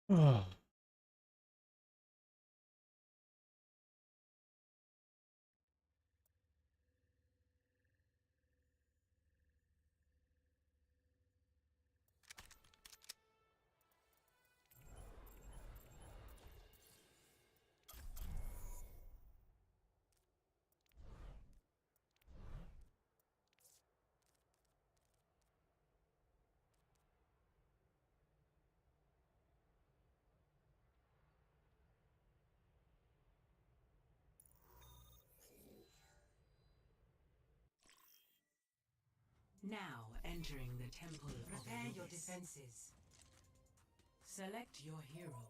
Oh. Now entering the temple. Prepare your defenses. Select your hero.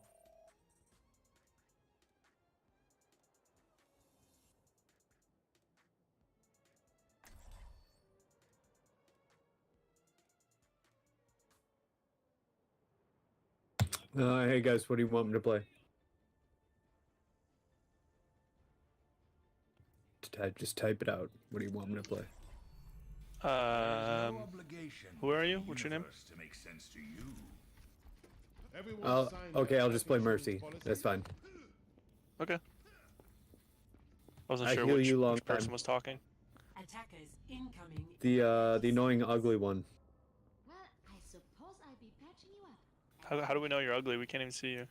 Hey guys, what do you want me to play? Just type it out. What do you want me to play? Who are you? What's your name? Okay, I'll just play Mercy. That's fine. Okay. I wasn't I sure heal you long which person time. was talking. Attackers incoming. The annoying ugly one. Well, I suppose I'll be patching you up. How do we know you're ugly? We can't even see you.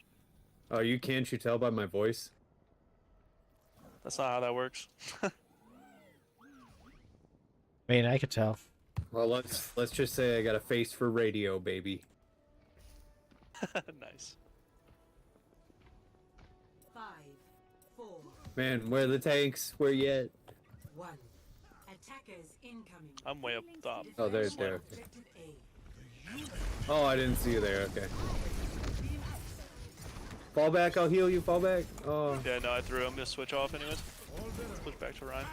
Oh, you can't you tell by my voice? That's not how that works. I mean, I could tell. Well, let's just say I got a face for radio, baby. Nice. 5, 4, Man, where are the tanks? Where you at? 1. Attackers incoming. I'm way up top. Oh, there. Defend Okay. objective A. Oh, I didn't see you there. Okay. Fall back. I'll heal you. Fall back. Oh. Yeah, no, I threw. I'm gonna switch off anyways. Switch back to Ryan.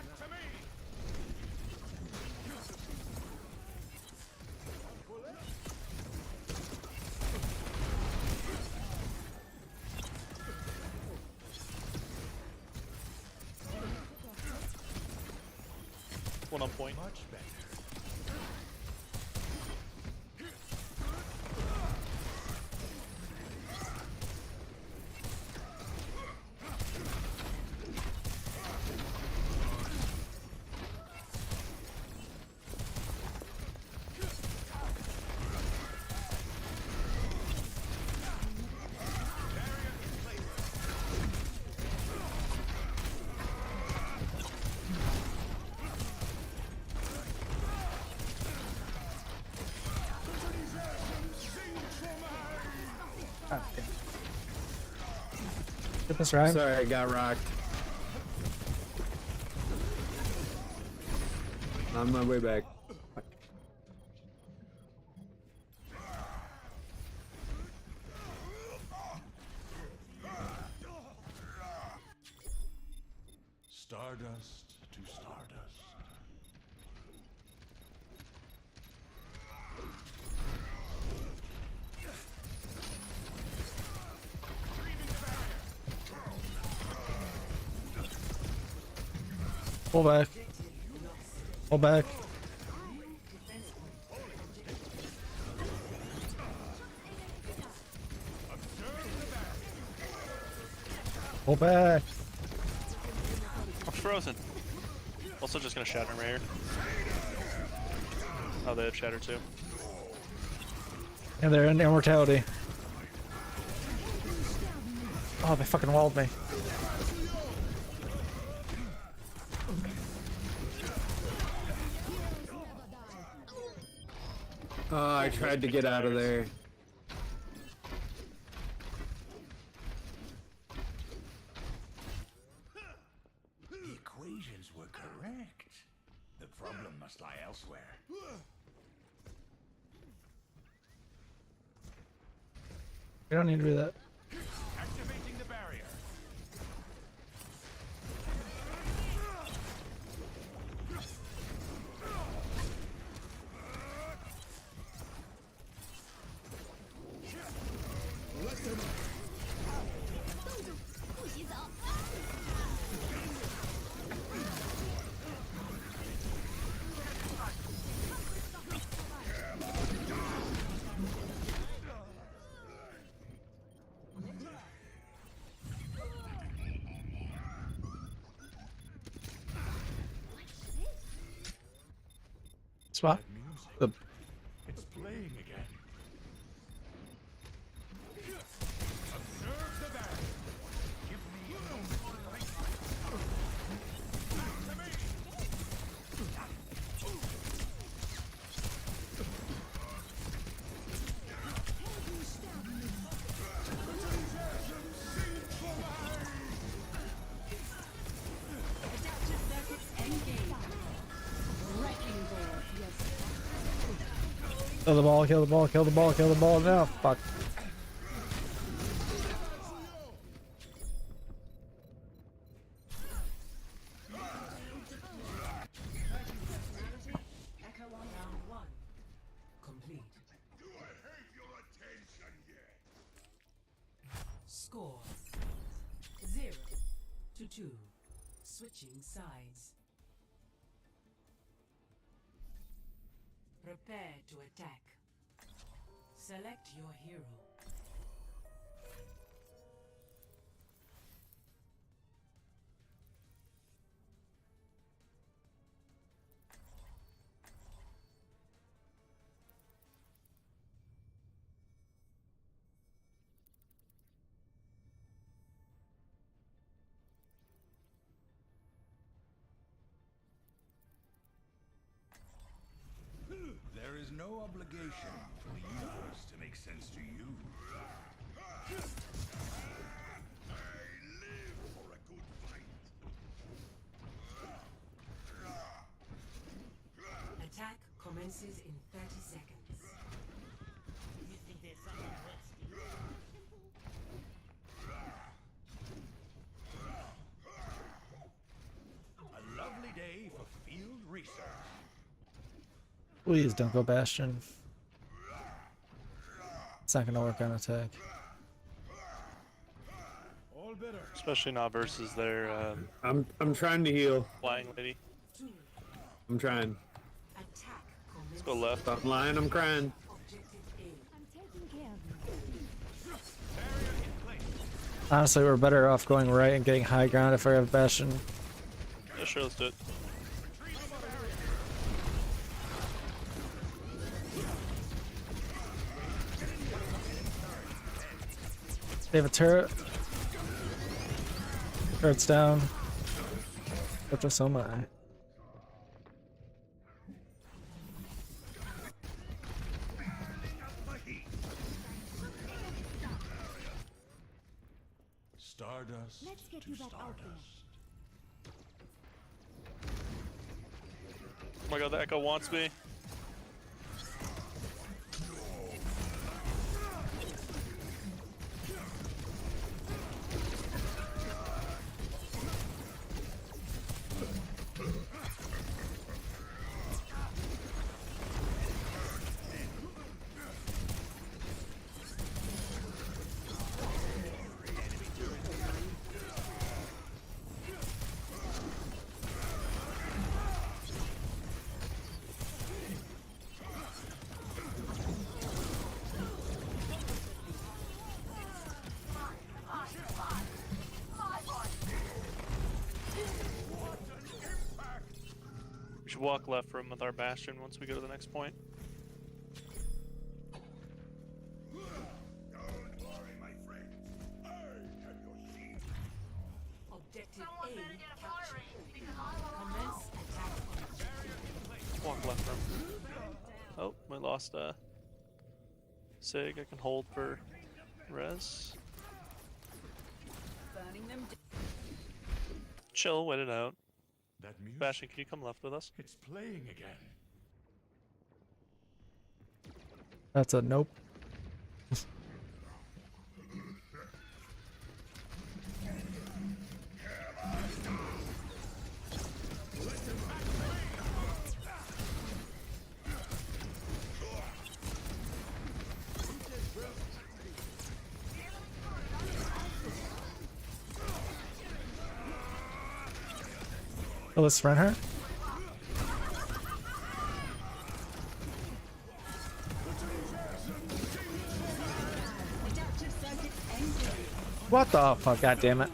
One on point. Get this right. Sorry, I got rocked. On my way back. Stardust to stardust. Pull back. Pull back. Pull back. I'm frozen. Also just gonna shatter him right here. Oh, they have shatter too. And they're in immortality. Oh, they fucking walled me. Oh, I tried to get out of there. The equations were correct. The problem must lie elsewhere. We don't need to do that. Activating the barrier. Spot. That music. The It's playing again. Observe the battle. Give me a moment to light. Adaptive circuits engage. Wrecking ball. Yes. kill the ball, kill the ball, kill the ball, kill the ball. No, fuck. Round 1 complete. Score 0-2. Switching sides. Prepare to attack. Select your hero. There is no obligation for the universe to make sense to you. Attack commences in 30 seconds. A lovely day for field research. Please don't go Bastion. It's not gonna work on attack. All better. Especially not versus their I'm trying to heal. flying lady. 2. I'm trying. Attack Let's commences. go left. Stop lying, I'm crying. Objective A. I'm taking care of you. Barrier in place. Honestly, we're better off going right and getting high ground if I have Bastion. Yeah, sure, let's do it. They have a turret. Turret's down. But just so am I. Stardust. Let's get to you back out there. Stardust. Oh my god, the Echo wants me. We should walk left from with our Bastion once we go to the next point. Objective A captured. Commence attack on objective. Walk left from. Oh, we lost Sig. I can hold for res. Burning them Chill, wait it out. That music. Bastion, can you come left with us? It's playing again. That's a nope. Oh, let's run her. What the fuck? God damn it.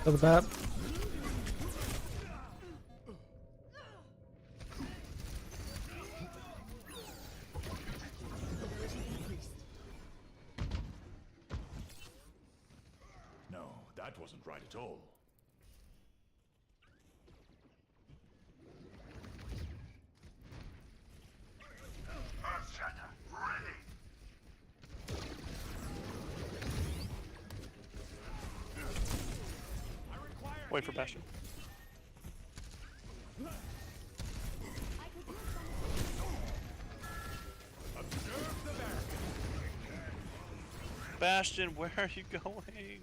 For the bat. No, that wasn't right at all. Wait for Bastion. Bastion, where are you going?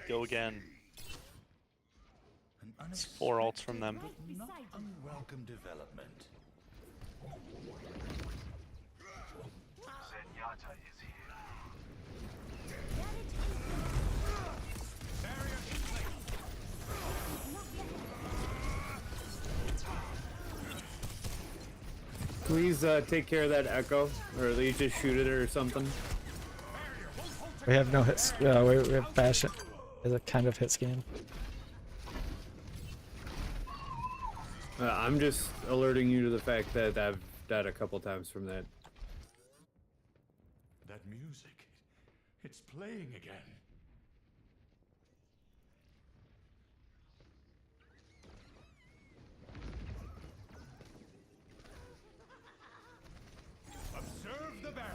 Go again. An It's 4 ults from them. not unwelcome development. Please take care of that echo, or at least just shoot it or something. We have no hits. We have Bastion. It's a kind of hit scan. I'm just alerting you to the fact that I've died a couple times from that. That music, it's playing again. Observe the barrier.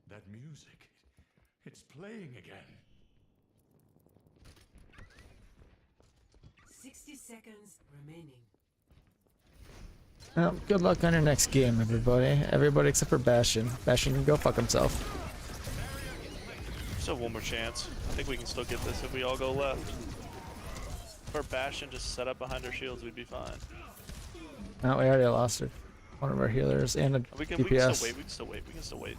That music, it's playing again. 60 seconds remaining. Well, good luck on your next game, everybody. Everybody except for Bastion. Bastion can go fuck himself. Still one more chance. I think we can still get this if we all go left. For Bastion just set up behind our shields, we'd be fine. No, we already lost her. One of our healers and a We can DPS. still wait, we can still wait, we can still wait.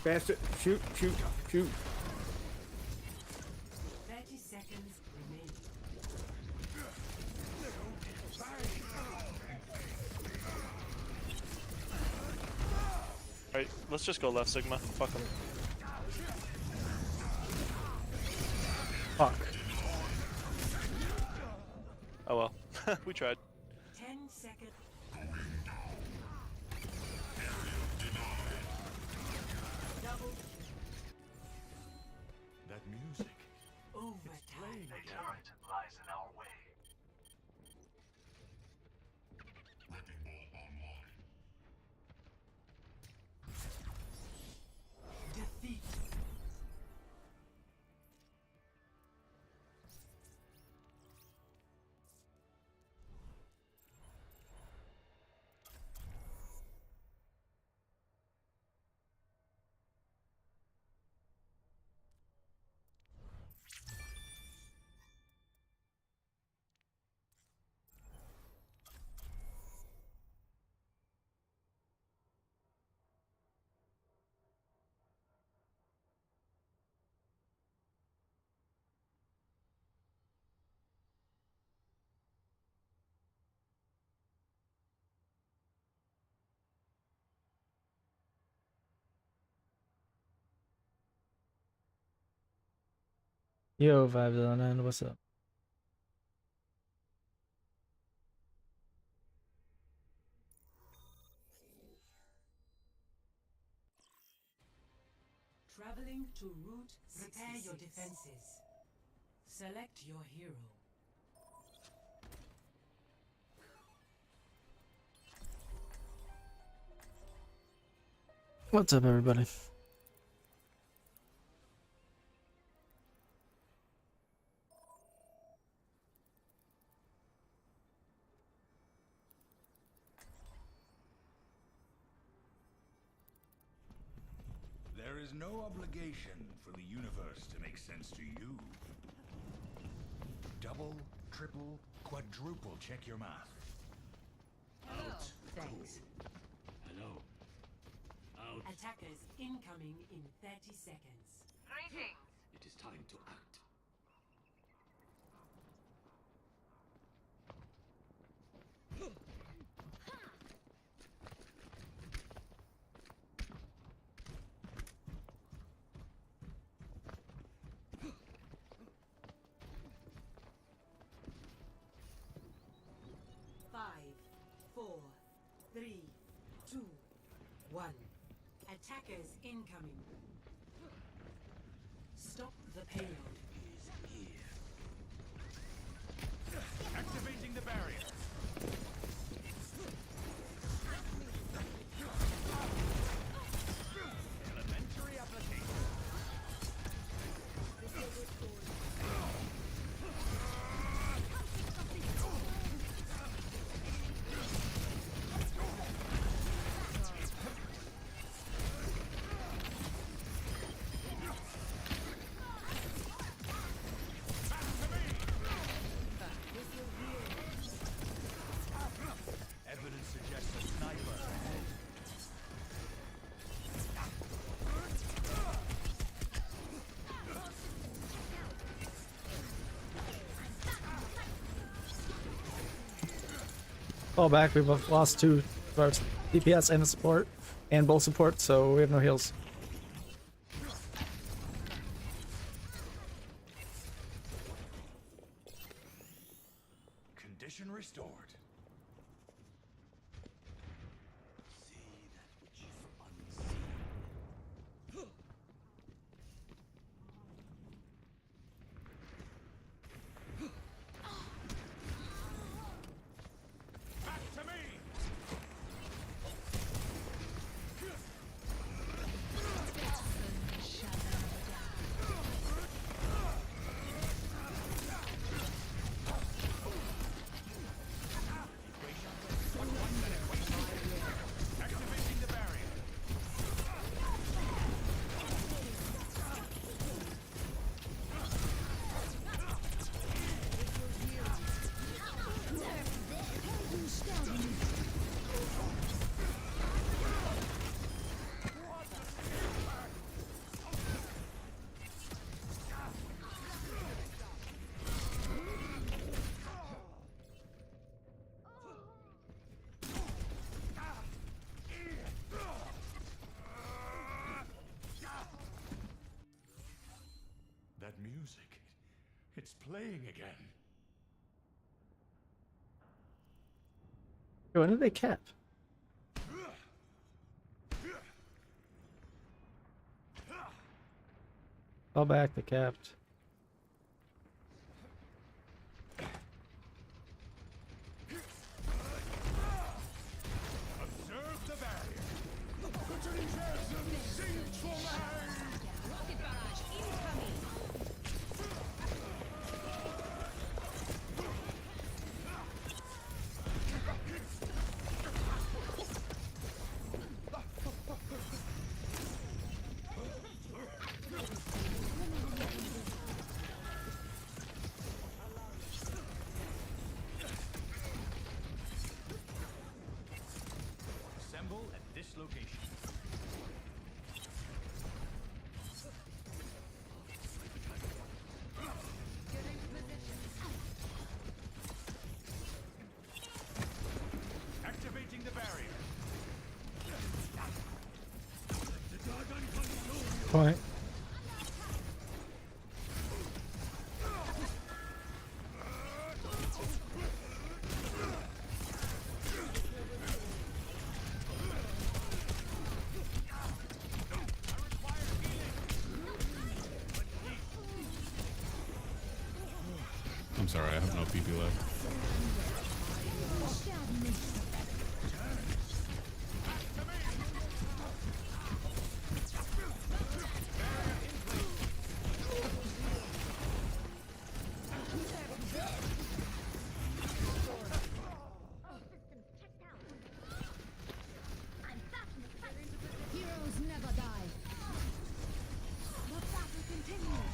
Faster! Shoot! Shoot! Shoot! 30 seconds remaining. Alright, let's just go left, Sigma. Fuck them. Fuck. Oh well. We tried. 10 seconds. Double That music, overtime. playing again. Defeat. Yo, 509, what's up? Traveling to Route 66. Prepare your defenses. Select your hero. What's up, everybody? There is no obligation for the universe to make sense to you. Double, triple, quadruple check your math. Thanks. Hello. Out. Attackers incoming in 30 seconds. It is time to act. Five, four, three, two, one. Attackers incoming. Stop the payload. Activating the barrier. Elementary application. Evidence suggests a sniper ahead. Fall back. We've lost two of our DPS and support, and both support, so we have no heals. Condition restored. See that which is unseen. Back to me! Activating the barrier. That music, it's playing again. When did they cap? Fall back. They capped. Observe the barrier. Rocket barrage incoming. Assemble at this location. Activating the barrier. Point. I'm sorry, I have no PP left. Heroes never die. The battle continues.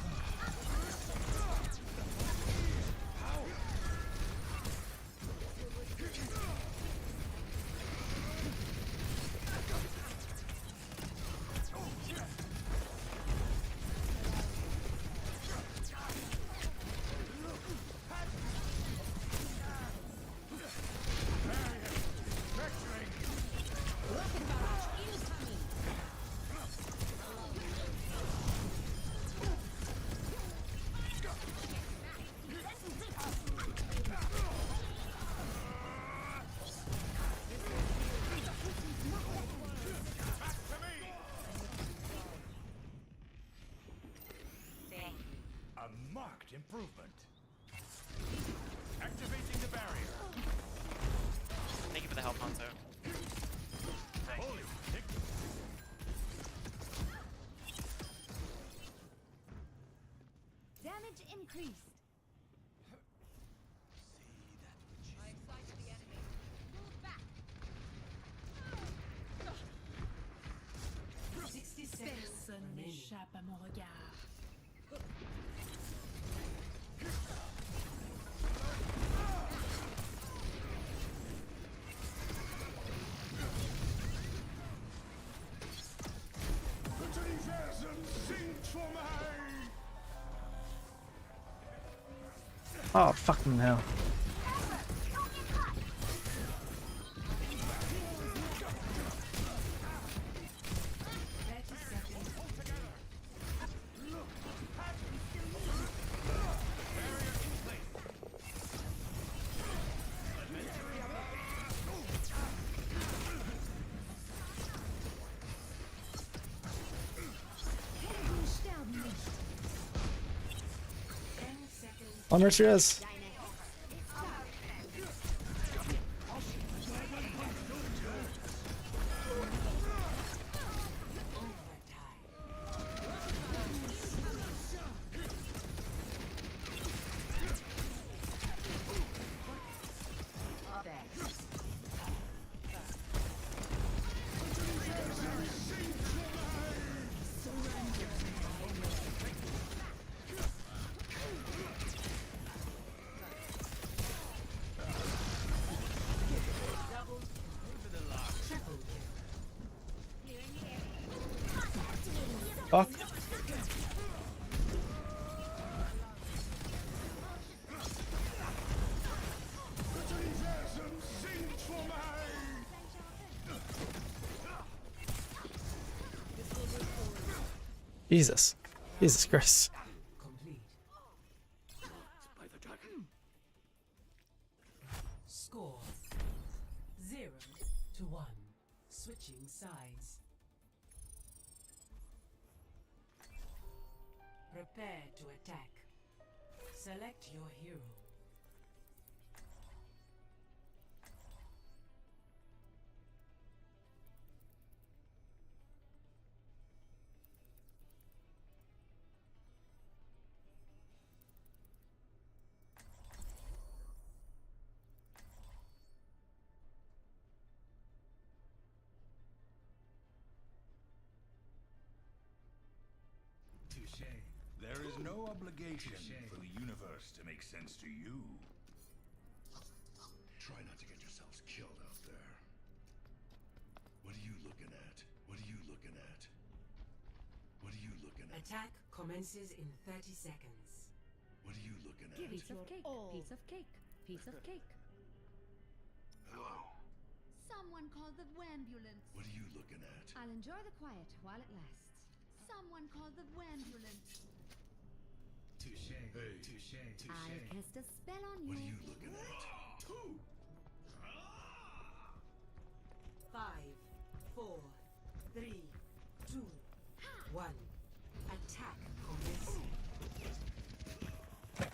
A marked improvement. Activating the barrier. Thank you for the help, Hanzo. Holy tick. Damage increased. Move back. 60 seconds Personne remaining. n'échappe à mon regard. Oh, fucking hell. On where she is. Fuck. Jesus. Jesus Christ. Complete. By the dragon. Score 0-1. Switching sides. Prepare to attack. Select your hero. There is no obligation for the universe to make sense to you. Try not to get yourselves killed out there. What are you looking at? What are you looking at? What are you looking at? Attack commences in 30 seconds. What are you looking at? Piece of cake. Piece of cake. Piece of cake. Hello. Someone call the ambulance. What are you looking at? I'll enjoy the quiet while it lasts. Someone call the ambulance. Touche. Hey. Touche. I've cast a spell on you. What are you looking at? 5, 4, 3, 2, 1. Attack commencing.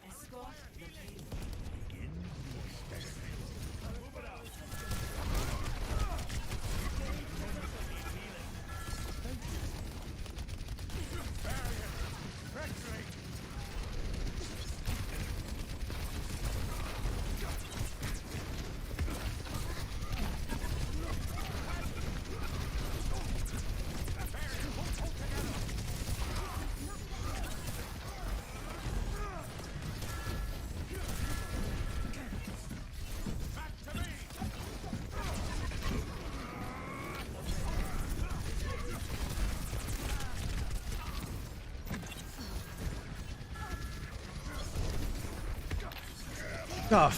Escort the payload. Oh,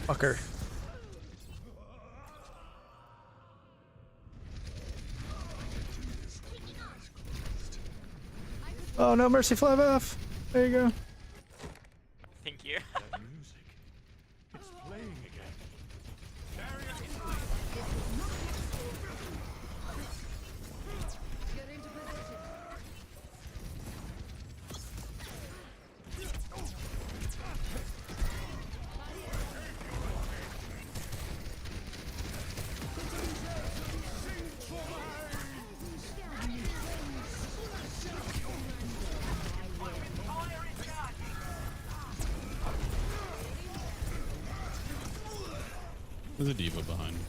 fucker. Oh no, Mercy Flav F. There you go. Thank you. That music. It's playing again. Get into position. There's a diva behind me.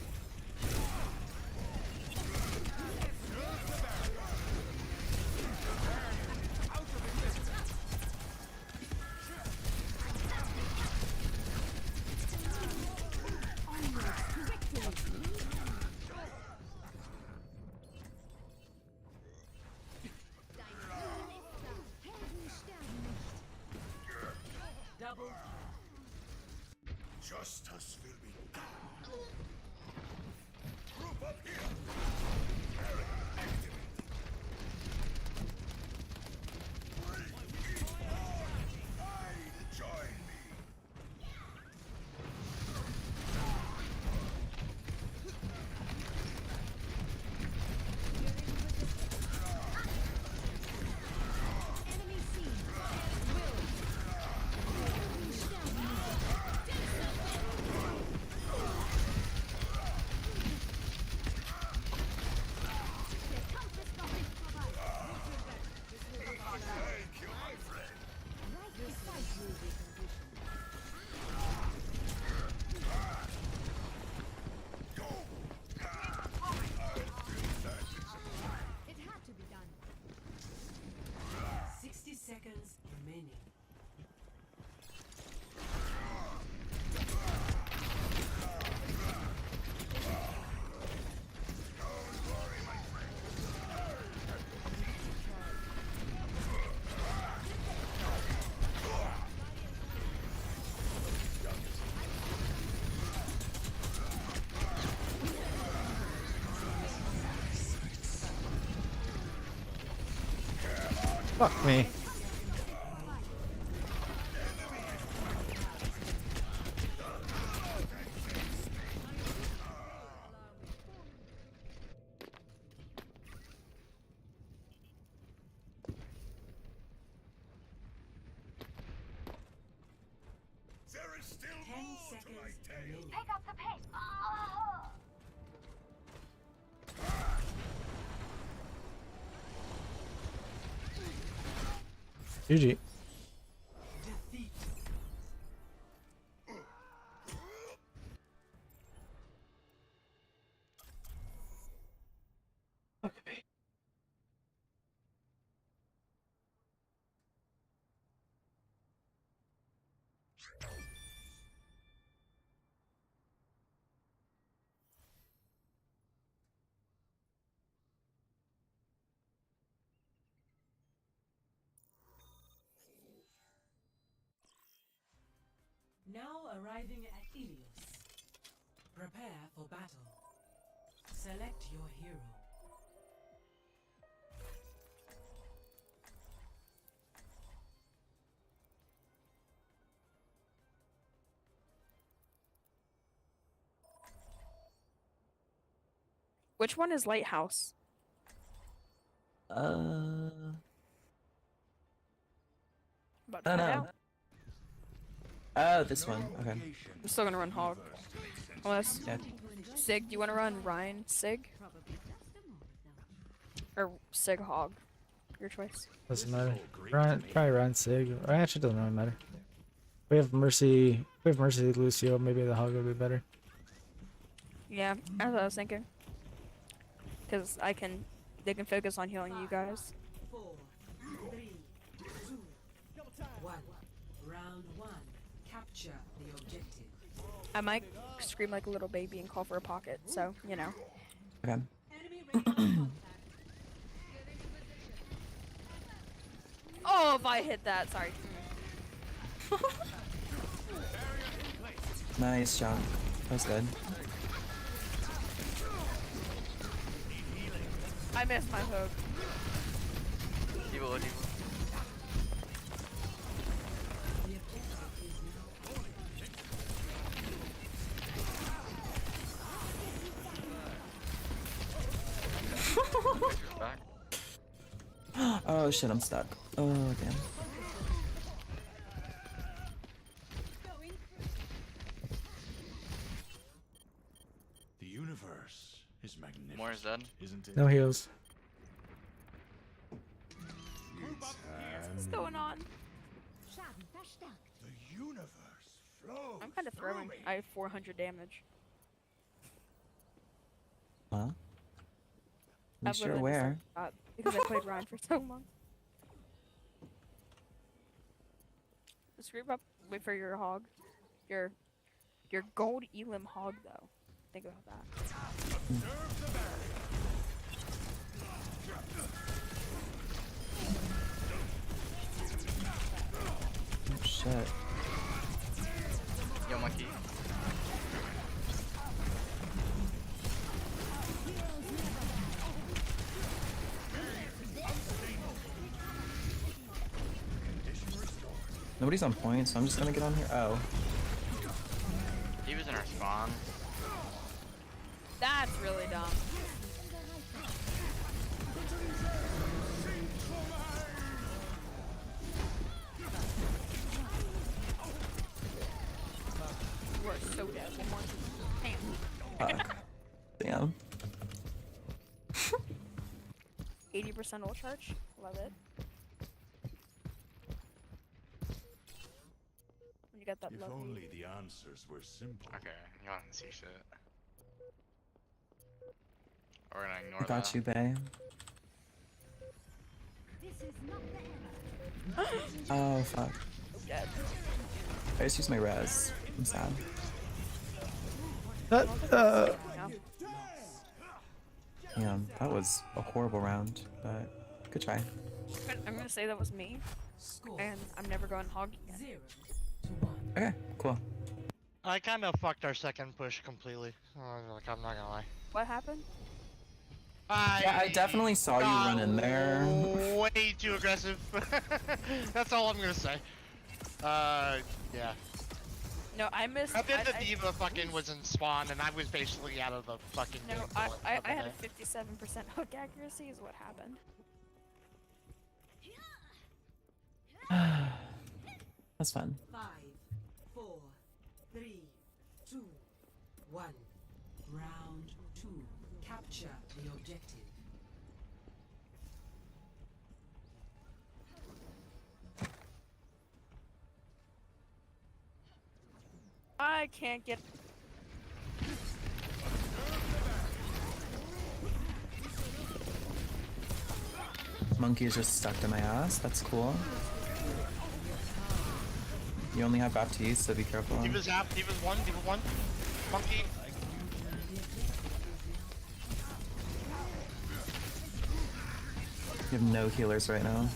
Double. Justice will be done. Group up here. Activate. Join me. Enemy seen. Will. Thank you, my friend. Right beside you. It had to be done. 60 seconds remaining. Fuck me. There is still 10 more to my seconds tale. remaining. Pick up the pace. GG. Defeat. Okay. Now arriving at Ilios. Prepare for battle. Select your hero. Which one is Lighthouse? I About to don't find know. out. Oh, this one. Okay. I'm still gonna run Hog. Unless Yeah. Sig, do you want to run Ryan Sig Probably just a more of them. or Sig Hog? Your choice. Doesn't matter. Ryan, probably Ryan Sig. Or actually, doesn't really matter. We have Mercy. We have Mercy Lucio. Maybe the Hog would be better. Yeah, that's what I was thinking. Cause they can focus on healing you guys. 4, 3, 2, 1. Round 1. Capture the objective. I might scream like a little baby and call for a pocket, so you know. Okay. Enemy ready for contact. Oh, if I hit that, sorry. Nice jump. That was good. I missed my hook. Evil, evil. Back. Oh shit, I'm stuck. Oh damn. The universe is magnificent. More is dead. Isn't it? No heals. What's going on? Schaden verstärkt. The universe flows. I'm kind of throwing. through me. I have 400 damage. Huh? At I've least you're literally just, aware. because I played Ryan for so long. Just group up. Wait for your hog. Your gold Elim hog though. Think about that. Oh shit. Yo, monkey. Nobody's on point, so I'm just gonna get on here. Oh. He was in our spawn. That's really dumb. You are so dead. One more. Damn. Fuck. Damn. 80% ult charge. Love it. When you got that If lovely. only the answers were simple. Okay, you don't see shit. We're gonna ignore I got that. you, Bay. This is not the end. Oh fuck. Dead. I just used my res. I'm sad. Yeah. Damn, that was a horrible round, but good try. I'm gonna say that was me, Score and I'm never going hog again. 0 to 1. Okay, cool. I kind of fucked our second push completely. Like, I'm not gonna lie. What happened? Yeah, I definitely saw you got run in there. Way too aggressive. That's all I'm gonna say. Yeah. No, I missed. I think the I- diva fucking was in spawn, and I was basically out of the fucking No, game. I for had the a day. 57% hook accuracy is what happened. That's fun. 5, 4, 3, 2, 1. Round 2. Capture the objective. I can't get. Monkey is just stuck to my ass. That's cool. You only have Baptiste, so be careful. Diva's out. Diva's one. Diva one. Monkey. You have no healers right now.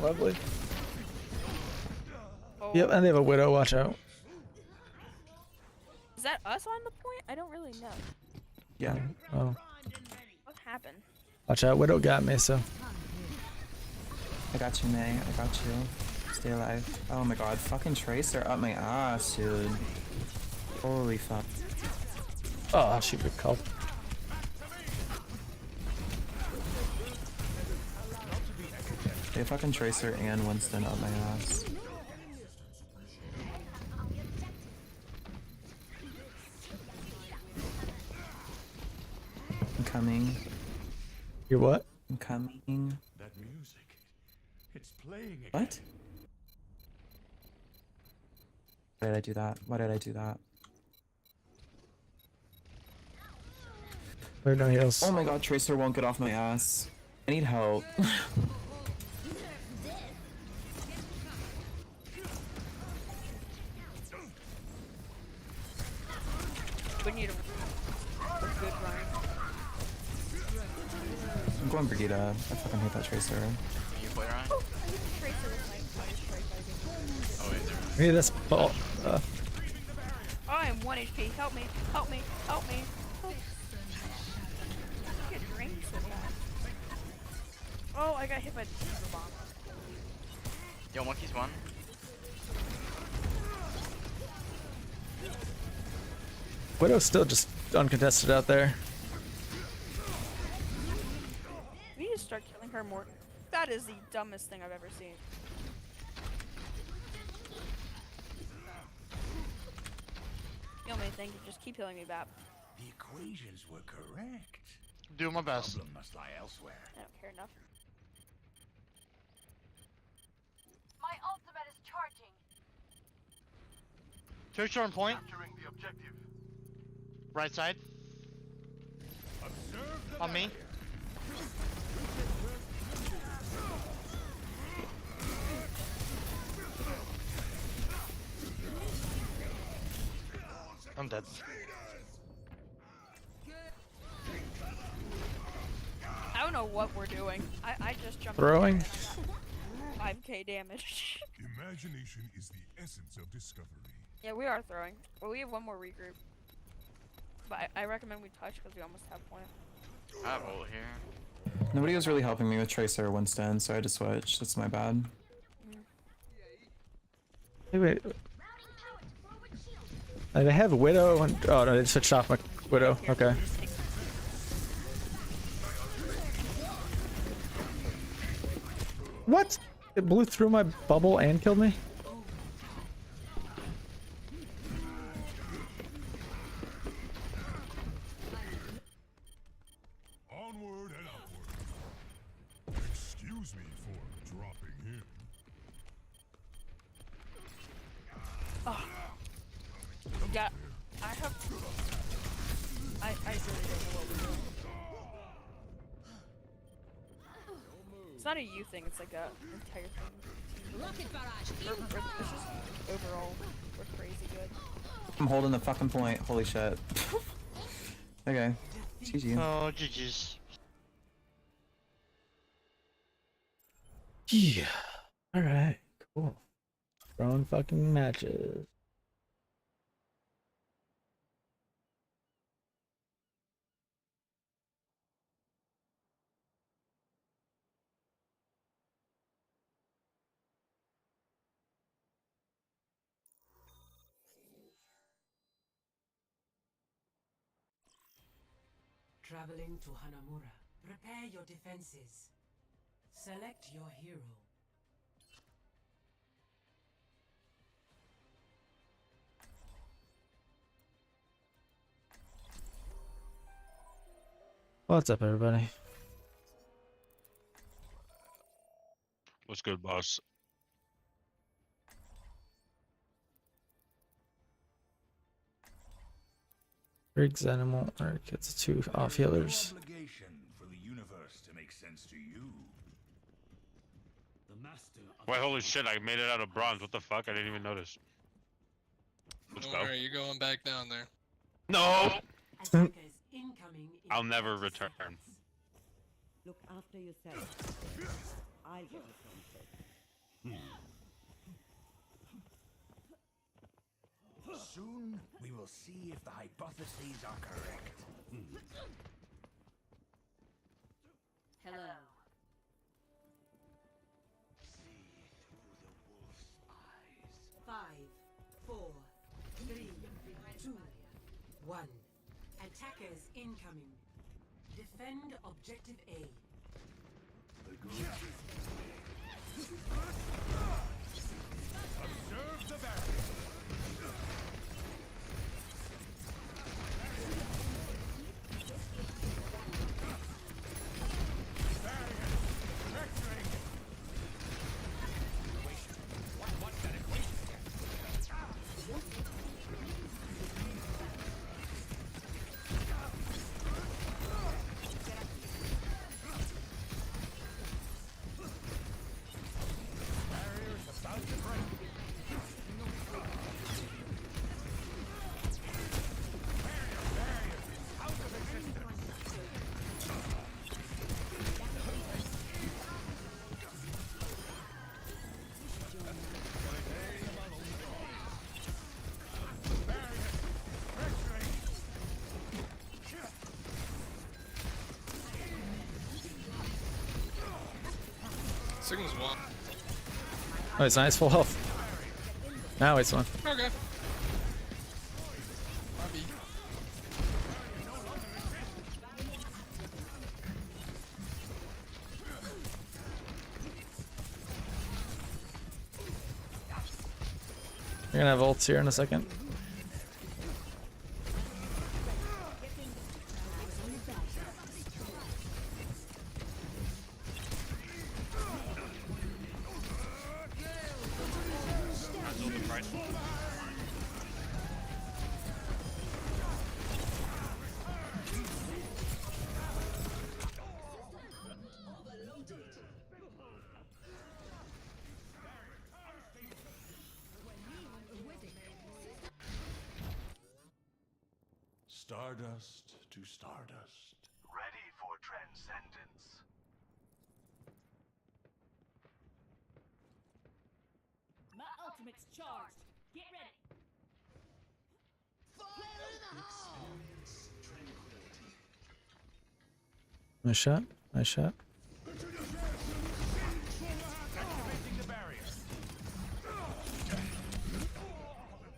Lovely. Oh, Yep, and they have a widow. Watch out. Is that us on the point? I don't really know. Yeah. Oh, What happened? watch out. Widow got me. So I got you, May. I got you. Stay alive. Oh my god, fucking Tracer up my ass, dude. Holy fuck. oh, she good call. They fucking Tracer and Winston up my ass. I'm coming. You're what? I'm coming. That music. It's playing again. What? Why did I do that? Why did I do that? There are no heals. Oh my god, Tracer won't get off my ass. I need help. We need a good Ryan. I'm going Brigitte. I fucking hate that Tracer. Can you play Ryan? Tracer was my strike. Oh wait, there. Hey, this ball. Oh, I'm 1 HP. Help me. Help me. Help me. Oh. I get drained so fast. Oh, I got hit by the super bomb. Yo, monkey's one. Widow's still just uncontested out there. We need to start killing her more. That is the dumbest thing I've ever seen. Heal me, thank you. Just keep healing me, Bap. The equations were correct. Doing my best. Problem must lie elsewhere. I don't care enough. My ultimate is charging. Two short point. Right side. On me. I'm dead. I don't know what we're doing. I just jumped. Throwing? 5k damage. Imagination is the essence of discovery. Yeah, we are throwing. Well, we have one more regroup. But I recommend we touch because we almost have point. I have ult here. Nobody was really helping me with Tracer or Winston, so I had to switch. That's my bad. Hey, wait. They have Widow and oh no, they switched off my Widow. Okay. What? It blew through my bubble and killed me? Onward and upward. Excuse me for dropping him. Yeah, I have. I really don't know what we're doing. It's not a you thing, it's like a entire thing. It's just overall, we're crazy good. I'm holding the fucking point. Holy shit. Okay. GG. Oh, GG's. Yeah. Alright, cool. Throwing fucking matches. Traveling to Hanamura. Prepare your defenses. Select your hero. What's up, everybody? What's good, boss? Riggs animal or gets 2 off healers. Obligation for the universe to make sense to you. Wait, holy shit, I made it out of bronze. What the fuck? I didn't even notice. Let's Don't go. worry, you're going back down there. No! Attackers incoming in I'll never 30 return. seconds. Look after yourself. I'll get it from Soon we will see if the hypotheses are correct. Hello. See through the wolf's eyes. 5, 4, 3, 2, 1. Attackers incoming. Defend objective A. Observe the battle. Sigma's one. Oh, it's nice, full health. Now it's one. Okay. Bobby. You're gonna have ults here in a second. Stardust to stardust. Ready for transcendence. My ultimate's charged. Get ready. Nice shot. Nice shot.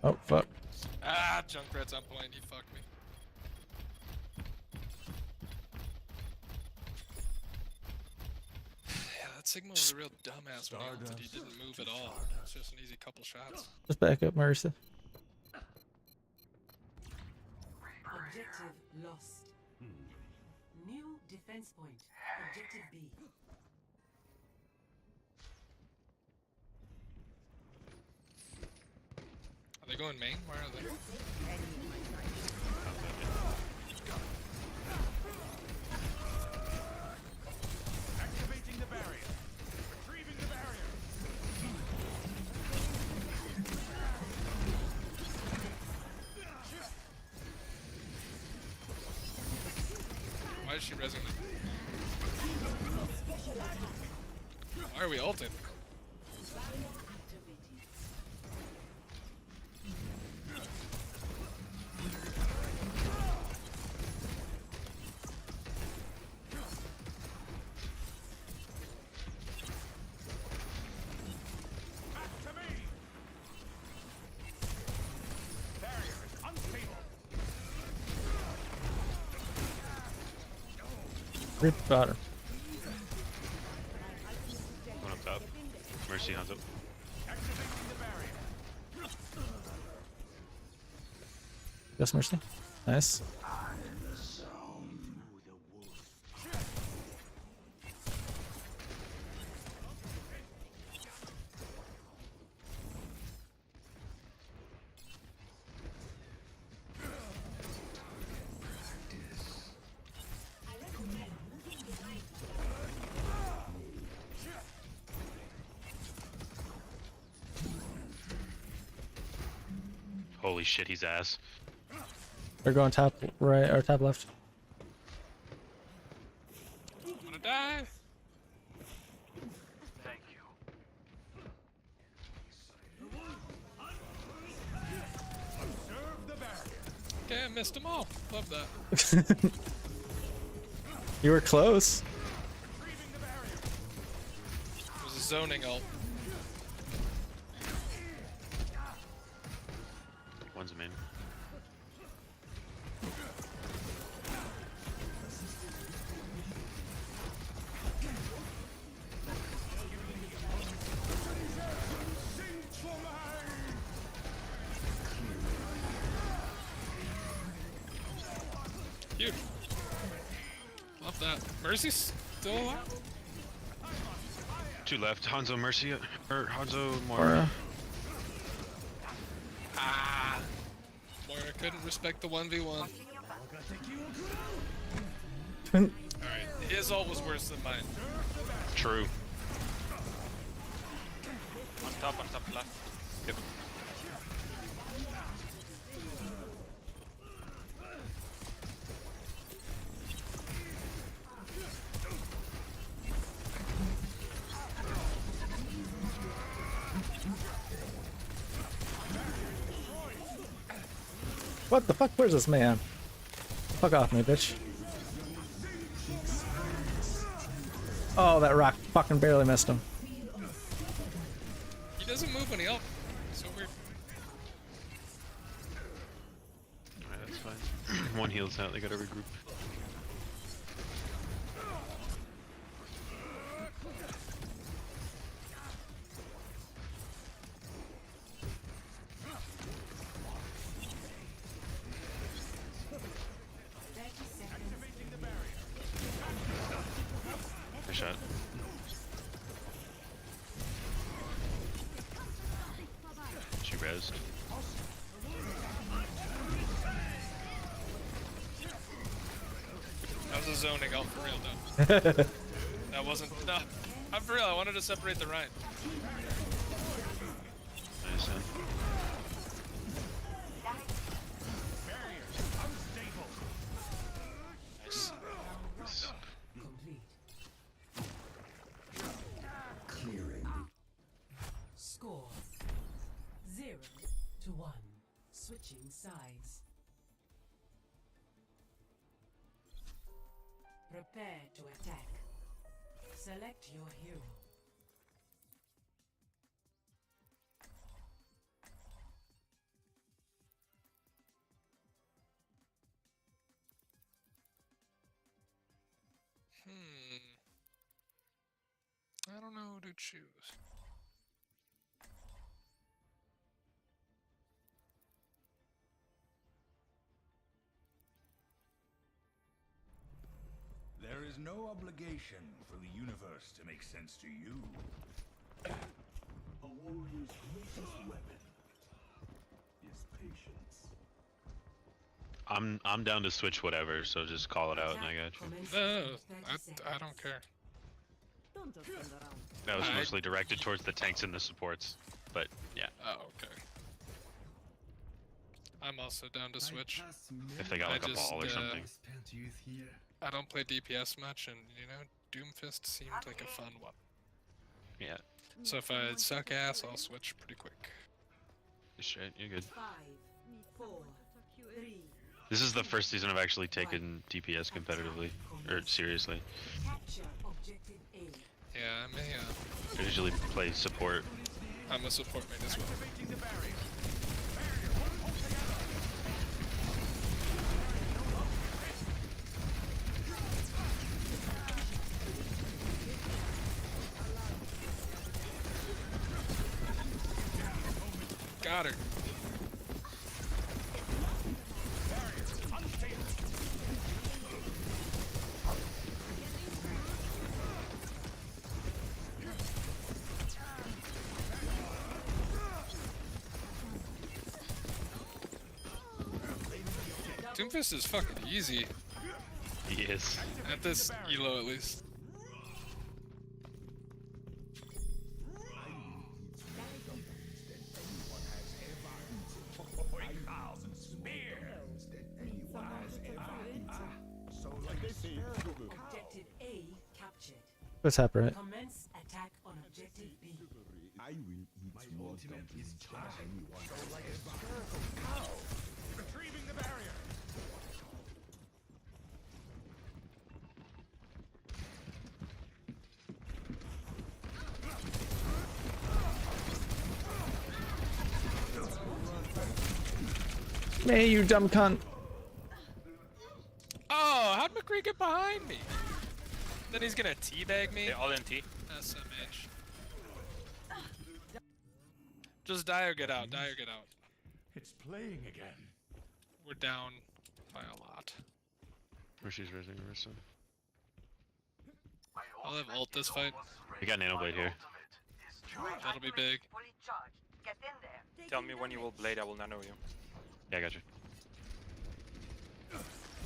Oh, fuck. Ah, Junkrat's on point. He fucked me. Yeah, that Sigma was a real dumbass when he ulted. He didn't move at all. It's just an easy couple shots. Just back up, Marissa. Objective lost. New defense point. Objective B. Are they going main? Where are they? Activating the barrier. Retrieving the barrier. Why is she resing them? Why are we ulting? Rip bottom. One up top. Mercy Hanzo. Yes, Mercy. Nice. Holy shit, he's ass. They're going top right or top left. I'm gonna die. Thank you. Observe the barrier. Okay, I missed them all. Love that. You were close. It was a zoning ult. One's main. Cute. Love that. Mercy's still alive? Two left. Hanzo, Mercy, or Hanzo, Moira. Moira. Ah! Moira couldn't respect the 1v1. Alright, his ult was worse than mine. True. On top left. Yep. What the fuck? Where's this man? Fuck off me, bitch. Oh, that rock fucking barely missed him. doesn't move when he ult. So weird. Alright, that's fine. One heals out, they gotta regroup. Nice shot. She rezzed. That was a zoning out for real though. That wasn't. No, I'm for real. I wanted to separate the Ryan. Nice. Nice. Complete. Clearing. Score 0-1. Switching sides. Prepare to attack. Select your hero. I don't know who to choose. There is no obligation for the universe to make sense to you. A warrior's greatest weapon is patience. I'm down to switch whatever, so just call it out and I got you. No, I don't care. Don't just stand around. That was mostly directed towards the tanks and the supports, but yeah. Oh, okay. I'm also down to switch. If they got like a ball or something. I don't play DPS much, and you know, Doomfist seemed like a fun one. Yeah. So if I suck ass, I'll switch pretty quick. Straight, you're good. 5, 4, 3. This is the first season I've actually taken DPS competitively, or seriously. Capture objective A. Yeah, I may, I usually play support. I'm a support main as well. Got her. Doomfist is fucking easy. He is. At this elo, at least. Objective A captured. What's happening? Commence attack on objective B. I will eat more dumplings than anyone. Retrieving the barrier. Hey, you dumb cunt. Oh, how'd McCree get behind me? Then he's gonna teabag me? They all in T. SMH. Just die or get out, die or get out. It's playing again. We're down by a lot. Mercy's raising Marissa. I'll have ult this fight. We got Nanoblade here. That'll be big. Tell me when you will blade, I will nano you. Yeah, I got you.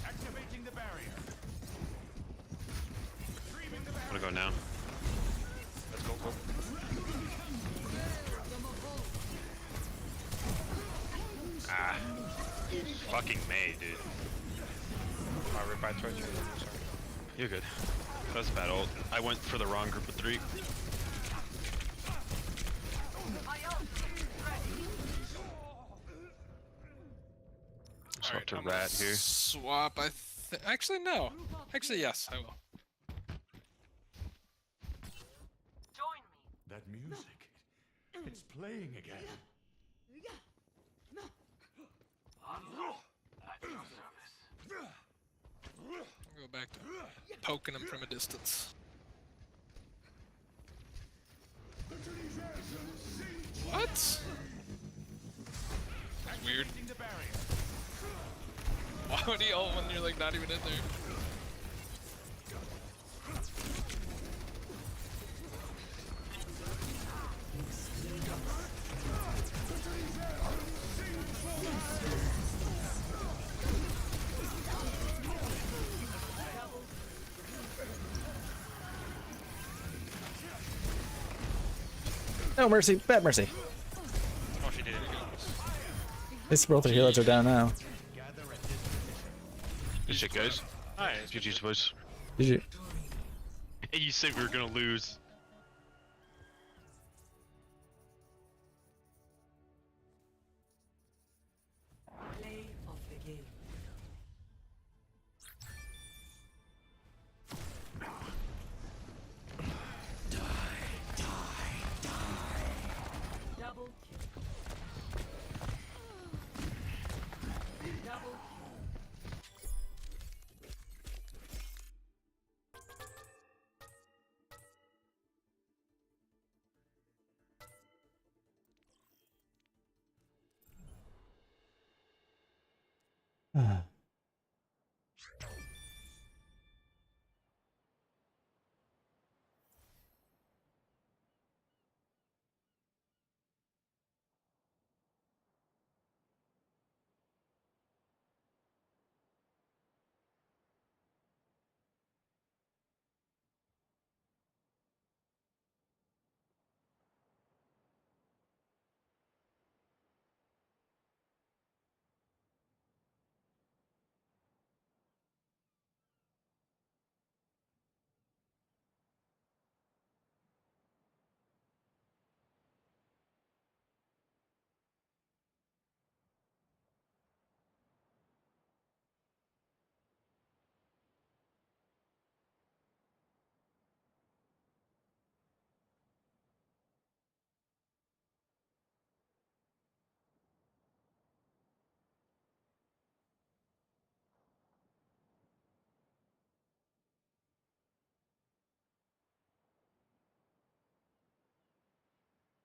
Activating the barrier. I'm gonna go now. Let's go, go. Ah. Fucking May, dude. My rip, I tried you. Sorry. You're good. That was a bad ult. I went for the wrong group of 3. Swap to Rat here. Swap, actually, no. Actually, yes, I will. That music. It It's playing again. I'll go back to poking him from a distance. What? That's weird. Why would he ult when you're like not even in there? No mercy, bad mercy. Oh, she did it. At least both the healers are down now. Good shit, guys. Nice. GG's, boys. GG. Hey, you said we were gonna lose. Play of the game. Double kill. Double kill.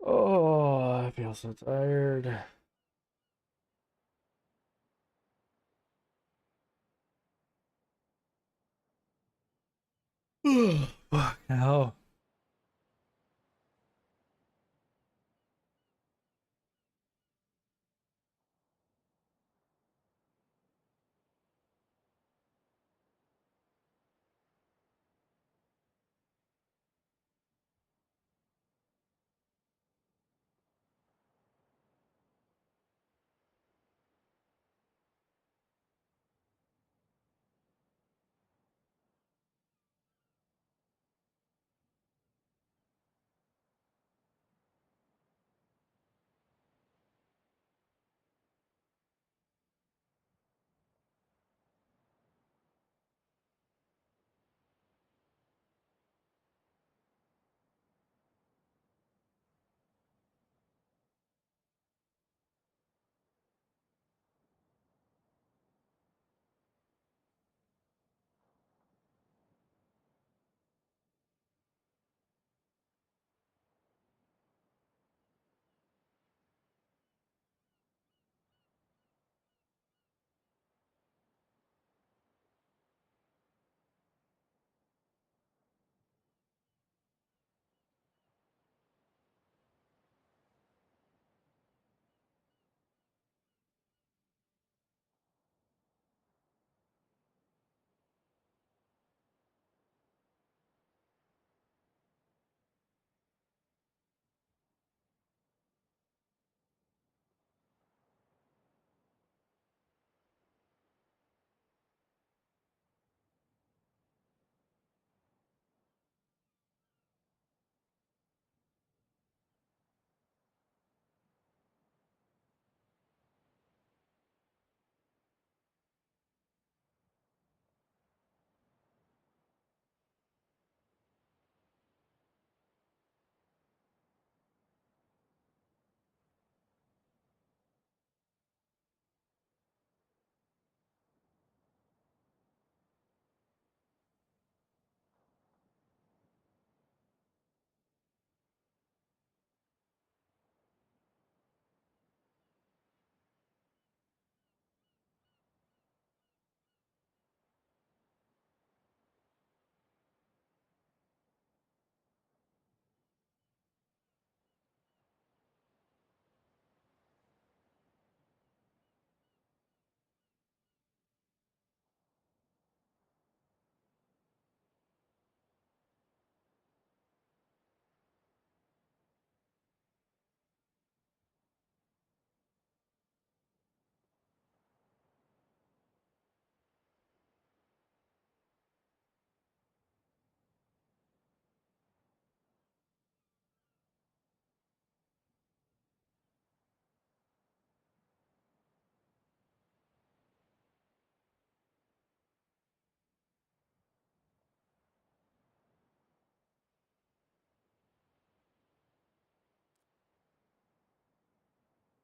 Oh, I feel so tired. Fuck hell.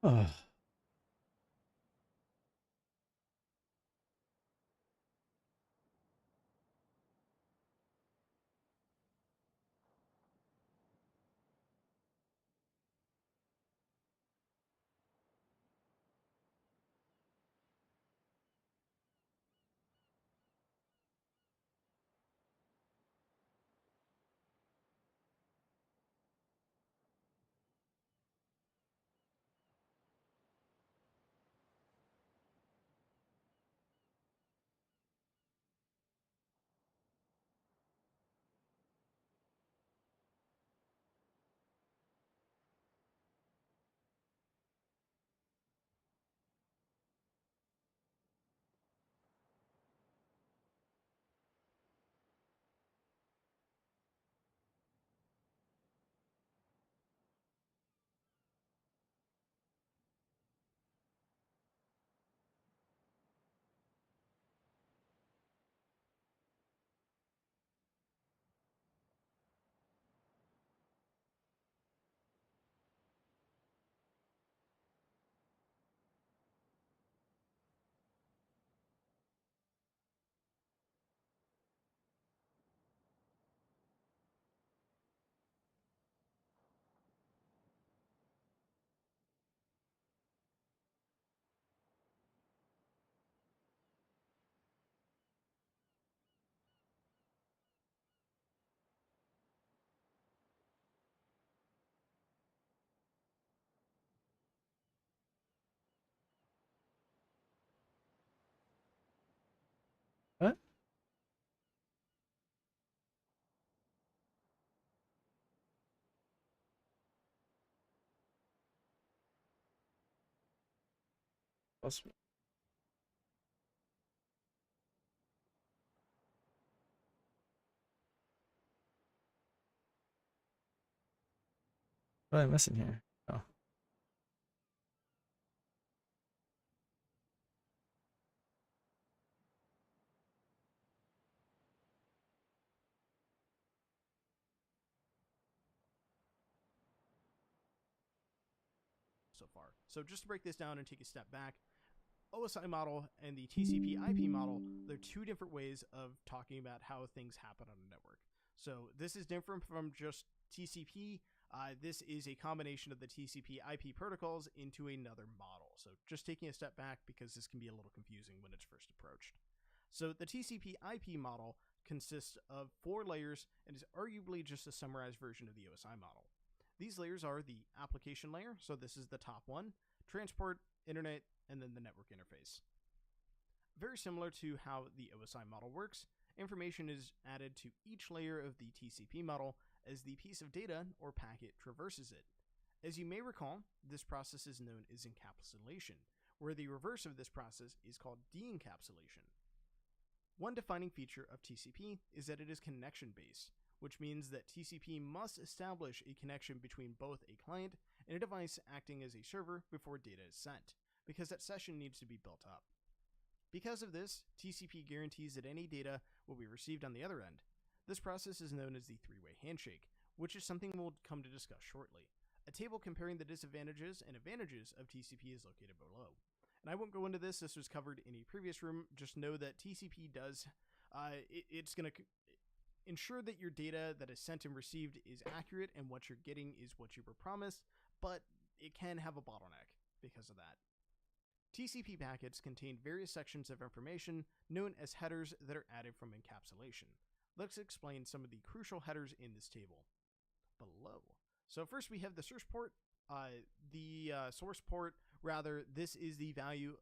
Ugh. What? Possible. What am I missing here? Oh. So far. So just to break this down and take a step back, OSI model and the TCP IP model, they're two different ways of talking about how things happen on a network. So this is different from just TCP. This is a combination of the TCP IP protocols into another model. So just taking a step back because this can be a little confusing when it's first approached. So the TCP IP model consists of 4 layers and is arguably just a summarized version of the OSI model. These layers are the application layer, so this is the top one, transport, internet, and then the network interface. Very similar to how the OSI model works, information is added to each layer of the TCP model as the piece of data or packet traverses it. As you may recall, this process is known as encapsulation, where the reverse of this process is called de-encapsulation. One defining feature of TCP is that it is connection-based, which means that TCP must establish a connection between both a client and a device acting as a server before data is sent, because that session needs to be built up. Because of this, TCP guarantees that any data will be received on the other end. This process is known as the three-way handshake, which is something we'll come to discuss shortly. A table comparing the disadvantages and advantages of TCP is located below. And I won't go into this was covered in a previous room, just know that TCP does, it's going to ensure that your data that is sent and received is accurate and what you're getting is what you were promised, but it can have a bottleneck because of that. TCP packets contain various sections of information known as headers that are added from encapsulation. Let's explain some of the crucial headers in this table below. So first we have the source port. This is the value,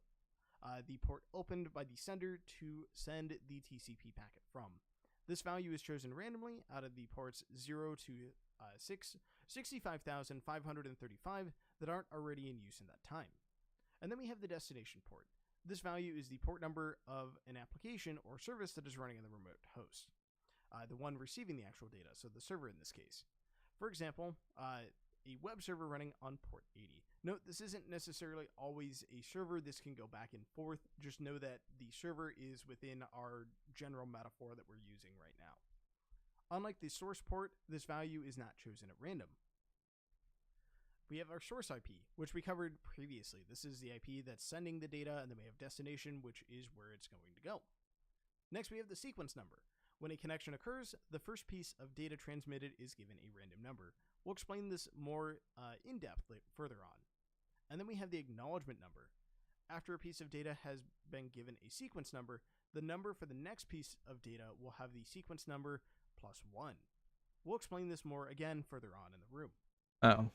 the port opened by the sender to send the TCP packet from. This value is chosen randomly out of the ports 0 to 65,535 that aren't already in use in that time. And then we have the destination port. This value is the port number of an application or service that is running on the remote host, the one receiving the actual data, so the server in this case. For example, a web server running on port 80. Note, this isn't necessarily always a server. This can go back and forth. Just know that the server is within our general metaphor that we're using right now. Unlike the source port, this value is not chosen at random. we have our source IP, which we covered previously. This is the IP that's sending the data, and then we have destination, which is where it's going to go. Next, we have the sequence number. When a connection occurs, the first piece of data transmitted is given a random number. We'll explain this more in depth further on. And then we have the acknowledgement number. After a piece of data has been given a sequence number, the number for the next piece of data will have the sequence number plus 1. We'll explain this more again further on in the room. Oh.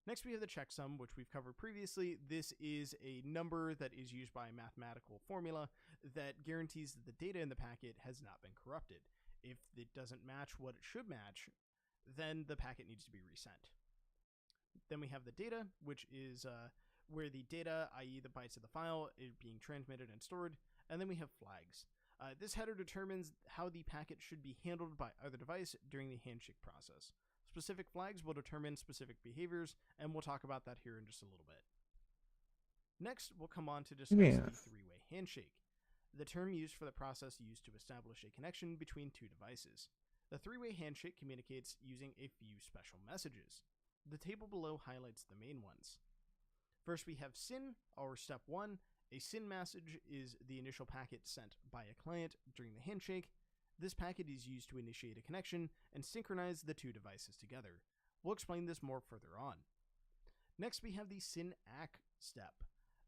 Next, we have the checksum, which we've covered previously. This is a number that is used by a mathematical formula that guarantees that the data in the packet has not been corrupted. If it doesn't match what it should match, then the packet needs to be resent. Then we have the data, which is where the data, i.e. the bytes of the file, is being transmitted and stored. And then we have flags. This header determines how the packet should be handled by either device during the handshake process. Specific flags will determine specific behaviors, and we'll talk about that here in just a little bit. Next, we'll come on to discuss the three-way handshake, the term used for the process used to establish a connection between two devices. The three-way handshake communicates using a few special messages. The table below highlights the main ones. First, we have SYN, or step 1. A SYN message is the initial packet sent by a client during the handshake. This packet is used to initiate a connection and synchronize the two devices together. We'll explain this more further on. Next, we have the SYN-ACK step.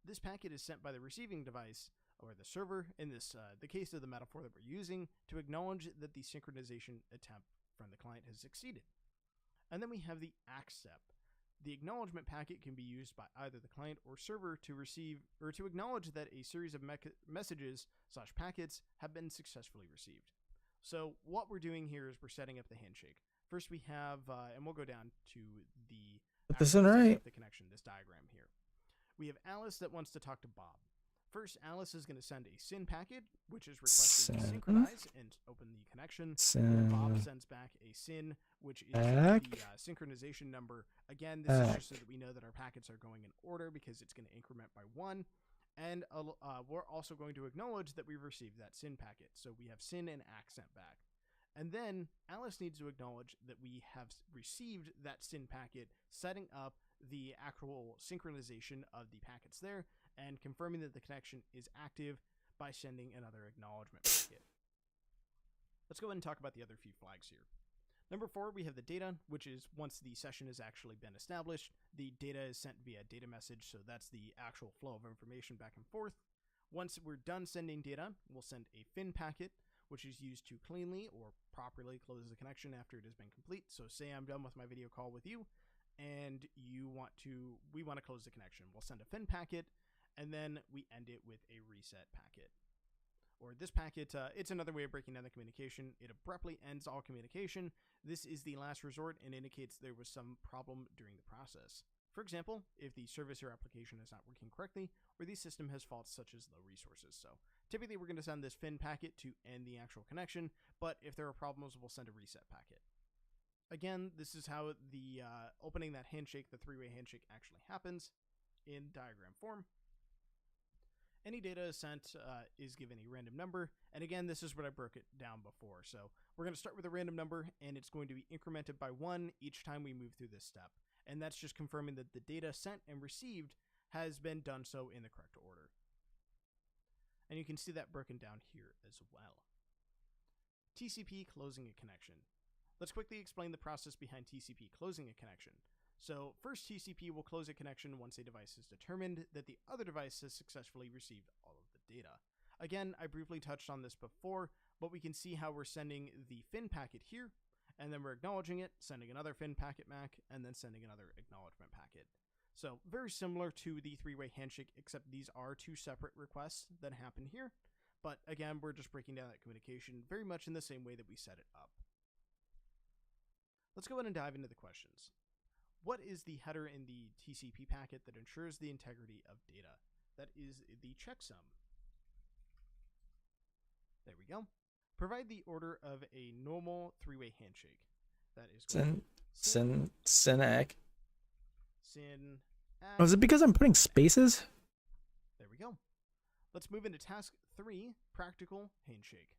This packet is sent by the receiving device, or the server, in the case of the metaphor that we're using, to acknowledge that the synchronization attempt from the client has succeeded. And then we have the ACK step. The acknowledgement packet can be used by either the client or server to receive or to acknowledge that a series of messages/packets have been successfully received. So what we're doing here is we're setting up the handshake. First we have, and we'll go down to the Put this in right. The connection, this diagram here. We have Alice that wants to talk to Bob. First, Alice is going to send a SYN packet, which is requested to synchronize and open the connection. Bob sends back a SYN, which is the synchronization number. Again, this is just so that we know that our packets are going in order because it's going to increment by 1. And we're also going to acknowledge that we've received that SYN packet. So we have SYN and ACK sent back. And then Alice needs to acknowledge that we have received that SYN packet, setting up the actual synchronization of the packets there, and confirming that the connection is active by sending another acknowledgement packet. Let's go ahead and talk about the other few flags here. Number 4, we have the data, which is once the session has actually been established, the data is sent via data message, so that's the actual flow of information back and forth. Once we're done sending data, we'll send a FIN packet, which is used to cleanly or properly close the connection after it has been complete. So say I'm done with my video call with you, and we want to close the connection. We'll send a FIN packet, and then we end it with a reset packet. Or this packet, it's another way of breaking down the communication. It abruptly ends all communication. This is the last resort and indicates there was some problem during the process. For example, if the service or application is not working correctly, or the system has faults such as low resources. So typically we're going to send this FIN packet to end the actual connection, but if there are problems, we'll send a reset packet. Again, this is how the opening that handshake, the three-way handshake, actually happens in diagram form. Any data sent is given a random number, and again, this is what I broke it down before. So we're going to start with a random number, and it's going to be incremented by 1 each time we move through this step. And that's just confirming that the data sent and received has been done so in the correct order. And you can see that broken down here as well. TCP closing a connection. Let's quickly explain the process behind TCP closing a connection. So first, TCP will close a connection once a device is determined that the other device has successfully received all of the data. Again, I briefly touched on this before, but we can see how we're sending the FIN packet here, and then we're acknowledging it, sending another FIN packet back, and then sending another acknowledgement packet. So very similar to the three-way handshake, except these are 2 separate requests that happen here. But again, we're just breaking down that communication very much in the same way that we set it up. Let's go ahead and dive into the questions. What is the header in the TCP packet that ensures the integrity of data? That is the checksum. There we go. Provide the order of a normal three-way handshake. That is SYN-ACK. SYN-ACK. Oh, is it because I'm putting spaces? There we go. Let's move into task 3, practical handshake.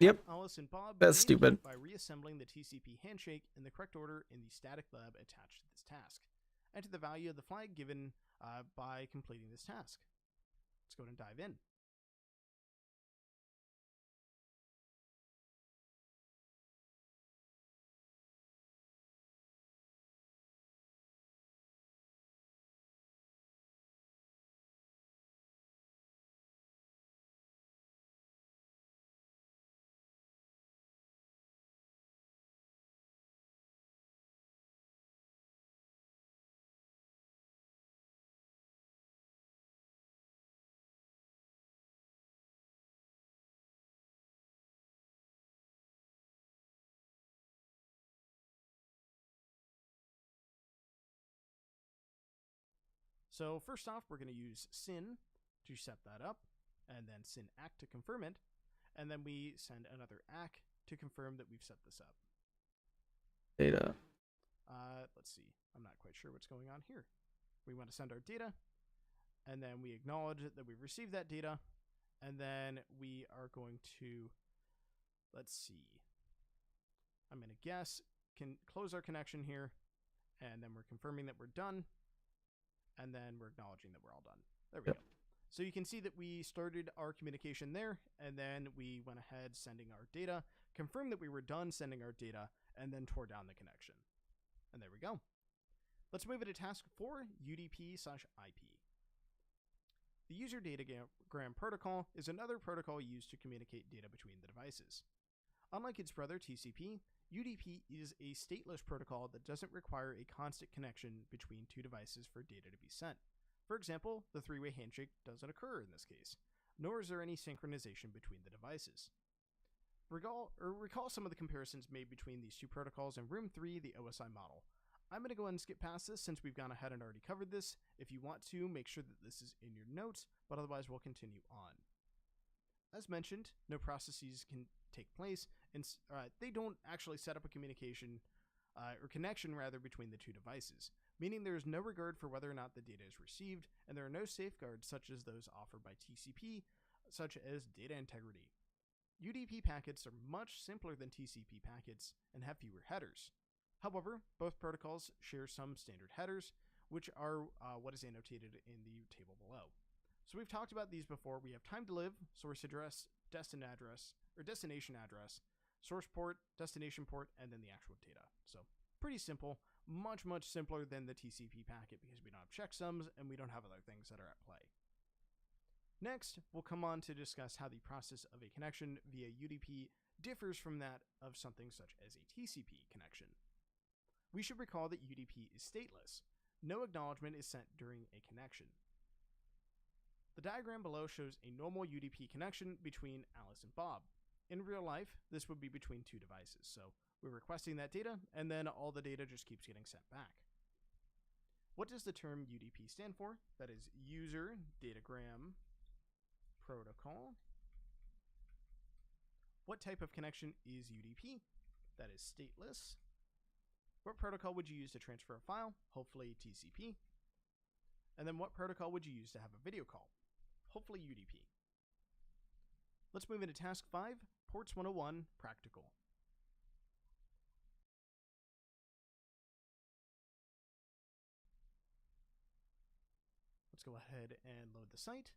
Yep. Alice and Bob That's stupid. by reassembling the TCP handshake in the correct order in the static lab attached to this task. enter the value of the flag given by completing this task. Let's go ahead and dive in. So first off, we're going to use SYN to set that up, and then SYN ACK to confirm it, and then we send another ACK to confirm that we've set this up. Data. Let's see. I'm not quite sure what's going on here. We want to send our data, and then we acknowledge that we've received that data, and then we are going to, let's see. I'm going to guess, can close our connection here, and then we're confirming that we're done. And then we're acknowledging that we're all done. There we go. So you can see that we started our communication there, and then we went ahead sending our data, confirmed that we were done sending our data, and then tore down the connection. And there we go. Let's move into task 4, UDP/IP. The user datagram protocol is another protocol used to communicate data between the devices. Unlike its brother TCP, UDP is a stateless protocol that doesn't require a constant connection between two devices for data to be sent. For example, the three-way handshake doesn't occur in this case, nor is there any synchronization between the devices. Recall some of the comparisons made between these two protocols in Room 3, the OSI model. I'm going to go ahead and skip past this since we've gone ahead and already covered this. If you want to, make sure that this is in your notes, but otherwise we'll continue on. As mentioned, no processes can take place, and they don't actually set up a communication or connection rather between the two devices, meaning there is no regard for whether or not the data is received, and there are no safeguards such as those offered by TCP, such as data integrity. UDP packets are much simpler than TCP packets and have fewer headers. However, both protocols share some standard headers, which are what is annotated in the table below. So we've talked about these before. We have time to live, source address, destination address, source port, destination port, and then the actual data. So pretty simple, much simpler than the TCP packet because we don't have checksums and we don't have other things that are at play. Next, we'll come on to discuss how the process of a connection via UDP differs from that of something such as a TCP connection. We should recall that UDP is stateless. No acknowledgement is sent during a connection. The diagram below shows a normal UDP connection between Alice and Bob. In real life, this would be between two devices, so we're requesting that data, and then all the data just keeps getting sent back. What does the term UDP stand for? That is User Datagram Protocol. What type of connection is UDP? That is stateless. What protocol would you use to transfer a file? Hopefully TCP. And then what protocol would you use to have a video call? Hopefully UDP. Let's move into task 5, Ports 101, Practical. Let's go ahead and load the site.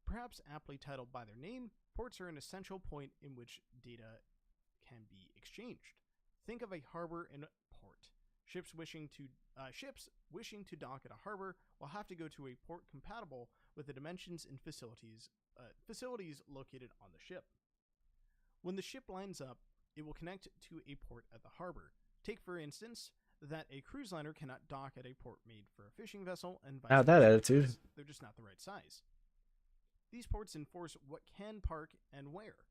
Perhaps aptly titled by their name, ports are an essential point in which data can be exchanged. Think of a harbor and port. Ships wishing to dock at a harbor will have to go to a port compatible with the dimensions and facilities located on the ship. When the ship lines up, it will connect to a port at the harbor. Take, for instance, that a cruise liner cannot dock at a port made for a fishing vessel, and vice versa. That attitude. They're just not the right size. These ports enforce what can park and where.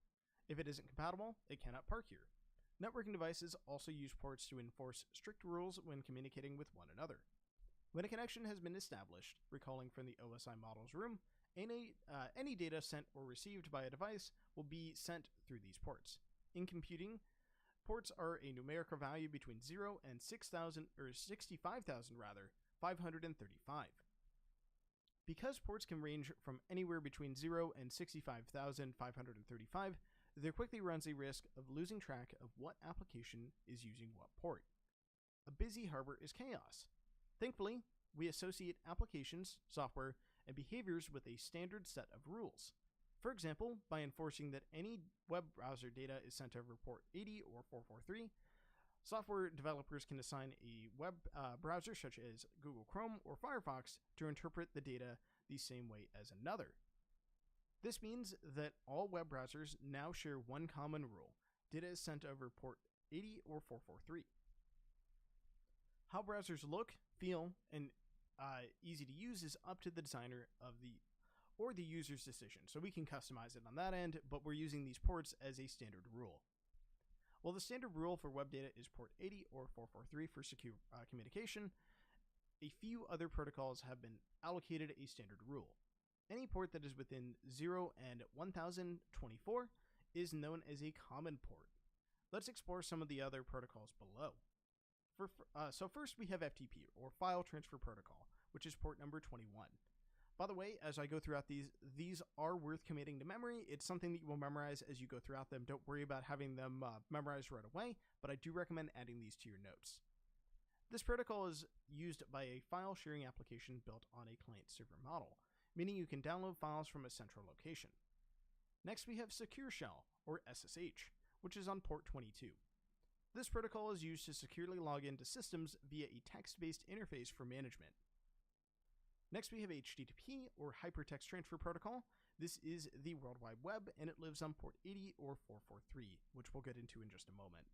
If it isn't compatible, it cannot park here. Networking devices also use ports to enforce strict rules when communicating with one another. When a connection has been established, recalling from the OSI model's room, any data sent or received by a device will be sent through these ports. In computing, ports are a numerical value between 0 and 535. Because ports can range from anywhere between 0 and 65,535, there quickly runs a risk of losing track of what application is using what port. A busy harbor is chaos. Thankfully, we associate applications, software, and behaviors with a standard set of rules. For example, by enforcing that any web browser data is sent over port 80 or 443, software developers can assign a web browser such as Google Chrome or Firefox to interpret the data the same way as another. This means that all web browsers now share one common rule. Data is sent over port 80 or 443. How browsers look, feel, and easy to use is up to the designer of the user's decision. So we can customize it on that end, but we're using these ports as a standard rule. While the standard rule for web data is port 80 or 443 for secure communication, a few other protocols have been allocated a standard rule. Any port that is within 0 and 1024 is known as a common port. Let's explore some of the other protocols below. So first we have FTP, or File Transfer Protocol, which is port number 21. By the way, as I go throughout these are worth committing to memory. It's something that you will memorize as you go throughout them. Don't worry about having them memorized right away, but I do recommend adding these to your notes. This protocol is used by a file sharing application built on a client-server model, meaning you can download files from a central location. Next we have Secure Shell, or SSH, which is on port 22. This protocol is used to securely log into systems via a text-based interface for management. Next we have HTTP, or Hypertext Transfer Protocol. This is the World Wide Web, and it lives on port 80 or 443, which we'll get into in just a moment.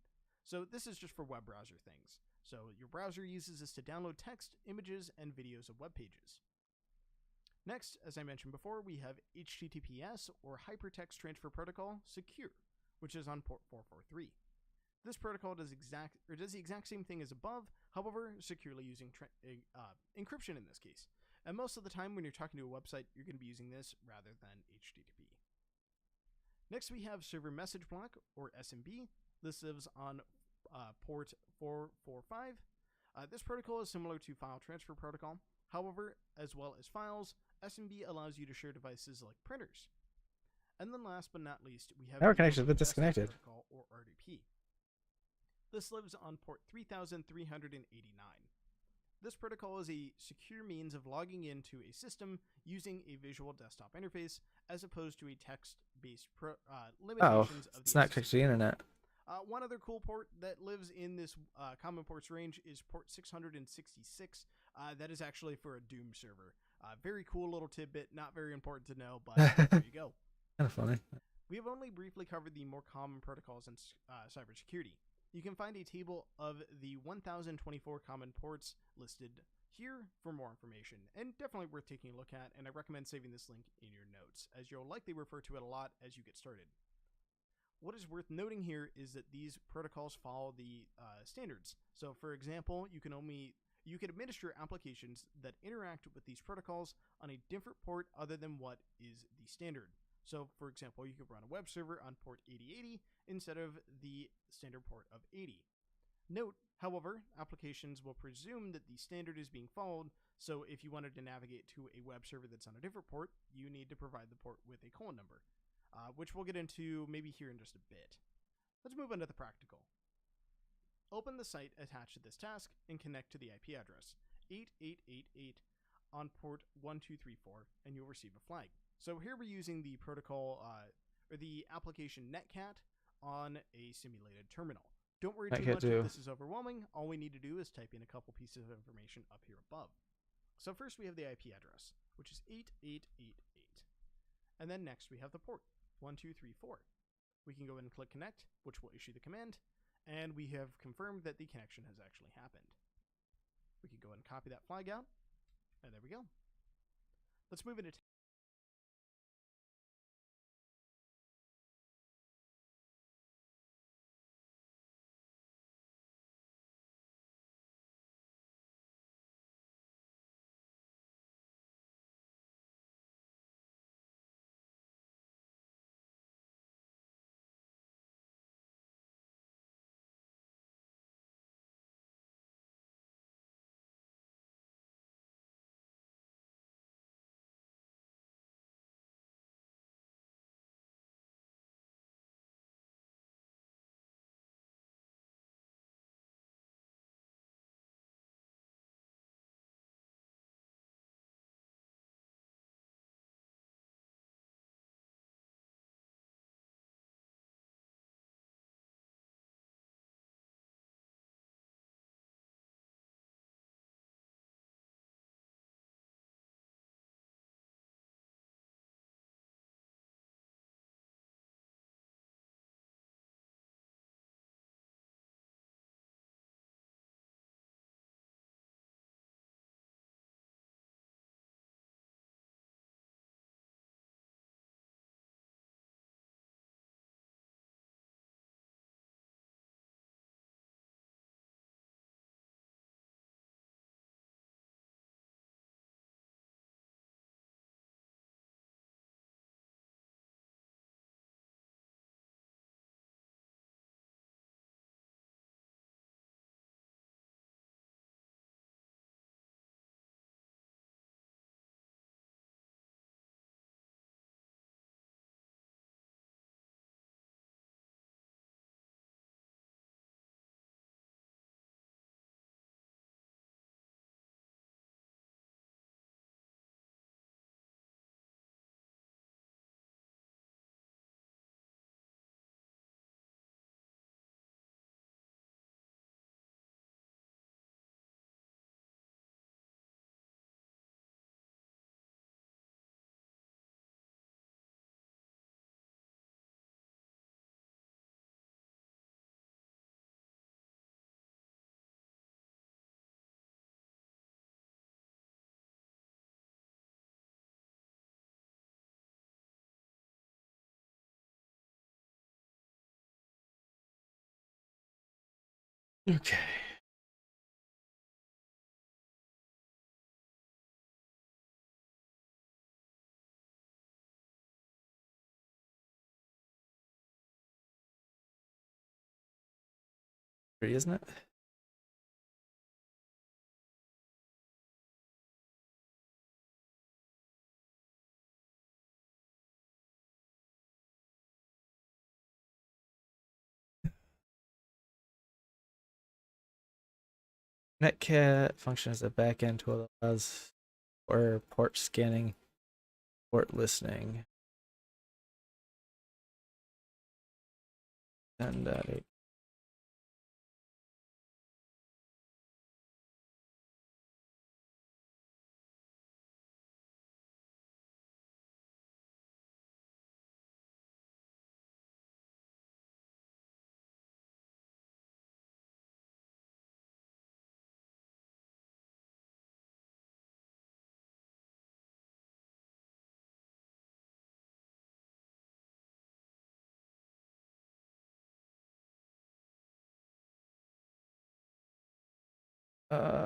So this is just for web browser things. So your browser uses this to download text, images, and videos of web pages. Next, as I mentioned before, we have HTTPS, or Hypertext Transfer Protocol Secure, which is on port 443. This protocol does the exact same thing as above, however, securely using encryption in this case. And most of the time when you're talking to a website, you're going to be using this rather than HTTP. Next, we have Server Message Block, or SMB. This lives on port 445. This protocol is similar to File Transfer Protocol. However, as well as files, SMB allows you to share devices like printers. And then last but not least, we have Network connection has been disconnected. Protocol, or RDP. This lives on port 3389. This protocol is a secure means of logging into a system using a visual desktop interface, as opposed to a text-based limitations of the it's not connected to the internet. One other cool port that lives in this common ports range is port 666. That is actually for a Doom server. Very cool little tidbit, not very important to know, but there you go. Kind of funny. We have only briefly covered the more common protocols in cybersecurity. You can find a table of the 1024 common ports listed here for more information, and definitely worth taking a look at, and I recommend saving this link in your notes, as you'll likely refer to it a lot as you get started. What is worth noting here is that these protocols follow the standards. So for example, you can administer applications that interact with these protocols on a different port other than what is the standard. So for example, you could run a web server on port 8080 instead of the standard port of 80. Note, however, applications will presume that the standard is being followed, so if you wanted to navigate to a web server that's on a different port, you need to provide the port with a colon number, which we'll get into maybe here in just a bit. Let's move on to the practical. Open the site attached to this task and connect to the IP address 8888 on port 1234, and you'll receive a flag. So here we're using the protocol, or the application Netcat on a simulated terminal. Don't worry too much if this is overwhelming. All we need to do is type in a couple pieces of information up here above. So first we have the IP address, which is 8888. And then next we have the port, 1234. We can go ahead and click connect, which will issue the command, and we have confirmed that the connection has actually happened. We can go ahead and copy that flag out, and there we go. Let's move into Okay. Pretty, isn't it? Netcat function as a backend tool that allows for port scanning, port listening, and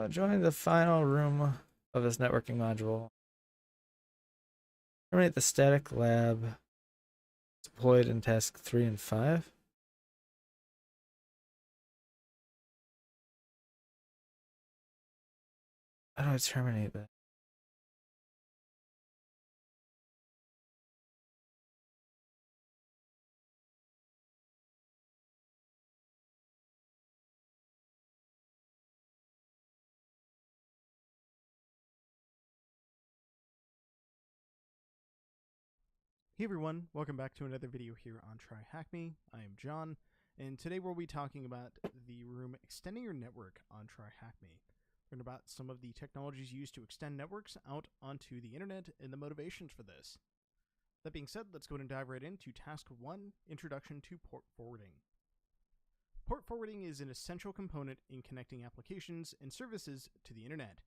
join the final room of this networking module. Terminate the static lab deployed in task 3 and 5. How do I terminate that? Hey everyone, welcome back to another video here on Try Hack Me. I am John, and today we'll be talking about the room Extending Your Network on Try Hack Me. Learn about some of the technologies used to extend networks out onto the internet and the motivations for this. That being said, let's go ahead and dive right into Task 1, Introduction to Port Forwarding. Port forwarding is an essential component in connecting applications and services to the internet.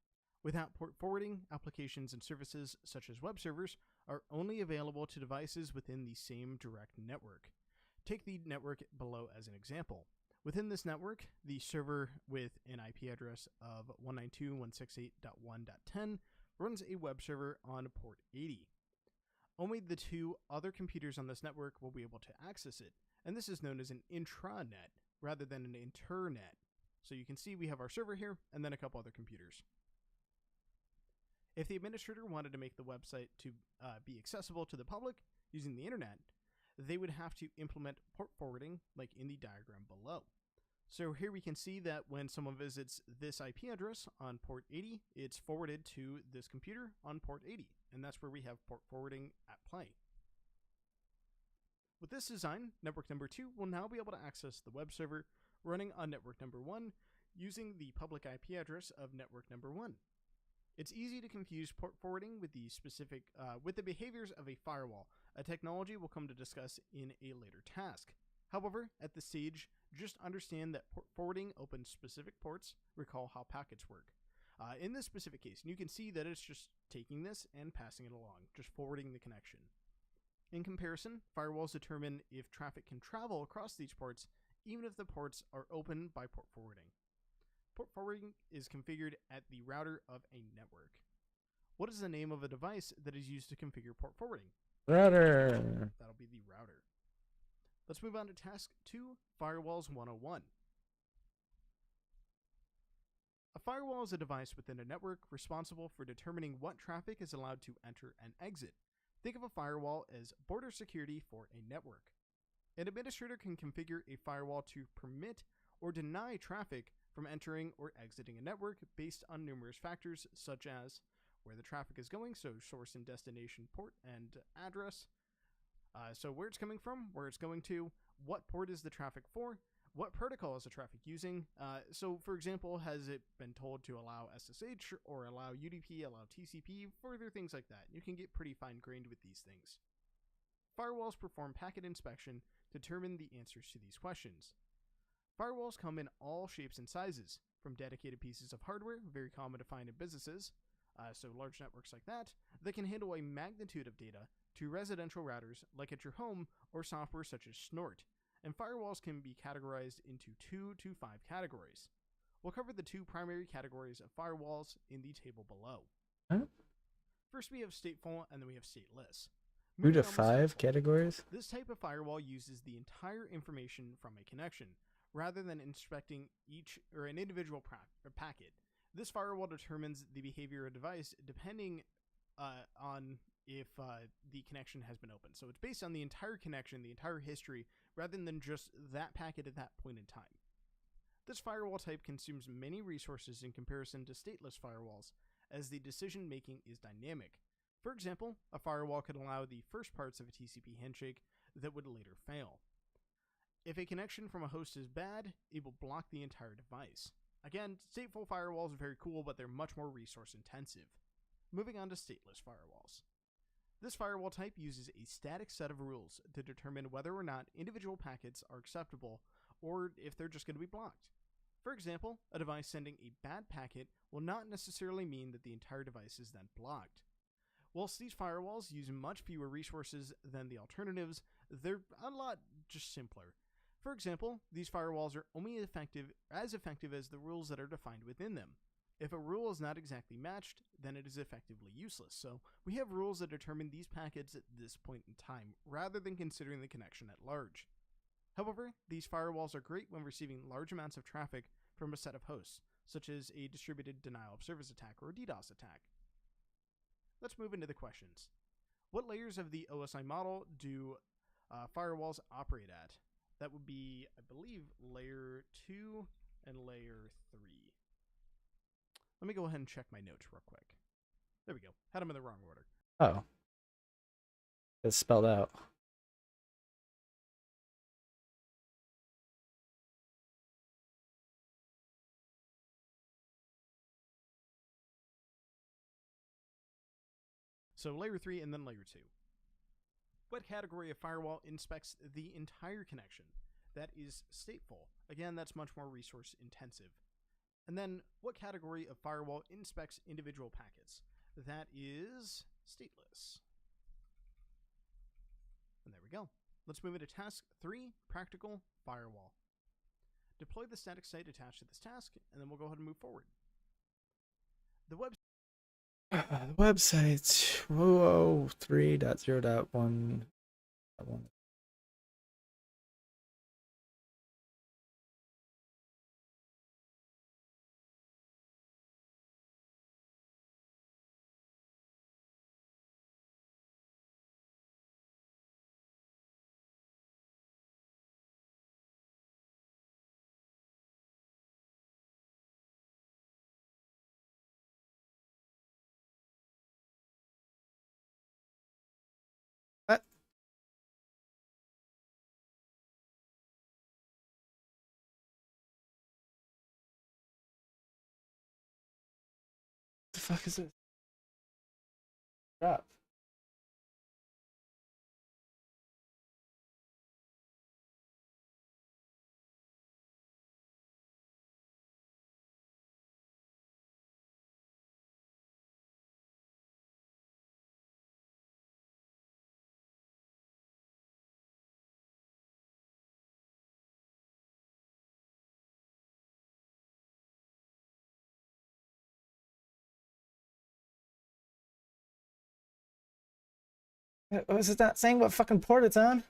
Without port forwarding, applications and services such as web servers are only available to devices within the same direct network. Take the network below as an example. Within this network, the server with an IP address of 192.168.1.10 runs a web server on port 80. Only the two other computers on this network will be able to access it, and this is known as an intranet rather than an internet. So you can see we have our server here and then a couple other computers. If the administrator wanted to make the website to be accessible to the public using the internet, they would have to implement port forwarding like in the diagram below. So here we can see that when someone visits this IP address on port 80, it's forwarded to this computer on port 80, and that's where we have port forwarding at play. With this design, network number 2 will now be able to access the web server running on network number 1 using the public IP address of network number 1. It's easy to confuse port forwarding with the behaviors of a firewall, a technology we'll come to discuss in a later task. However, at this stage, just understand that port forwarding opens specific ports. Recall how packets work. In this specific case, and you can see that it's just taking this and passing it along, just forwarding the connection. In comparison, firewalls determine if traffic can travel across these ports, even if the ports are open by port forwarding. Port forwarding is configured at the router of a network. What is the name of a device that is used to configure port forwarding? Router. That'll be the router. Let's move on to Task 2, Firewalls 101. A firewall is a device within a network responsible for determining what traffic is allowed to enter and exit. Think of a firewall as border security for a network. An administrator can configure a firewall to permit or deny traffic from entering or exiting a network based on numerous factors such as where the traffic is going, so source and destination port and address, so where it's coming from, where it's going to, what port is the traffic for, what protocol is the traffic using, so for example, has it been told to allow SSH or allow UDP, allow TCP, further things like that. You can get pretty fine-grained with these things. Firewalls perform packet inspection to determine the answers to these questions. Firewalls come in all shapes and sizes, from dedicated pieces of hardware, very common to find in businesses, so large networks like that can handle a magnitude of data, to residential routers like at your home or software such as Snort. and firewalls can be categorized into 2 to 5 categories. We'll cover the 2 primary categories of firewalls in the table below. Huh? First, we have stateful, and then we have stateless. 2 to Moving on with 5 stateful. categories? This type of firewall uses the entire information from a connection, rather than inspecting each or an individual packet. This firewall determines the behavior of a device depending on if the connection has been opened. So it's based on the entire connection, the entire history, rather than just that packet at that point in time. This firewall type consumes many resources in comparison to stateless firewalls, as the decision making is dynamic. For example, a firewall could allow the first parts of a TCP handshake that would later fail. If a connection from a host is bad, it will block the entire device. Again, stateful firewalls are very cool, but they're much more resource intensive. Moving on to stateless firewalls. This firewall type uses a static set of rules to determine whether or not individual packets are acceptable or if they're just going to be blocked. For example, a device sending a bad packet will not necessarily mean that the entire device is then blocked. Whilst these firewalls use much fewer resources than the alternatives, they're a lot just simpler. For example, these firewalls are only as effective as the rules that are defined within them. If a rule is not exactly matched, then it is effectively useless. So we have rules that determine these packets at this point in time, rather than considering the connection at large. However, these firewalls are great when receiving large amounts of traffic from a set of hosts, such as a distributed denial of service attack or a DDoS attack. Let's move into the questions. What layers of the OSI model do firewalls operate at? That would be, I believe, layer 2 and layer 3. Let me go ahead and check my notes real quick. There we go. Had them in the wrong order. Oh. It's spelled out. So layer 3 and then layer 2. What category of firewall inspects the entire connection? That is stateful. Again, that's much more resource intensive. And then what category of firewall inspects individual packets? That is stateless. And there we go. Let's move into task 3, practical firewall. Deploy the static site attached to this task, and then we'll go ahead and move forward. The website 003.0.1. The fuck is this? Crap. Was it not saying what fucking port it's on?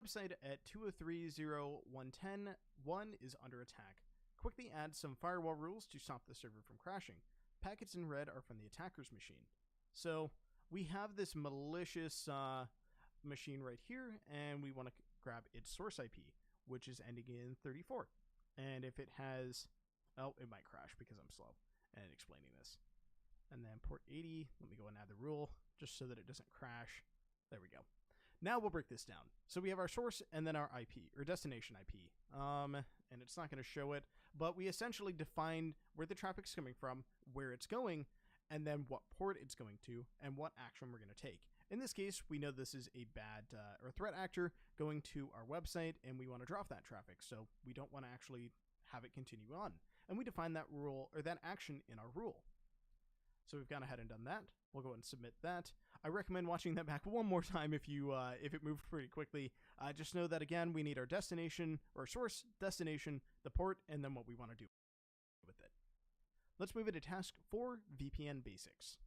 website at 203.0.1.10.1 is under attack. Quickly add some firewall rules to stop the server from crashing. Packets in red are from the attacker's machine. So we have this malicious machine right here, and we want to grab its source IP, which is ending in 34. And if it has, oh, it might crash because I'm slow and explaining this. And then port 80, let me go and add the rule just so that it doesn't crash. There we go. Now we'll break this down. So we have our source and then our IP, or destination IP. And it's not going to show it, but we essentially defined where the traffic's coming from, where it's going, and then what port it's going to, and what action we're going to take. In this case, we know this is a bad or threat actor going to our website, and we want to drop that traffic, so we don't want to actually have it continue on. And we define that rule, or that action, in our rule. So we've gone ahead and done that. We'll go ahead and submit that. I recommend watching that back one more time if it moved pretty quickly. Just know that, again, we need our destination, or source, destination, the port, and then what we want to do with it. Let's move into task 4, VPN basics.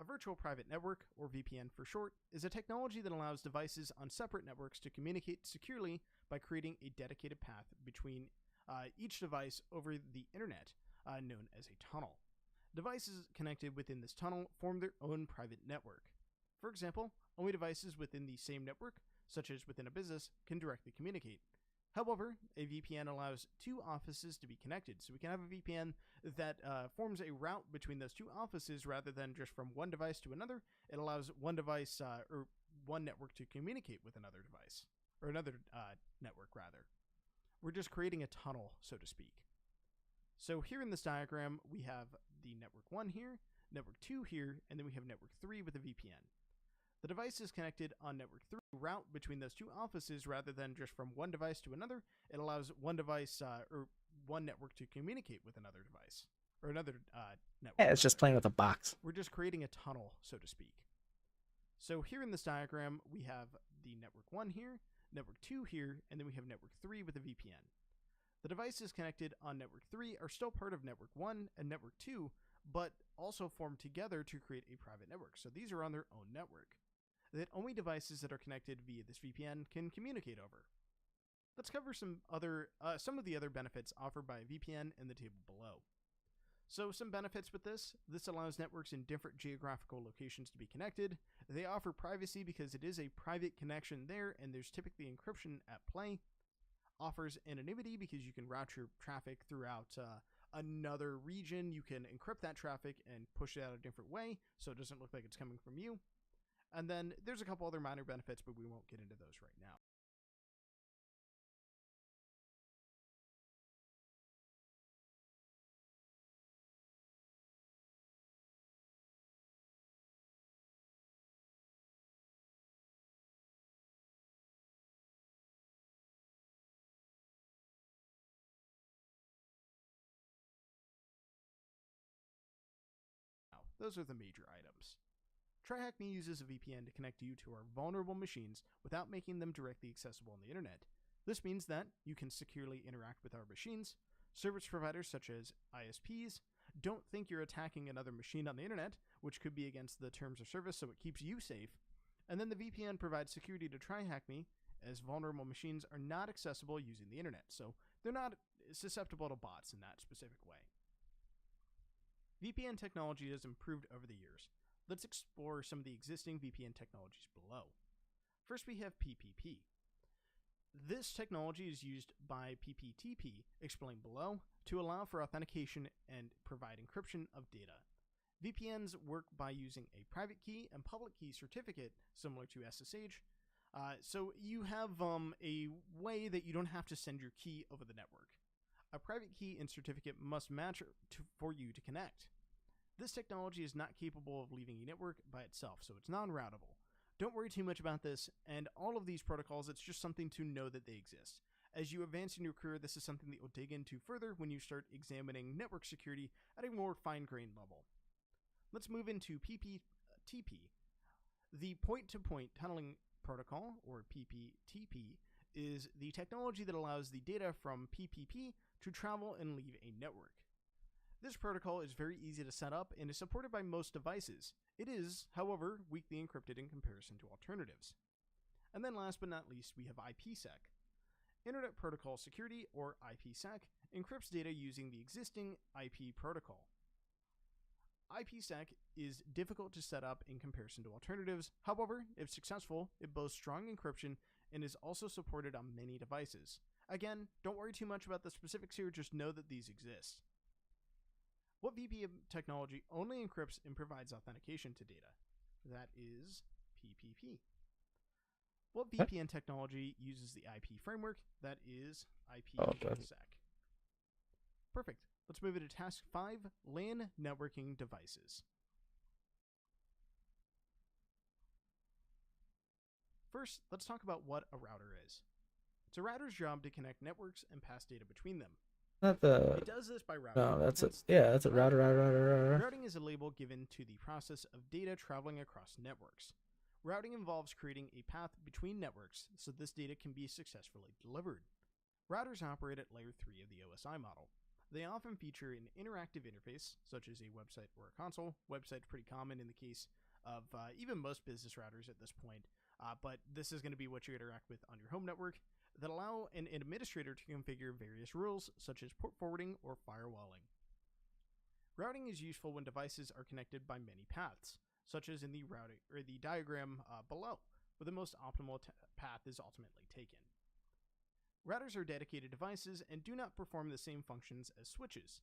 A virtual private network, or VPN for short, is a technology that allows devices on separate networks to communicate securely by creating a dedicated path between each device over the internet, known as a tunnel. Devices connected within this tunnel form their own private network. For example, only devices within the same network, such as within a business, can directly communicate. However, a VPN allows two offices to be connected, so we can have a VPN that forms a route between those two offices rather than just from one device to another. It allows one device or one network to communicate with another device, or another network rather. We're just creating a tunnel, so to speak. So here in this diagram, we have the network 1 here, network 2 here, and then we have network 3 with a VPN. The device is connected on network 3 route between those two offices rather than just from one device to another. It allows one device or one network to communicate with another device or another network. Yeah, it's just playing with a box. We're just creating a tunnel, so to speak. So here in this diagram, we have the network 1 here, network 2 here, and then we have network 3 with a VPN. The devices connected on network 3 are still part of network 1 and network 2, but also form together to create a private network. So these are on their own network that only devices that are connected via this VPN can communicate over. Let's cover some of the other benefits offered by a VPN in the table below. So some benefits with this allows networks in different geographical locations to be connected. They offer privacy because it is a private connection there and there's typically encryption at play. Offers anonymity because you can route your traffic throughout another region. You can encrypt that traffic and push it out a different way so it doesn't look like it's coming from you. And then there's a couple other minor benefits, but we won't get into those right now. Those are the major items. TryHackMe uses a VPN to connect you to our vulnerable machines without making them directly accessible on the internet. This means that you can securely interact with our machines. Service providers such as ISPs don't think you're attacking another machine on the internet, which could be against the terms of service, so it keeps you safe. And then the VPN provides security to TryHackMe, as vulnerable machines are not accessible using the internet, so they're not susceptible to bots in that specific way. VPN technology has improved over the years. Let's explore some of the existing VPN technologies below. First, we have PPP. This technology is used by PPTP, explained below, to allow for authentication and provide encryption of data. VPNs work by using a private key and public key certificate, similar to SSH. So you have a way that you don't have to send your key over the network. A private key and certificate must match for you to connect. This technology is not capable of leaving a network by itself, so it's non-routable. Don't worry too much about this, and all of these protocols, it's just something to know that they exist. As you advance in your career, this is something that you'll dig into further when you start examining network security at a more fine-grained level. Let's move into PPTP. The point-to-point tunneling protocol, or PPTP, is the technology that allows the data from PPP to travel and leave a network. This protocol is very easy to set up and is supported by most devices. It is, however, weakly encrypted in comparison to alternatives. And then last but not least, we have IPsec. Internet Protocol Security, or IPsec, encrypts data using the existing IP protocol. IPsec is difficult to set up in comparison to alternatives. However, if successful, it boasts strong encryption and is also supported on many devices. Again, don't worry too much about the specifics here, just know that these exist. What VPN technology only encrypts and provides authentication to data? That is IPPP. What VPN technology uses the IP framework? That is IPsec. Perfect. Let's move into task 5, LAN networking devices. First, let's talk about what a router is. It's a router's job to connect networks and pass data between them. Not the. It does this by routing. No, that's a. Yeah, that's a router. Routing is a label given to the process of data traveling across networks. Routing involves creating a path between networks so this data can be successfully delivered. Routers operate at layer 3 of the OSI model. They often feature an interactive interface, such as a website or a console. Website's pretty common in the case of even most business routers at this point, but this is going to be what you interact with on your home network, that allow an administrator to configure various rules, such as port forwarding or firewalling. Routing is useful when devices are connected by many paths, such as in the routing or the diagram below, where the most optimal path is ultimately taken. Routers are dedicated devices and do not perform the same functions as switches.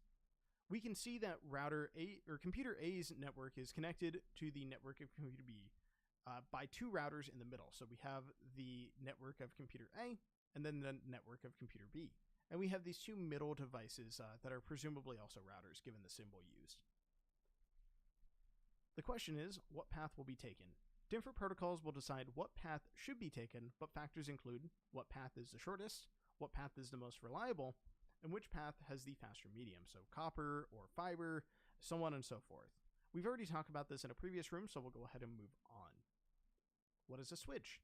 We can see that router A or computer A's network is connected to the network of computer B by 2 routers in the middle. So we have the network of computer A and then the network of computer B. And we have these 2 middle devices that are presumably also routers, given the symbol used. The question is, what path will be taken? Different protocols will decide what path should be taken, but factors include what path is the shortest, what path is the most reliable, and which path has the faster medium, so copper or fiber, so on and so forth. We've already talked about this in a previous room, so we'll go ahead and move on. What is a switch?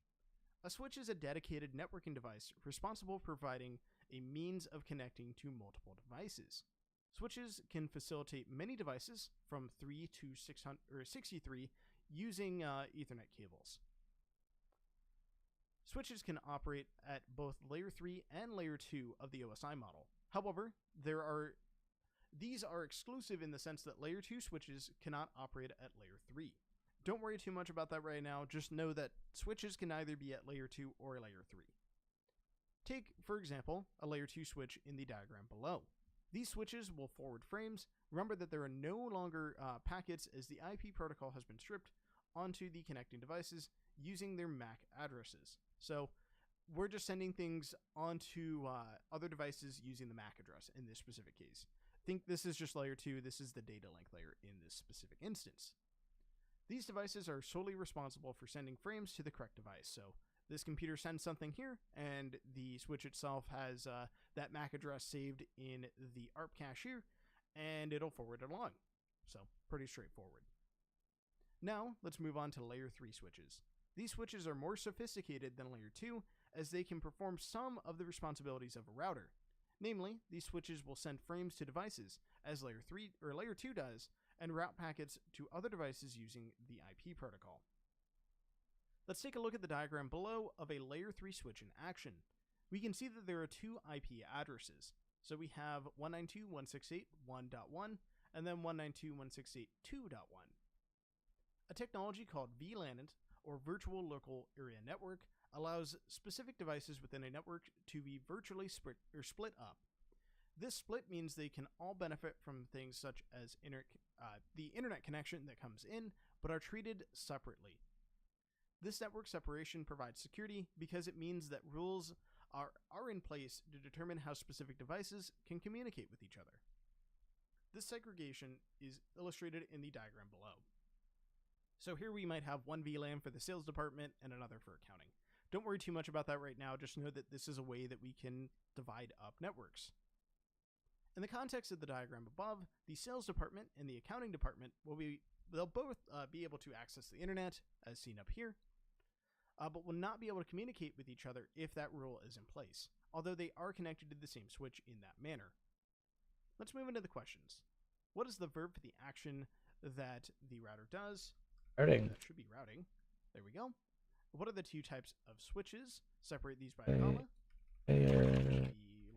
A switch is a dedicated networking device responsible for providing a means of connecting to multiple devices. Switches can facilitate many devices from 3 to 63 using Ethernet cables. Switches can operate at both layer 3 and layer 2 of the OSI model. However, these are exclusive in the sense that layer 2 switches cannot operate at layer 3. Don't worry too much about that right now, just know that switches can either be at layer 2 or layer 3. Take, for example, a layer 2 switch in the diagram below. These switches will forward frames. Remember that there are no longer packets, as the IP protocol has been stripped onto the connecting devices using their MAC addresses. So we're just sending things onto other devices using the MAC address in this specific case. Think this is just layer 2, this is the data link layer in this specific instance. These devices are solely responsible for sending frames to the correct device. So this computer sends something here, and the switch itself has that MAC address saved in the ARP cache here, and it'll forward it along. So pretty straightforward. Now let's move on to layer 3 switches. These switches are more sophisticated than layer 2, as they can perform some of the responsibilities of a router. Namely, these switches will send frames to devices, as layer 3 or layer 2 does, and route packets to other devices using the IP protocol. Let's take a look at the diagram below of a layer 3 switch in action. We can see that there are 2 IP addresses. So we have 192.168.1.1 and then 192.168.2.1. A technology called VLANet, or Virtual Local Area Network, allows specific devices within a network to be virtually split up. This split means they can all benefit from things such as the internet connection that comes in, but are treated separately. This network separation provides security because it means that rules are in place to determine how specific devices can communicate with each other. This segregation is illustrated in the diagram below. So here we might have one VLAN for the sales department and another for accounting. Don't worry too much about that right now, just know that this is a way that we can divide up networks. In the context of the diagram above, the sales department and the accounting department they'll both be able to access the internet, as seen up here, but will not be able to communicate with each other if that rule is in place, although they are connected to the same switch in that manner. Let's move into the questions. What is the verb for the action that the router does? Routing. That should be routing. There we go. What are the 2 types of switches? Separate these by a comma. The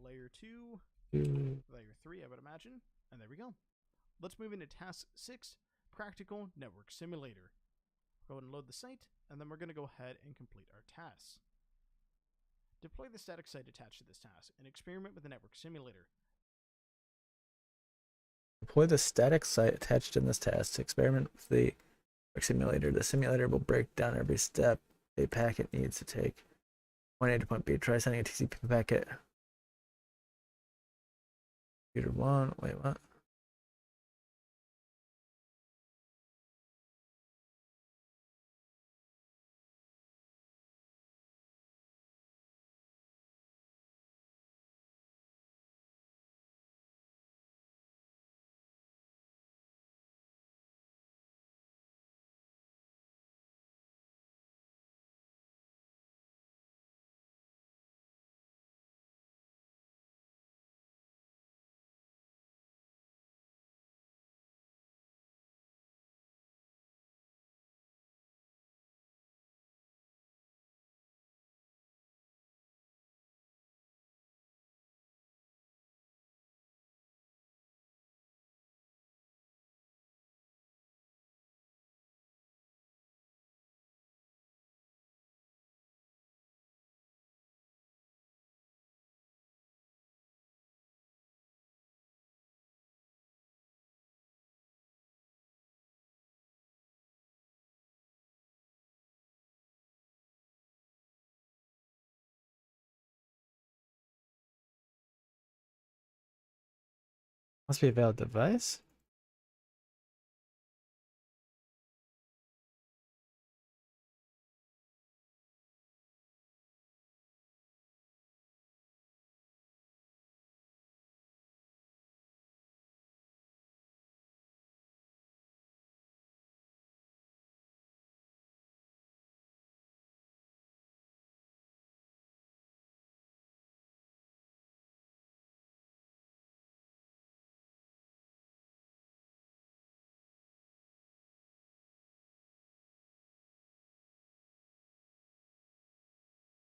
layer 2, layer 3, I would imagine. And there we go. Let's move into task 6, Practical Network Simulator. Go ahead and load the site, and then we're going to go ahead and complete our tasks. Deploy the static site attached to this task and experiment with the network simulator. Deploy the static site attached in this task to experiment with the simulator. The simulator will break down every step a packet needs to take. Point A to point B. Try sending a TCP packet. Computer 1. Wait, what? Must be a valid device.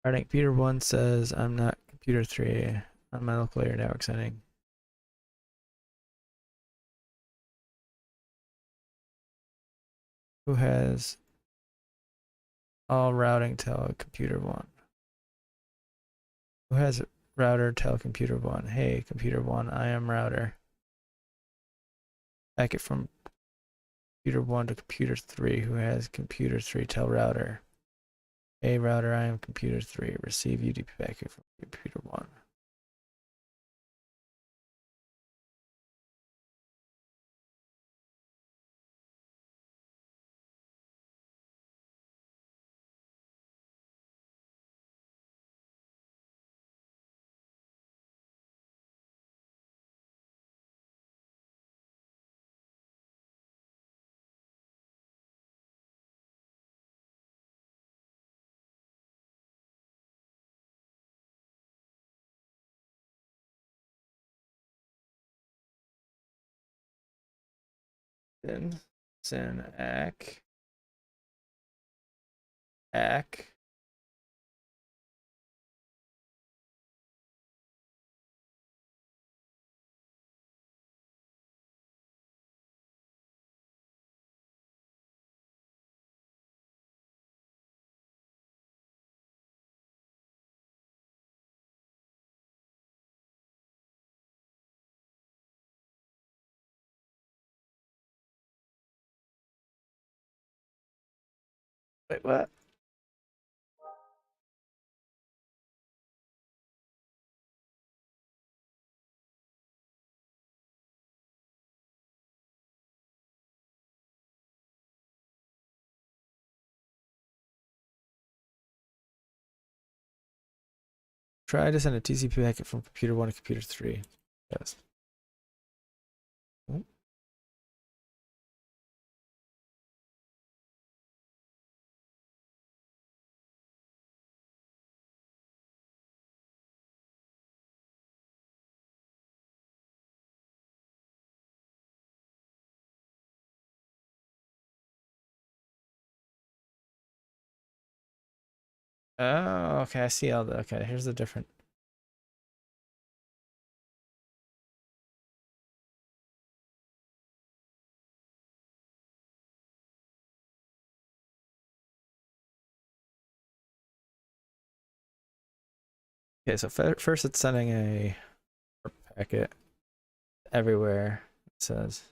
Alright, computer 1 says I'm not computer 3 on my local area network setting. Who has all routing tell computer 1? Who has router tell computer 1? Hey, computer 1, I am router. Packet from computer 1 to computer 3. Who has computer 3 tell router? Hey, router, I am computer 3. Receive UDP packet from computer 1. Then send ack. Wait, what? Try to send a TCP packet from computer 1 to computer 3. Yes. Oh, okay, I see all the, okay, here's the different. Okay, so first it's sending a packet everywhere, it says.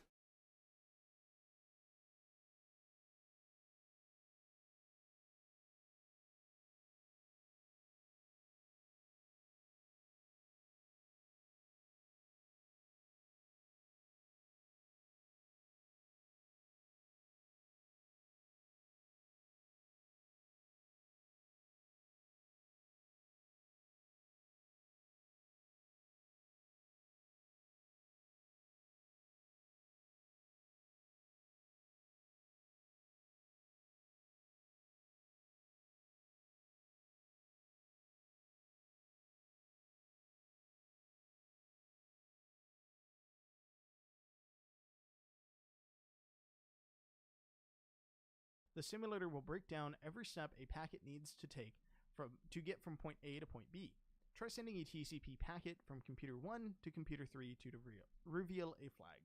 the simulator will break down every step a packet needs to take to get from point A to point B. Try sending a TCP packet from computer 1 to computer 3 to reveal a flag.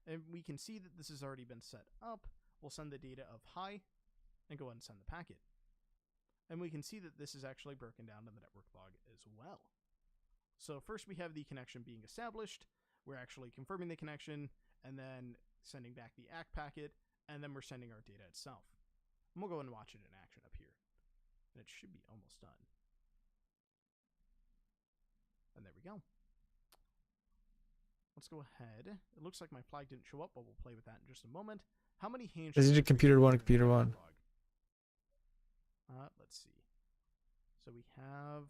And we can see that this has already been set up. We'll send the data of hi and go ahead and send the packet. And we can see that this is actually broken down in the network log as well. So first we have the connection being established. We're actually confirming the connection and then sending back the ACK packet, and then we're sending our data itself. And we'll go and watch it in action up here. And it should be almost done. And there we go. Let's go ahead. It looks like my flag didn't show up, but we'll play with that in just a moment. How many handshakes? This is computer 1, computer 1. Let's see. So we have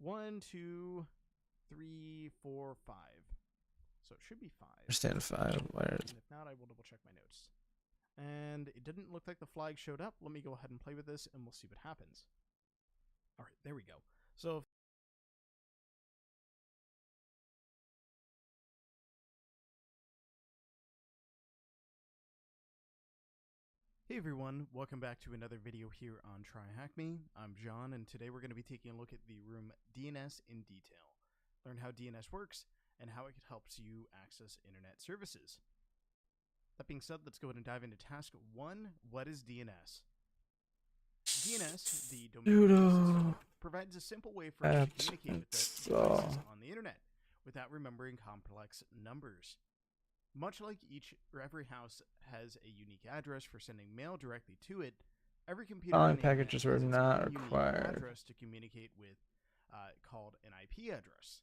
1, 2, 3, 4, 5. So it should be 5. Understand 5. And if not, I will double check my notes. And it didn't look like the flag showed up. Let me go ahead and play with this, and we'll see what happens. All right, there we go. So hey everyone, welcome back to another video here on TryHackMe. I'm John, and today we're going to be taking a look at the room DNS in detail. Learn how DNS works and how it helps you access internet services. That being said, let's go ahead and dive into task 1. What is DNS? DNS, the domain system, provides a simple way for us to communicate with the devices on the internet without remembering complex numbers. Much like every house has a unique address for sending mail directly to it, every computer Following packages were not required. Address to communicate with, called an IP address.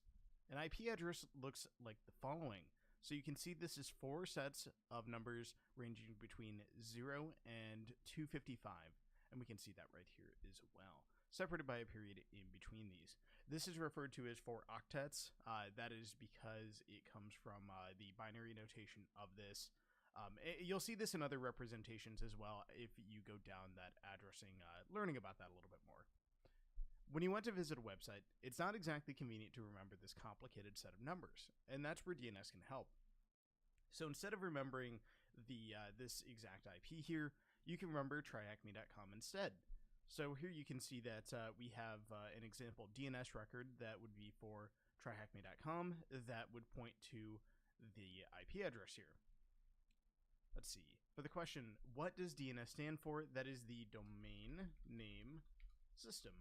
An IP address looks like the following. So you can see this is 4 sets of numbers ranging between 0 and 255, and we can see that right here as well, separated by a period in between these. This is referred to as 4 octets. That is because it comes from the binary notation of this. You'll see this in other representations as well if you go down that addressing, learning about that a little bit more. When you want to visit a website, it's not exactly convenient to remember this complicated set of numbers, and that's where DNS can help. So instead of remembering this exact IP here, you can remember tryhackme.com instead. So here you can see that we have an example DNS record that would be for tryhackme.com that would point to the IP address here. Let's see. For the question, what does DNS stand for? That is the domain name system.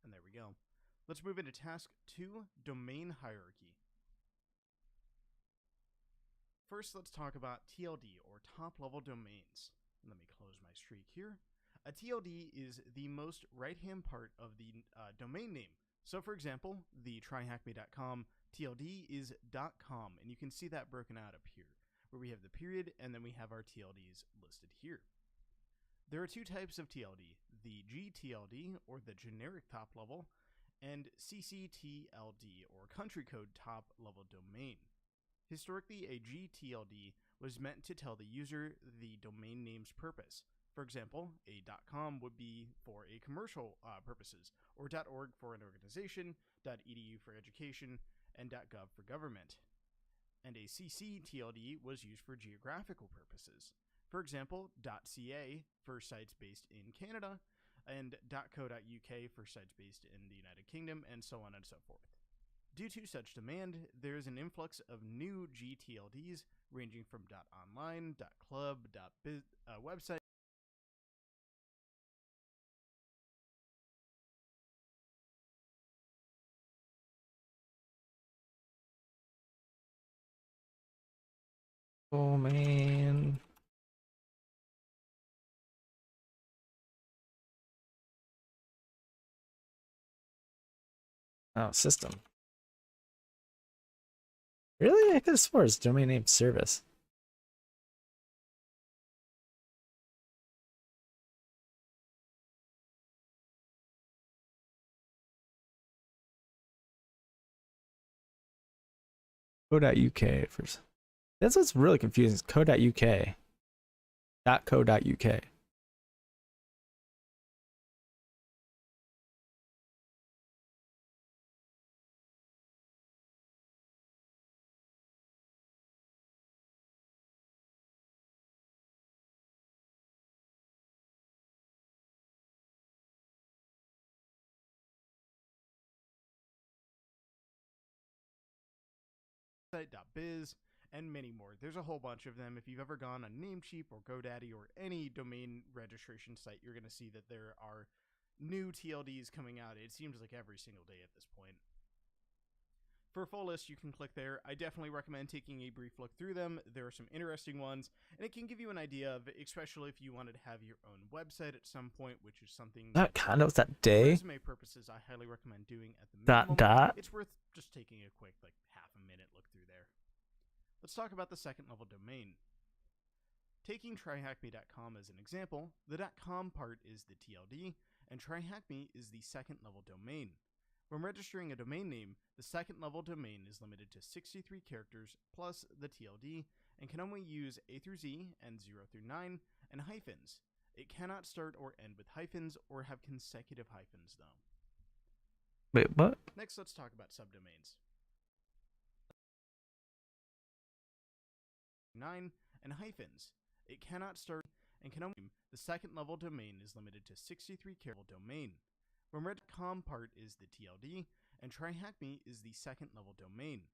And there we go. Let's move into task 2, domain hierarchy. First, let's talk about TLD, or top-level domains. Let me close my streak here. A TLD is the most right-hand part of the domain name. So, for example, the tryhackme.com TLD is .com, and you can see that broken out up here, where we have the period, and then we have our TLDs listed here. There are 2 types of TLD, the GTLD, or the generic top level, and CCTLD, or country code top level domain. Historically, a GTLD was meant to tell the user the domain name's purpose. For example, a .com would be for a commercial purposes, or .org for an organization, .edu for education, and .gov for government. And a CCTLD was used for geographical purposes. For example, .ca for sites based in Canada, and .co.uk for sites based in the United Kingdom, and so on and so forth. Due to such demand, there is an influx of new GTLDs ranging from .online, .club, .website. Domain. Oh, system. Really? I could have sworn it's domain name service. Co.uk first. That's what's really confusing. Is co.uk. .co.uk. .biz, and many more. There's a whole bunch of them. If you've ever gone on Namecheap or GoDaddy or any domain registration site, you're going to see that there are new TLDs coming out. It seems like every single day at this point. For a full list, you can click there. I definitely recommend taking a brief look through them. There are some interesting ones, and it can give you an idea of, especially if you wanted to have your own website at some point, which is something That kind of that for day. resume purposes I highly recommend doing at the Dot, minimum. dot. It's worth just taking a quick, like, half a minute look through there. Let's talk about the second level domain. Taking tryhackme.com as an example, the .com part is the TLD, and tryhackme is the second level domain. When registering a domain name, the second level domain is limited to 63 characters plus the TLD, and can only use A through Z and 0 through 9, and hyphens. It cannot start or end with hyphens or have consecutive hyphens, though. Wait, what? Next, let's talk about subdomains. 9 and hyphens. It cannot start and can only. The second level domain is limited to 63 character domain. When red.com part is the TLD, and tryhackme is the second level domain.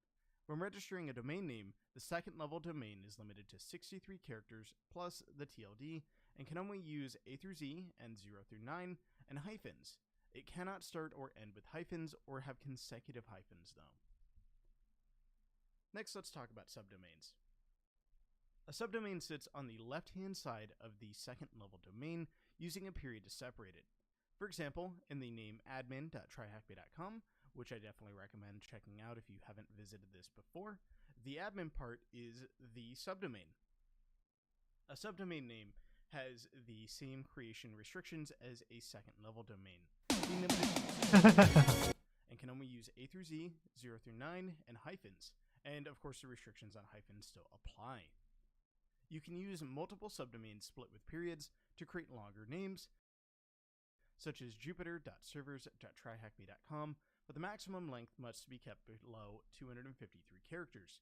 When registering a domain name, the second level domain is limited to 63 characters plus the TLD, and can only use A through Z and 0 through 9, and hyphens. It cannot start or end with hyphens or have consecutive hyphens, though. Next, let's talk about subdomains. A subdomain sits on the left-hand side of the second level domain, using a period to separate it. For example, in the name admin.tryhackme.com, which I definitely recommend checking out if you haven't visited this before, the admin part is the subdomain. A subdomain name has the same creation restrictions as a second level domain, being limited and can only use A through Z, 0 through 9, and hyphens, and of course the restrictions on hyphens still apply. You can use multiple subdomains split with periods to create longer names, such as jupiter.servers.tryhackme.com, but the maximum length must be kept below 253 characters.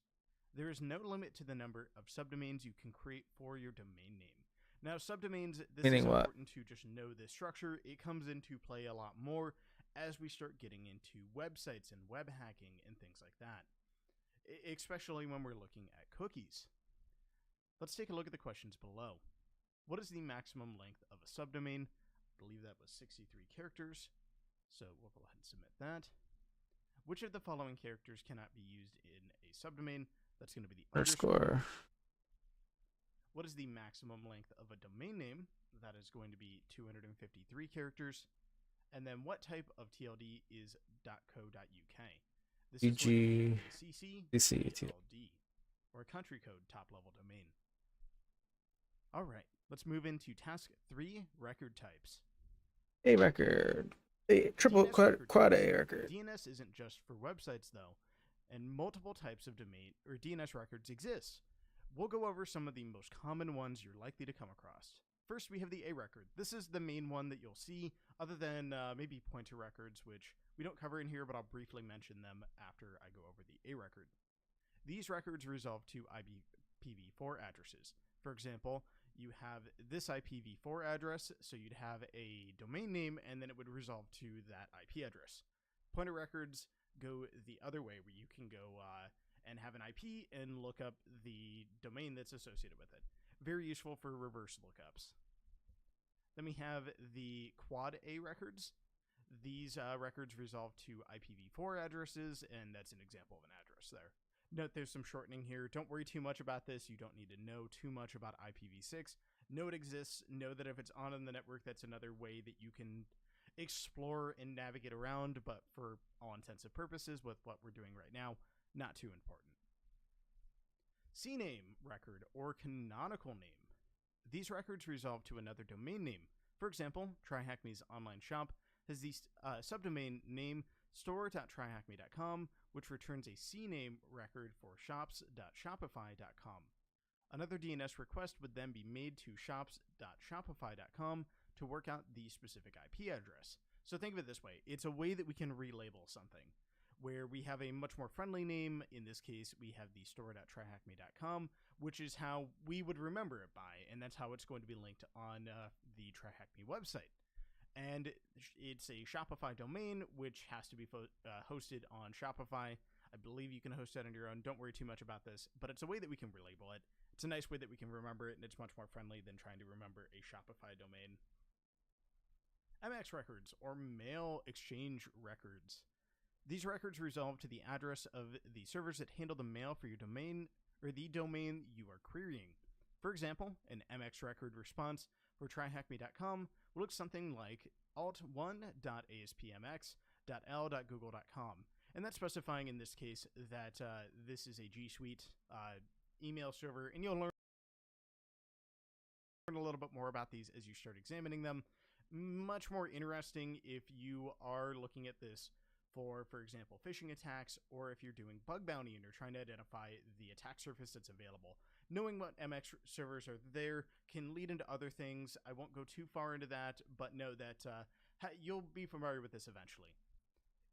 There is no limit to the number of subdomains you can create for your domain name. Now, subdomains, this Meaning is what? important to just know this structure. It comes into play a lot more as we start getting into websites and web hacking and things like that, especially when we're looking at cookies. Let's take a look at the questions below. What is the maximum length of a subdomain? I believe that was 63 characters, so we'll go ahead and submit that. Which of the following characters cannot be used in a subdomain? That's going to be the Underscore. What is the maximum length of a domain name? That is going to be 253 characters. And then what type of TLD is .co.uk? This is going to be CC, TLD, or a country code top level domain. All right, let's move into task 3, record types. A record. A triple quad A record. DNS isn't just for websites though, and multiple types of domain or DNS records exist. We'll go over some of the most common ones you're likely to come across. First, we have the A record. This is the main one that you'll see, other than maybe pointer records, which we don't cover in here, but I'll briefly mention them after I go over the A record. These records resolve to IPv4 addresses. For example, you have this IPv4 address, so you'd have a domain name, and then it would resolve to that IP address. Pointer records go the other way, where you can go and have an IP and look up the domain that's associated with it. Very useful for reverse lookups. Then we have the quad A records. These records resolve to IPv4 addresses, and that's an example of an address there. Note there's some shortening here. Don't worry too much about this. You don't need to know too much about IPv6. Know it exists. Know that if it's on the network, that's another way that you can explore and navigate around, but for all intents and purposes, with what we're doing right now, not too important. CNAME record, or canonical name. These records resolve to another domain name. For example, TryHackMe's online shop has the subdomain name store.tryhackme.com, which returns a CNAME record for shops.shopify.com. Another DNS request would then be made to shops.shopify.com to work out the specific IP address. So think of it this way. It's a way that we can relabel something, where we have a much more friendly name. In this case, we have the store.tryhackme.com, which is how we would remember it by, and that's how it's going to be linked on the TryHackMe website. And it's a Shopify domain, which has to be hosted on Shopify. I believe you can host that on your own. Don't worry too much about this, but it's a way that we can relabel it. It's a nice way that we can remember it, and it's much more friendly than trying to remember a Shopify domain. MX records, or mail exchange records. These records resolve to the address of the servers that handle the mail for your domain, or the domain you are querying. For example, an MX record response for tryhackme.com will look something like alt1.aspmx.l.google.com, and that's specifying in this case that this is a G Suite email server, and you'll learn a little bit more about these as you start examining them. Much more interesting if you are looking at this for example, phishing attacks, or if you're doing bug bounty and you're trying to identify the attack surface that's available. Knowing what MX servers are there can lead into other things. I won't go too far into that, but know that you'll be familiar with this eventually.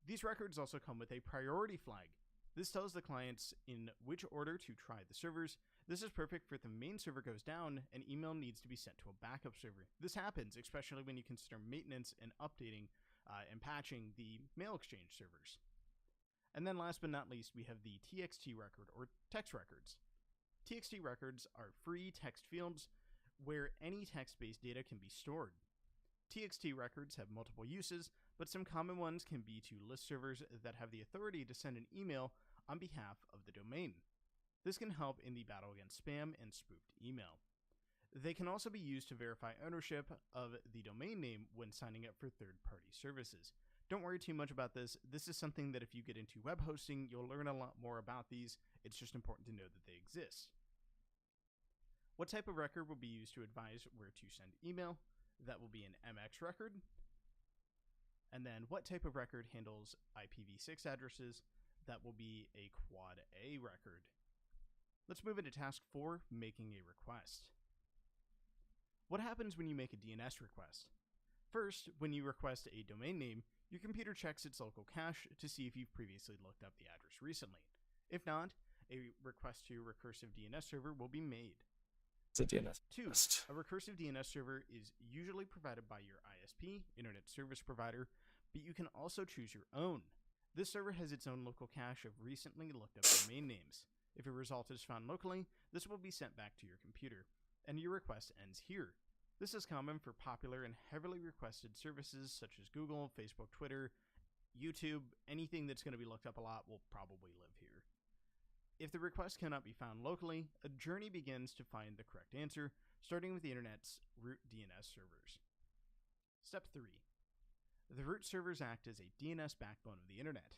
These records also come with a priority flag. This tells the clients in which order to try the servers. This is perfect for if the main server goes down and email needs to be sent to a backup server. This happens especially when you consider maintenance and updating and patching the mail exchange servers. And then last but not least, we have the TXT record, or text records. TXT records are free text fields where any text-based data can be stored. TXT records have multiple uses, but some common ones can be to list servers that have the authority to send an email on behalf of the domain. This can help in the battle against spam and spoofed email. They can also be used to verify ownership of the domain name when signing up for third-party services. Don't worry too much about this. This is something that if you get into web hosting, you'll learn a lot more about these. It's just important to know that they exist. What type of record will be used to advise where to send email? That will be an MX record. And then what type of record handles IPv6 addresses? That will be a Quad A record. Let's move into task 4, making a request. What happens when you make a DNS request? First, when you request a domain name, your computer checks its local cache to see if you've previously looked up the address recently. If not, a request to your recursive DNS server will be made. It's a DNS. 2. A recursive DNS server is usually provided by your ISP, Internet Service Provider, but you can also choose your own. This server has its own local cache of recently looked up domain names. If a result is found locally, this will be sent back to your computer, and your request ends here. This is common for popular and heavily requested services such as Google, Facebook, Twitter, YouTube. Anything that's going to be looked up a lot will probably live here. If the request cannot be found locally, a journey begins to find the correct answer, starting with the internet's root DNS servers. Step 3. The root servers act as a DNS backbone of the internet.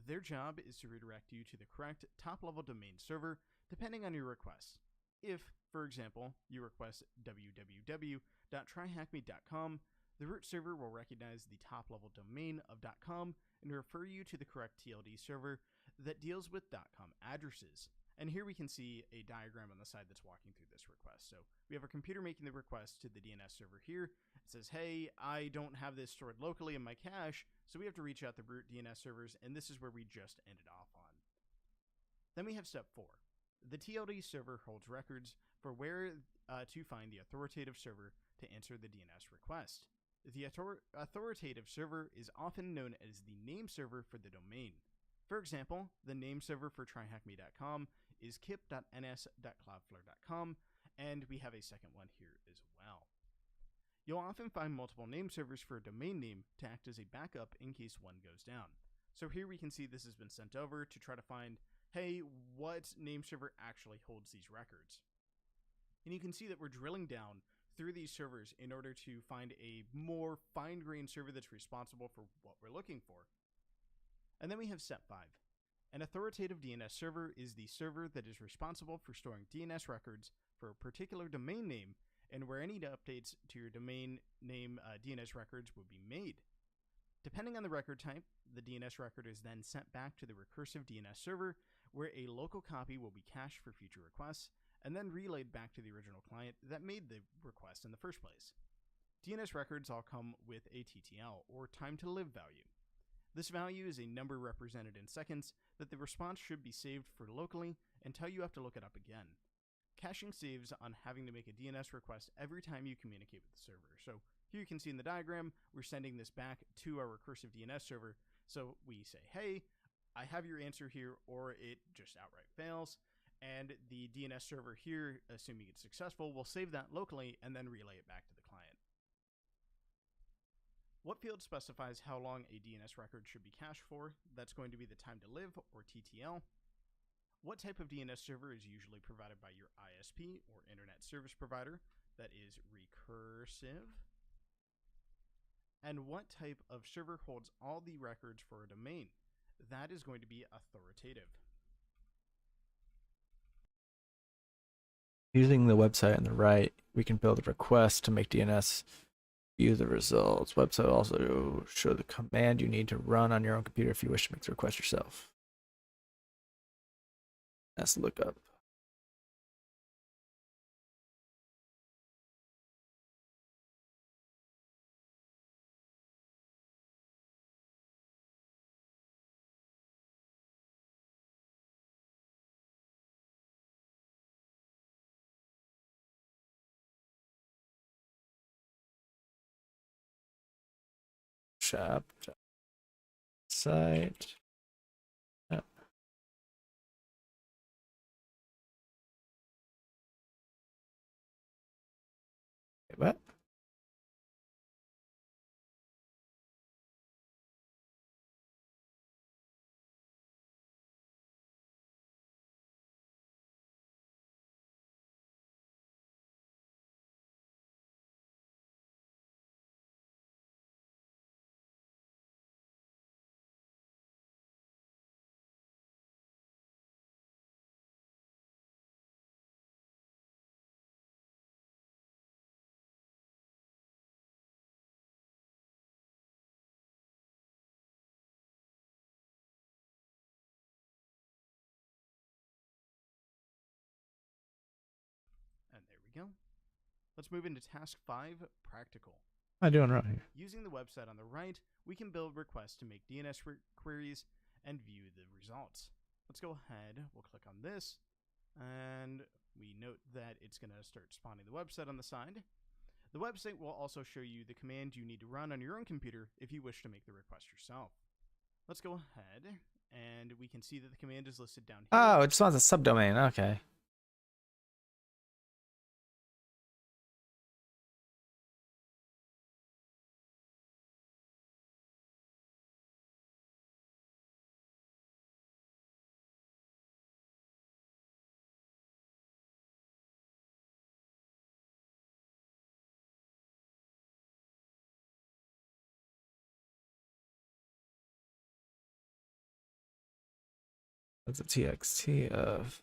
Their job is to redirect you to the correct top-level domain server, depending on your request. If, for example, you request www.tryhackme.com, the root server will recognize the top-level domain of .com and refer you to the correct TLD server that deals with .com addresses. And here we can see a diagram on the side that's walking through this request. So we have our computer making the request to the DNS server here. It says, hey, I don't have this stored locally in my cache, so we have to reach out the root DNS servers, and this is where we just ended off on. Then we have step 4. The TLD server holds records for where to find the authoritative server to answer the DNS request. The authoritative server is often known as the name server for the domain. For example, the name server for tryhackme.com is kip.ns.cloudflare.com, and we have a second one here as well. You'll often find multiple name servers for a domain name to act as a backup in case one goes down. So here we can see this has been sent over to try to find, hey, what name server actually holds these records? And you can see that we're drilling down through these servers in order to find a more fine-grained server that's responsible for what we're looking for. And then we have step 5. An authoritative DNS server is the server that is responsible for storing DNS records for a particular domain name and where any updates to your domain name DNS records would be made. Depending on the record type, the DNS record is then sent back to the recursive DNS server where a local copy will be cached for future requests and then relayed back to the original client that made the request in the first place. DNS records all come with a TTL, or time to live value. This value is a number represented in seconds that the response should be saved for locally until you have to look it up again. Caching saves on having to make a DNS request every time you communicate with the server. So here you can see in the diagram, we're sending this back to our recursive DNS server. So we say, hey, I have your answer here, or it just outright fails. And the DNS server here, assuming it's successful, will save that locally and then relay it back to the client. What field specifies how long a DNS record should be cached for? That's going to be the time to live, or TTL. What type of DNS server is usually provided by your ISP, or Internet Service Provider? That is recursive. And what type of server holds all the records for a domain? That is going to be authoritative. Using the website on the right, we can build a request to make DNS view the results. Website also show the command you need to run on your own computer if you wish to make the request yourself. Let's look up. Shop site. Yep. Wait, what? And there we go. Let's move into task 5, practical. What am I doing wrong here? Using the website on the right, we can build requests to make DNS queries and view the results. Let's go ahead, we'll click on this, and we note that it's going to start spawning the website on the side. The website will also show you the command you need to run on your own computer if you wish to make the request yourself. Let's go ahead, and we can see that the command is listed down here. Oh, it just wants a subdomain. Okay. That's a txt of.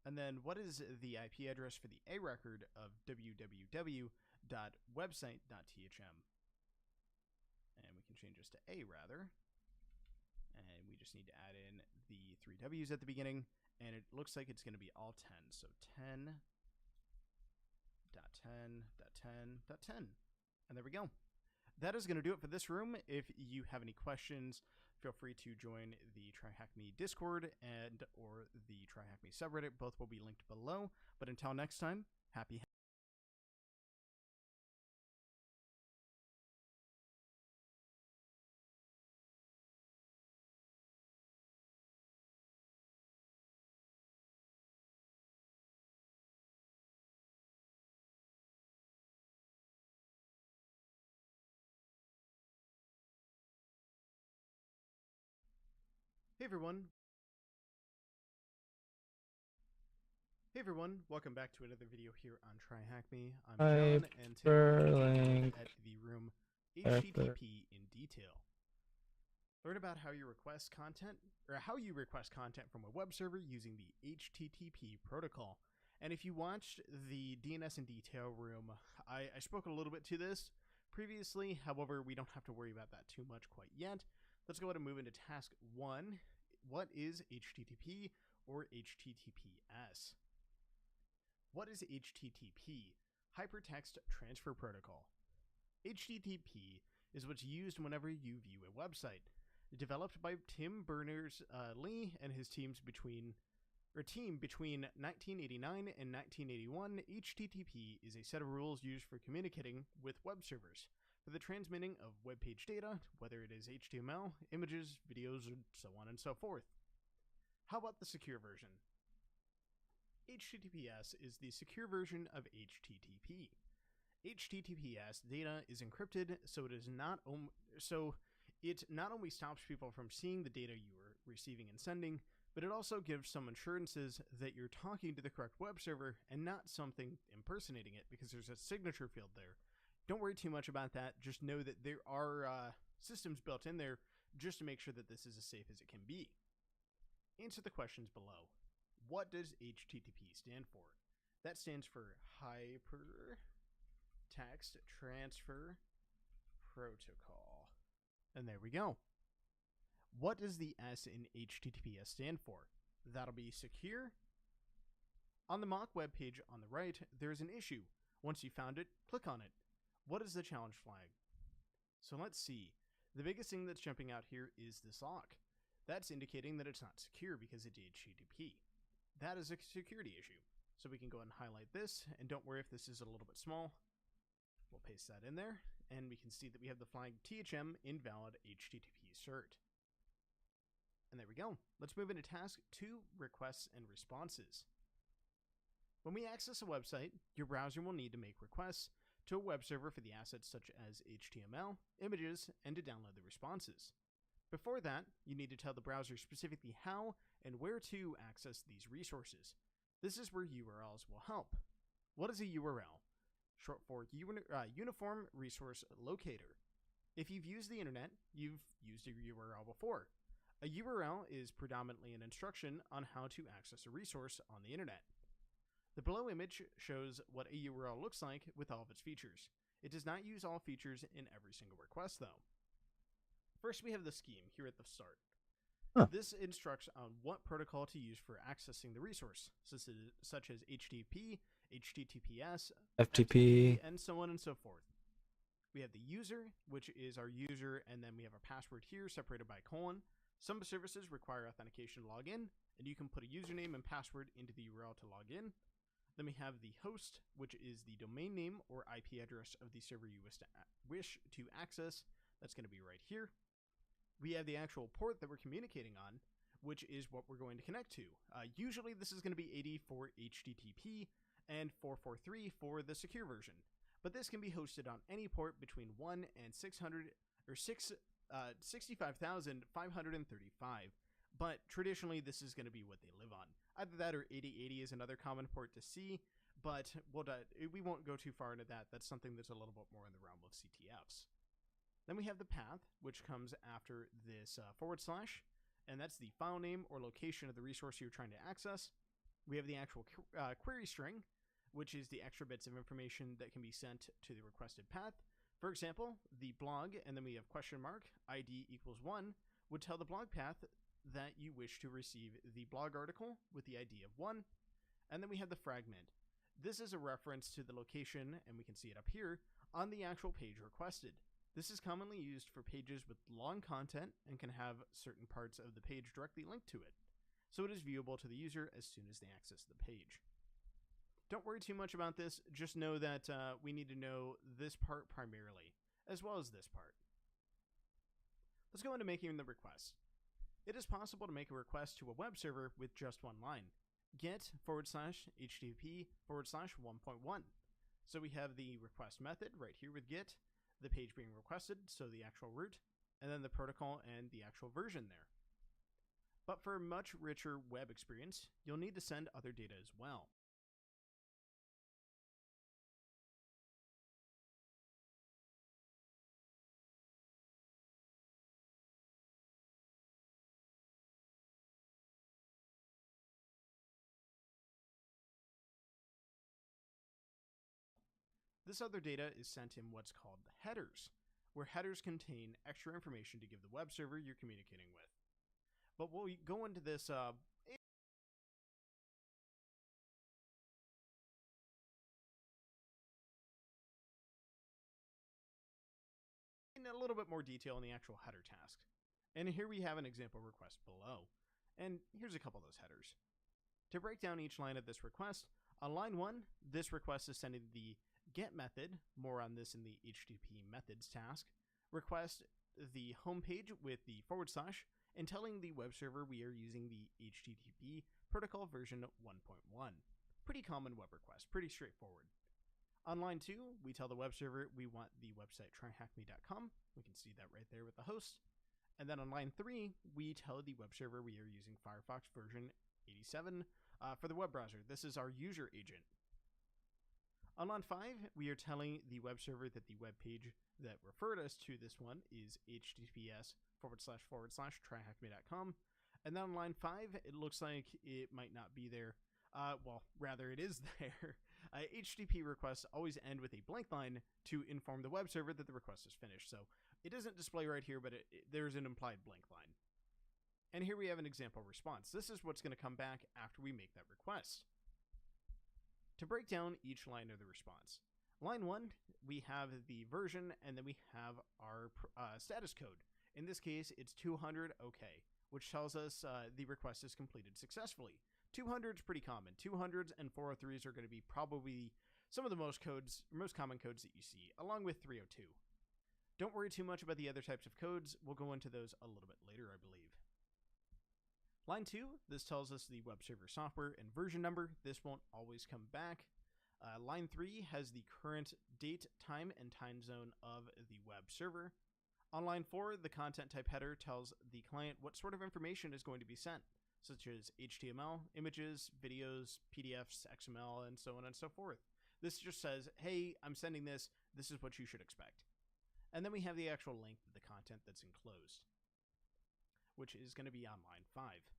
And then what is the IP address for the A record of www.website.thm? And we can change this to A rather. And we just need to add in the 3 W's at the beginning. And it looks like it's going to be all 10. So 10.10.10.10. And there we go. That is going to do it for this room. If you have any questions, feel free to join the TryHackMe Discord and or the TryHackMe subreddit. Both will be linked below. But until next time, happy Hey everyone. Hey everyone, welcome back to another video here on Try Hack Me. I'm John, and today we're going to look at the room HTTP in detail. Learn about how you request content from a web server using the HTTP protocol. And if you watched the DNS in detail room, I spoke a little bit to this previously. However, we don't have to worry about that too much quite yet. Let's go ahead and move into task 1. What is HTTP or HTTPS? What is HTTP? Hypertext Transfer Protocol. HTTP is what's used whenever you view a website. Developed by Tim Berners-Lee and his team between 1989 and 1981, HTTP is a set of rules used for communicating with web servers for the transmitting of web page data, whether it is HTML, images, videos, and so on and so forth. How about the secure version? HTTPS is the secure version of HTTP. HTTPS data is encrypted, so it not only stops people from seeing the data you are receiving and sending, but it also gives some assurances that you're talking to the correct web server and not something impersonating it, because there's a signature field there. Don't worry too much about that. Just know that there are systems built in there just to make sure that this is as safe as it can be. Answer the questions below. What does HTTP stand for? That stands for Hypertext Transfer Protocol. And there we go. What does the S in HTTPS stand for? That'll be secure. On the mock web page on the right, there is an issue. Once you found it, click on it. What is the challenge flag? So let's see. The biggest thing that's jumping out here is this lock. That's indicating that it's not secure because it's HTTP. That is a security issue. So we can go ahead and highlight this, and don't worry if this is a little bit small. We'll paste that in there, and we can see that we have the flag THM invalid HTTP cert. And there we go. Let's move into task 2, requests and responses. When we access a website, your browser will need to make requests to a web server for the assets such as HTML, images, and to download the responses. Before that, you need to tell the browser specifically how and where to access these resources. This is where URLs will help. What is a URL? Short for Uniform Resource Locator. If you've used the internet, you've used a URL before. A URL is predominantly an instruction on how to access a resource on the internet. The below image shows what a URL looks like with all of its features. It does not use all features in every single request though. First, we have the scheme here at the start. This instructs on what protocol to use for accessing the resource, such as HTTP, HTTPS, FTP, and so on and so forth. We have the user, which is our user, and then we have a password here separated by a colon. Some services require authentication to log in, and you can put a username and password into the URL to log in. Then we have the host, which is the domain name or IP address of the server you wish to access. That's going to be right here. We have the actual port that we're communicating on, which is what we're going to connect to. Usually this is going to be 80 for HTTP and 443 for the secure version. But this can be hosted on any port between 1 and 65,535. But traditionally this is going to be what they live on. Either that or 8080 is another common port to see, but we won't go too far into that. That's something that's a little bit more in the realm of CTFs. Then we have the path, which comes after this /, and that's the file name or location of the resource you're trying to access. We have the actual query string, which is the extra bits of information that can be sent to the requested path. For example, the blog, and then we have question mark, ID equals 1, would tell the blog path that you wish to receive the blog article with the ID of 1. And then we have the fragment. This is a reference to the location, and we can see it up here, on the actual page requested. This is commonly used for pages with long content and can have certain parts of the page directly linked to it, so it is viewable to the user as soon as they access the page. Don't worry too much about this, just know that we need to know this part primarily, as well as this part. Let's go into making the request. It is possible to make a request to a web server with just one line. Get /HTTP/1.1. So we have the request method right here with get, the page being requested, so the actual root, and then the protocol and the actual version there. But for a much richer web experience, you'll need to send other data as well. This other data is sent in what's called headers, where headers contain extra information to give the web server you're communicating with. But we'll go into this in a little bit more detail in the actual header task. And here we have an example request below. And here's a couple of those headers. To break down each line of this request, on line 1, this request is sending the get method, more on this in the HTTP methods task, request the homepage with the / and telling the web server we are using the HTTP protocol version 1.1. Pretty common web request, pretty straightforward. On line 2, we tell the web server we want the website tryhackme.com. We can see that right there with the host. And then on line 3, we tell the web server we are using Firefox version 87 for the web browser. This is our user agent. On line 5, we are telling the web server that the web page that referred us to this one is https://tryhackme.com. And then on line 5, it looks like it might not be there. Well, rather it is there. HTTP requests always end with a blank line to inform the web server that the request is finished. So it doesn't display right here, but there's an implied blank line. And here we have an example response. This is what's going to come back after we make that request. To break down each line of the response, line 1, we have the version, and then we have our status code. In this case, it's 200 OK, which tells us the request is completed successfully. 200 is pretty common. 200s and 403s are going to be probably some of the most common codes that you see, along with 302. Don't worry too much about the other types of codes. We'll go into those a little bit later, I believe. Line 2, this tells us the web server software and version number. This won't always come back. Line 3 has the current date, time, and time zone of the web server. On line 4, the content type header tells the client what sort of information is going to be sent, such as HTML, images, videos, PDFs, XML, and so on and so forth. This just says, hey, I'm sending this. This is what you should expect. And then we have the actual length of the content that's enclosed, which is going to be on line 5.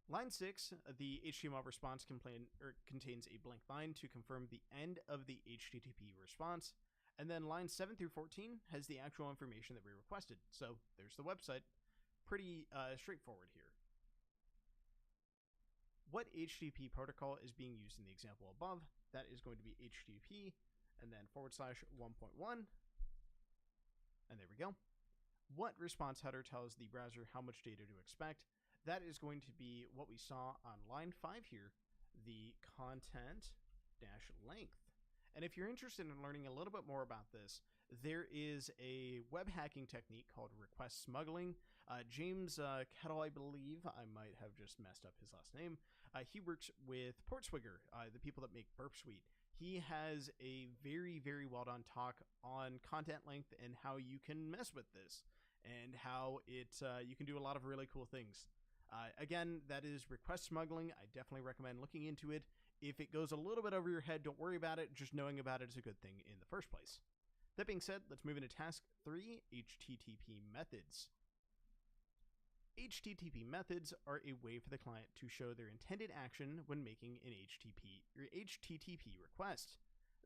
Line 6, the HTML response contains a blank line to confirm the end of the HTTP response. And then line 7 through 14 has the actual information that we requested. So there's the website. Pretty straightforward here. What HTTP protocol is being used in the example above? That is going to be HTTP and then /1.1. And there we go. What response header tells the browser how much data to expect? That is going to be what we saw on line 5 here, the content-length. And if you're interested in learning a little bit more about this, there is a web hacking technique called request smuggling. James Kettle, I believe, I might have just messed up his last name. He works with Portswigger, the people that make Burp Suite. He has a very, very well done talk on content length and how you can mess with this and how you can do a lot of really cool things. Again, that is request smuggling. I definitely recommend looking into it. If it goes a little bit over your head, don't worry about it. Just knowing about it is a good thing in the first place. That being said, let's move into task 3, HTTP methods. HTTP methods are a way for the client to show their intended action when making an HTTP request.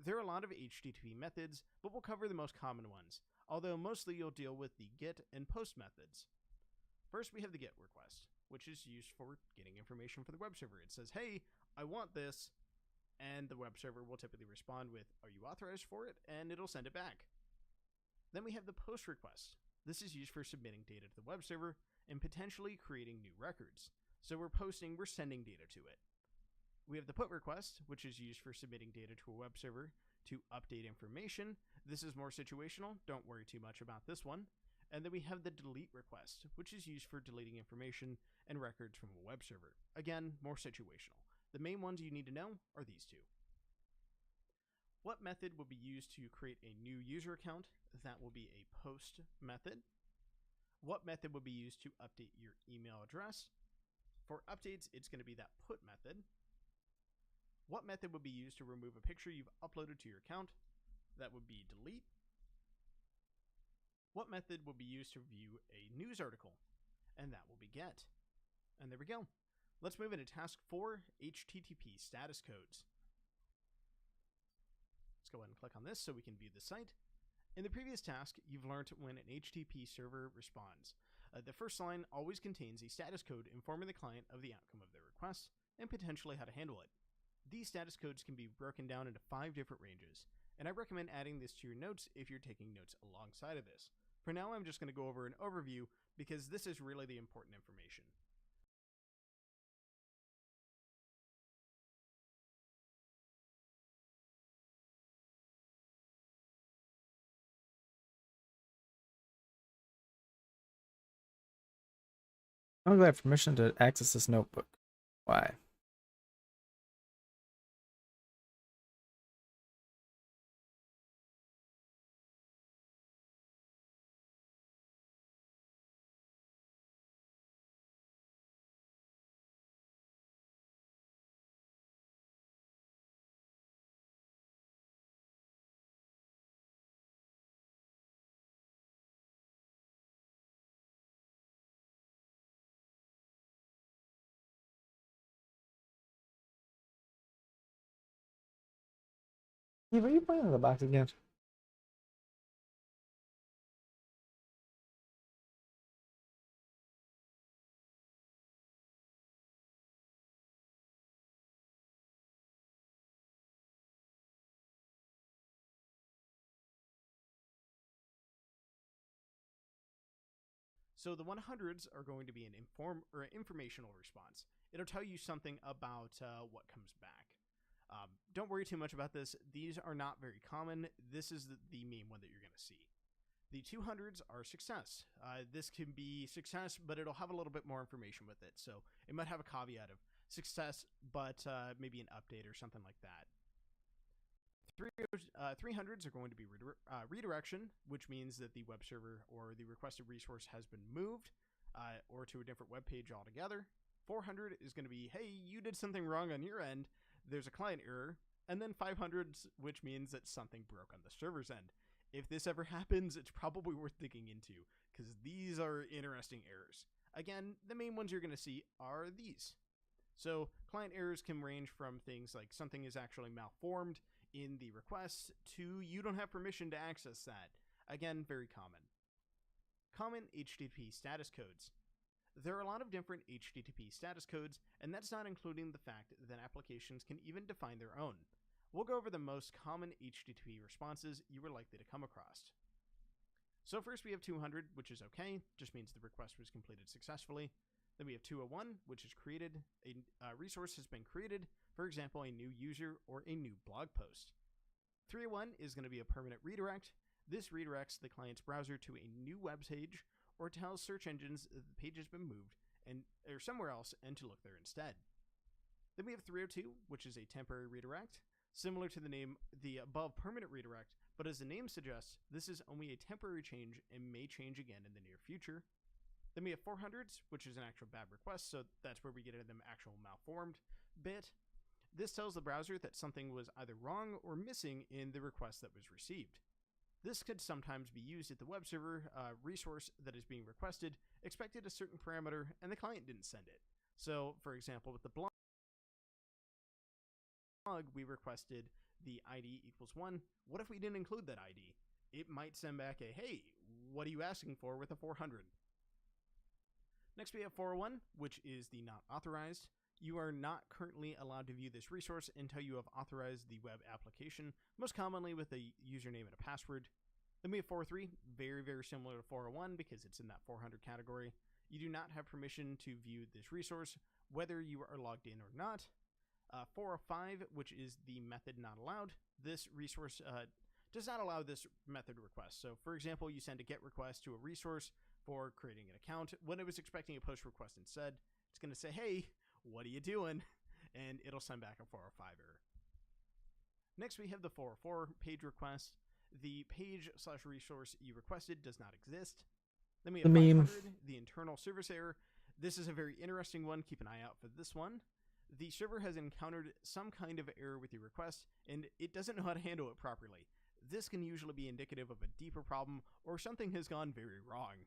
There are a lot of HTTP methods, but we'll cover the most common ones, although mostly you'll deal with the GET and POST methods. First, we have the GET request, which is used for getting information for the web server. It says, hey, I want this, and the web server will typically respond with, are you authorized for it? And it'll send it back. Then we have the POST request. This is used for submitting data to the web server and potentially creating new records. So we're sending data to it. We have the PUT request, which is used for submitting data to a web server to update information. This is more situational. Don't worry too much about this one. And then we have the delete request, which is used for deleting information and records from a web server. Again, more situational. The main ones you need to know are these two. What method will be used to create a new user account? That will be a POST method. What method will be used to update your email address? For updates, it's going to be that PUT method. What method would be used to remove a picture you've uploaded to your account? That would be delete. What method will be used to view a news article? And that will be get. And there we go. Let's move into task 4, HTTP status codes. Let's go ahead and click on this so we can view the site. In the previous task, you've learned when an HTTP server responds. The first line always contains a status code informing the client of the outcome of their request and potentially how to handle it. These status codes can be broken down into 5 different ranges, and I recommend adding this to your notes if you're taking notes alongside of this. For now, I'm just going to go over an overview because this is really the important information. I'm glad I have permission to access this notebook. Why? Eve, are you playing in the box again? So the 100s are going to be an informational response. It'll tell you something about what comes back. Don't worry too much about this. These are not very common. This is the main one that you're going to see. The 200s are success. This can be success, but it'll have a little bit more information with it. So it might have a caveat of success, but maybe an update or something like that. 300s are going to be redirection, which means that the web server or the requested resource has been moved or to a different web page altogether. 400 is going to be, hey, you did something wrong on your end. There's a client error. And then 500s, which means that something broke on the server's end. If this ever happens, it's probably worth digging into because these are interesting errors. Again, the main ones you're going to see are these. So client errors can range from things like something is actually malformed in the request to you don't have permission to access that. Again, very common. Common HTTP status codes. There are a lot of different HTTP status codes, and that's not including the fact that applications can even define their own. We'll go over the most common HTTP responses you were likely to come across. So first we have 200, which is okay, just means the request was completed successfully. Then we have 201, which is created. A resource has been created, for example, a new user or a new blog post. 301 is going to be a permanent redirect. This redirects the client's browser to a new web page or tells search engines that the page has been moved or somewhere else and to look there instead. Then we have 302, which is a temporary redirect. Similar to the above permanent redirect, but as the name suggests, this is only a temporary change and may change again in the near future. Then we have 400s, which is an actual bad request, so that's where we get into the actual malformed bit. This tells the browser that something was either wrong or missing in the request that was received. This could sometimes be used if the web server resource that is being requested expected a certain parameter and the client didn't send it. So, for example, with the blog, we requested the ID equals 1. What if we didn't include that ID? It might send back a, hey, what are you asking for with a 400? Next we have 401, which is the not authorized. You are not currently allowed to view this resource until you have authorized the web application, most commonly with a username and a password. Then we have 403, very, very similar to 401 because it's in that 400 category. You do not have permission to view this resource, whether you are logged in or not. 405, which is the method not allowed. This resource does not allow this method request. So, for example, you send a GET request to a resource for creating an account. When it was expecting a POST request instead, it's going to say, hey, what are you doing? And it'll send back a 405 error. Next, we have the 404 page request. The page/resource you requested does not exist. Then we have 500, the internal service error. This is a very interesting one. Keep an eye out for this one. The server has encountered some kind of error with your request, and it doesn't know how to handle it properly. This can usually be indicative of a deeper problem or something has gone very wrong.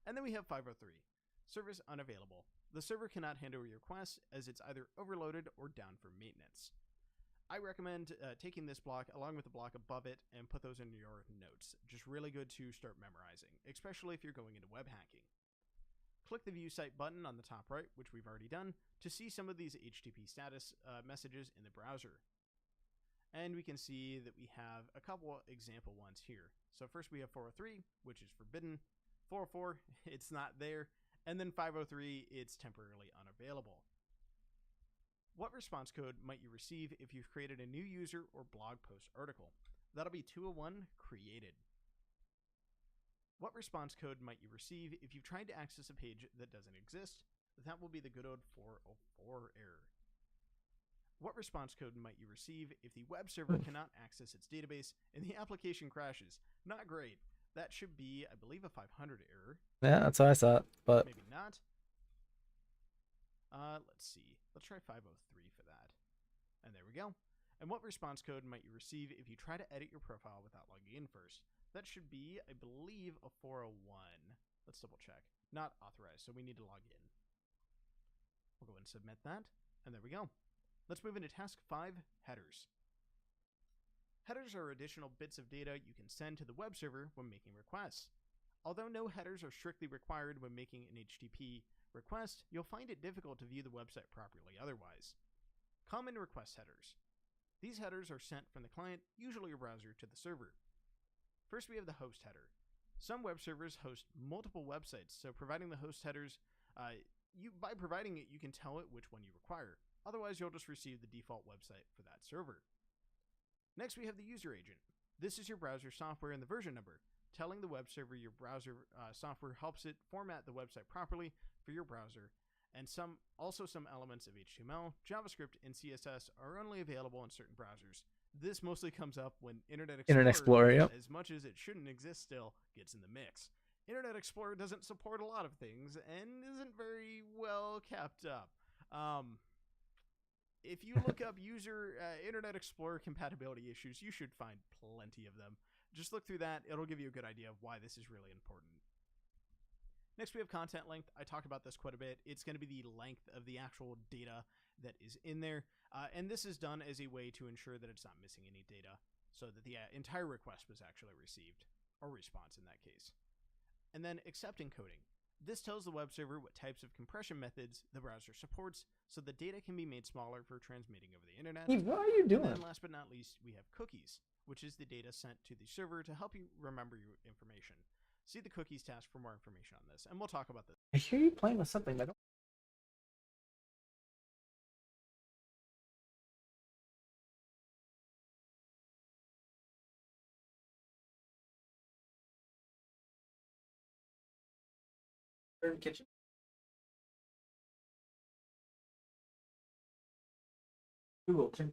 And then we have 503, service unavailable. The server cannot handle your request as it's either overloaded or down for maintenance. I recommend taking this block along with the block above it and put those into your notes. Just really good to start memorizing, especially if you're going into web hacking. Click the View Site button on the top right, which we've already done, to see some of these HTTP status messages in the browser. And we can see that we have a couple example ones here. So first we have 403, which is forbidden. 404, it's not there. And then 503, it's temporarily unavailable. What response code might you receive if you've created a new user or blog post article? That'll be 201 created. What response code might you receive if you've tried to access a page that doesn't exist? That will be the good old 404 error. What response code might you receive if the web server cannot access its database and the application crashes? Not great. That should be, I believe, a 500 error. Yeah, that's what I thought, but Maybe not. Let's see. Let's try 503 for that. And there we go. And what response code might you receive if you try to edit your profile without logging in first? That should be, I believe, a 401. Let's double check. Not authorized, so we need to log in. We'll go and submit that. And there we go. Let's move into task 5, headers. Headers are additional bits of data you can send to the web server when making requests. Although no headers are strictly required when making an HTTP request, you'll find it difficult to view the website properly otherwise. Common request headers. These headers are sent from the client, usually your browser, to the server. First, we have the host header. Some web servers host multiple websites, so providing the host headers, by providing it, you can tell it which one you require. Otherwise, you'll just receive the default website for that server. Next, we have the user agent. This is your browser software and the version number. Telling the web server your browser software helps it format the website properly for your browser, and some elements of HTML, JavaScript, and CSS are only available in certain browsers. This mostly comes up when Internet Explorer, yep. as much as it shouldn't exist still, gets in the mix. Internet Explorer doesn't support a lot of things and isn't very well kept up. If you look up Internet Explorer compatibility issues, you should find plenty of them. Just look through that. It'll give you a good idea of why this is really important. Next, we have content length. I talk about this quite a bit. It's going to be the length of the actual data that is in there. And this is done as a way to ensure that it's not missing any data, so that the entire request was actually received, or response in that case. And then accept encoding. This tells the web server what types of compression methods the browser supports, so the data can be made smaller for transmitting over the internet. Hey, what are you doing? And then last but not least, we have cookies, which is the data sent to the server to help you remember your information. See the cookies task for more information on this, and we'll talk about this. I hear you playing with something that I don't. Kitchen. Google turn.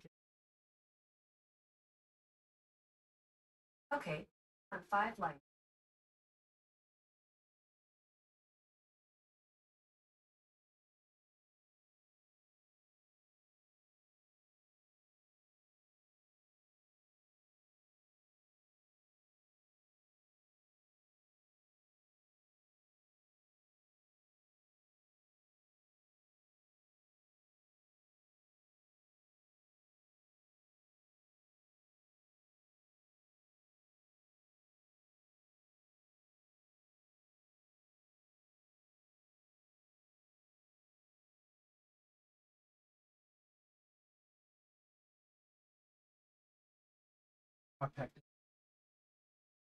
Okay, on 5 light.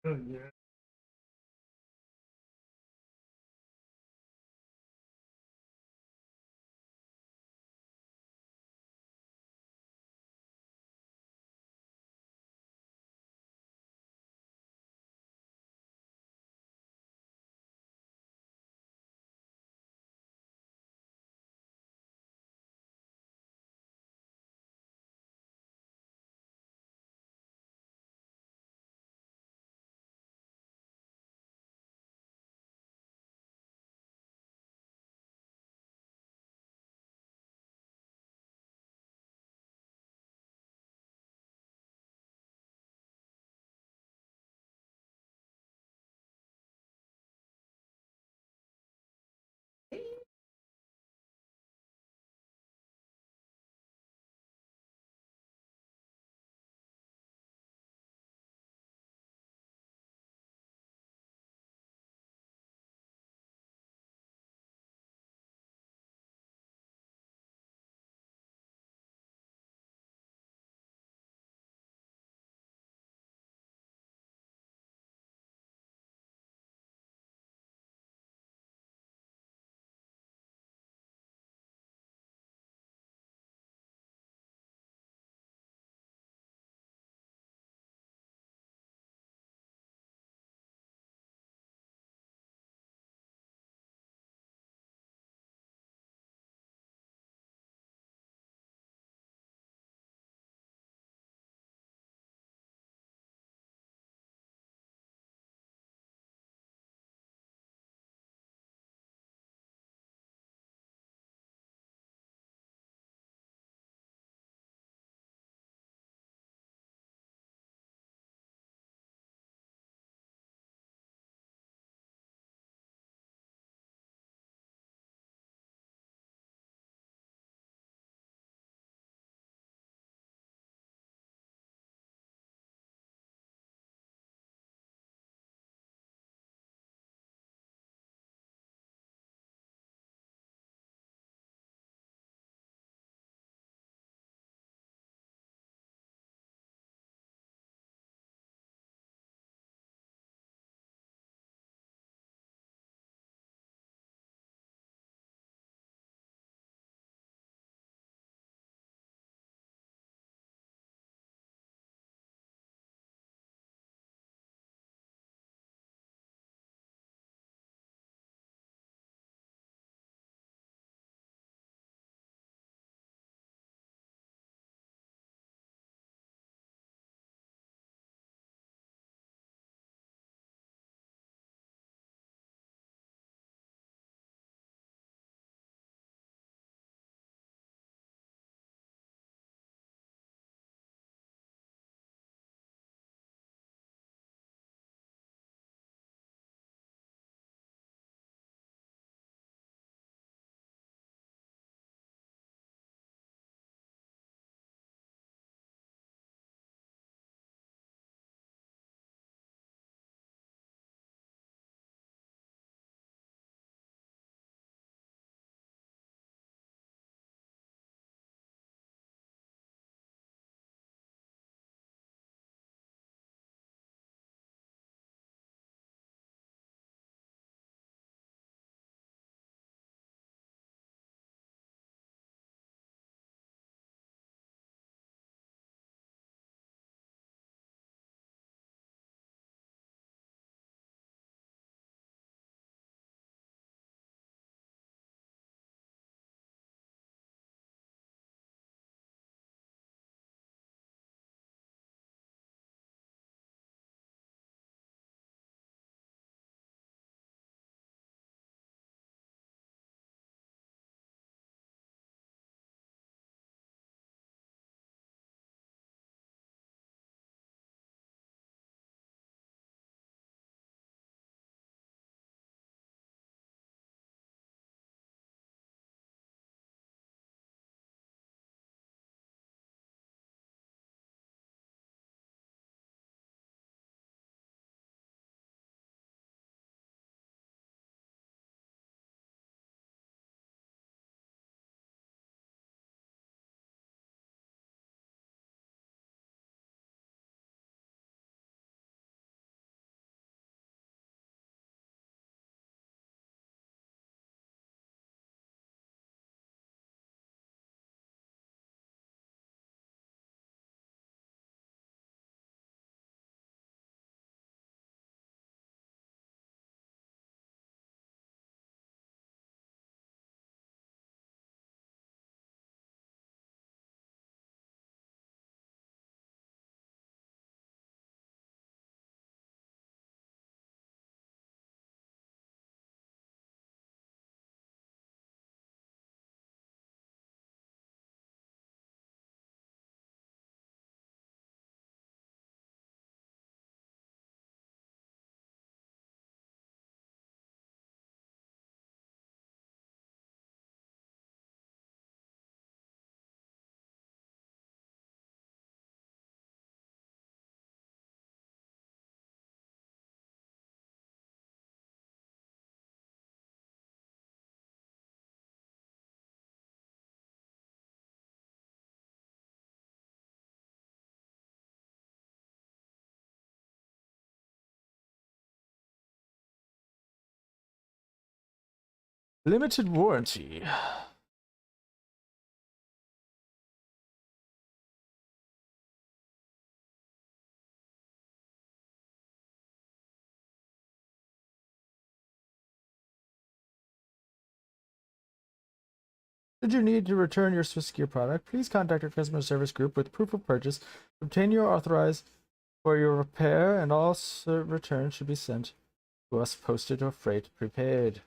Oh yeah. Limited warranty. Should you need to return your Swiss gear product, please contact our customer service group with proof of purchase. Obtain your authorized for your repair, and all returns should be sent to us posted or freight prepaid.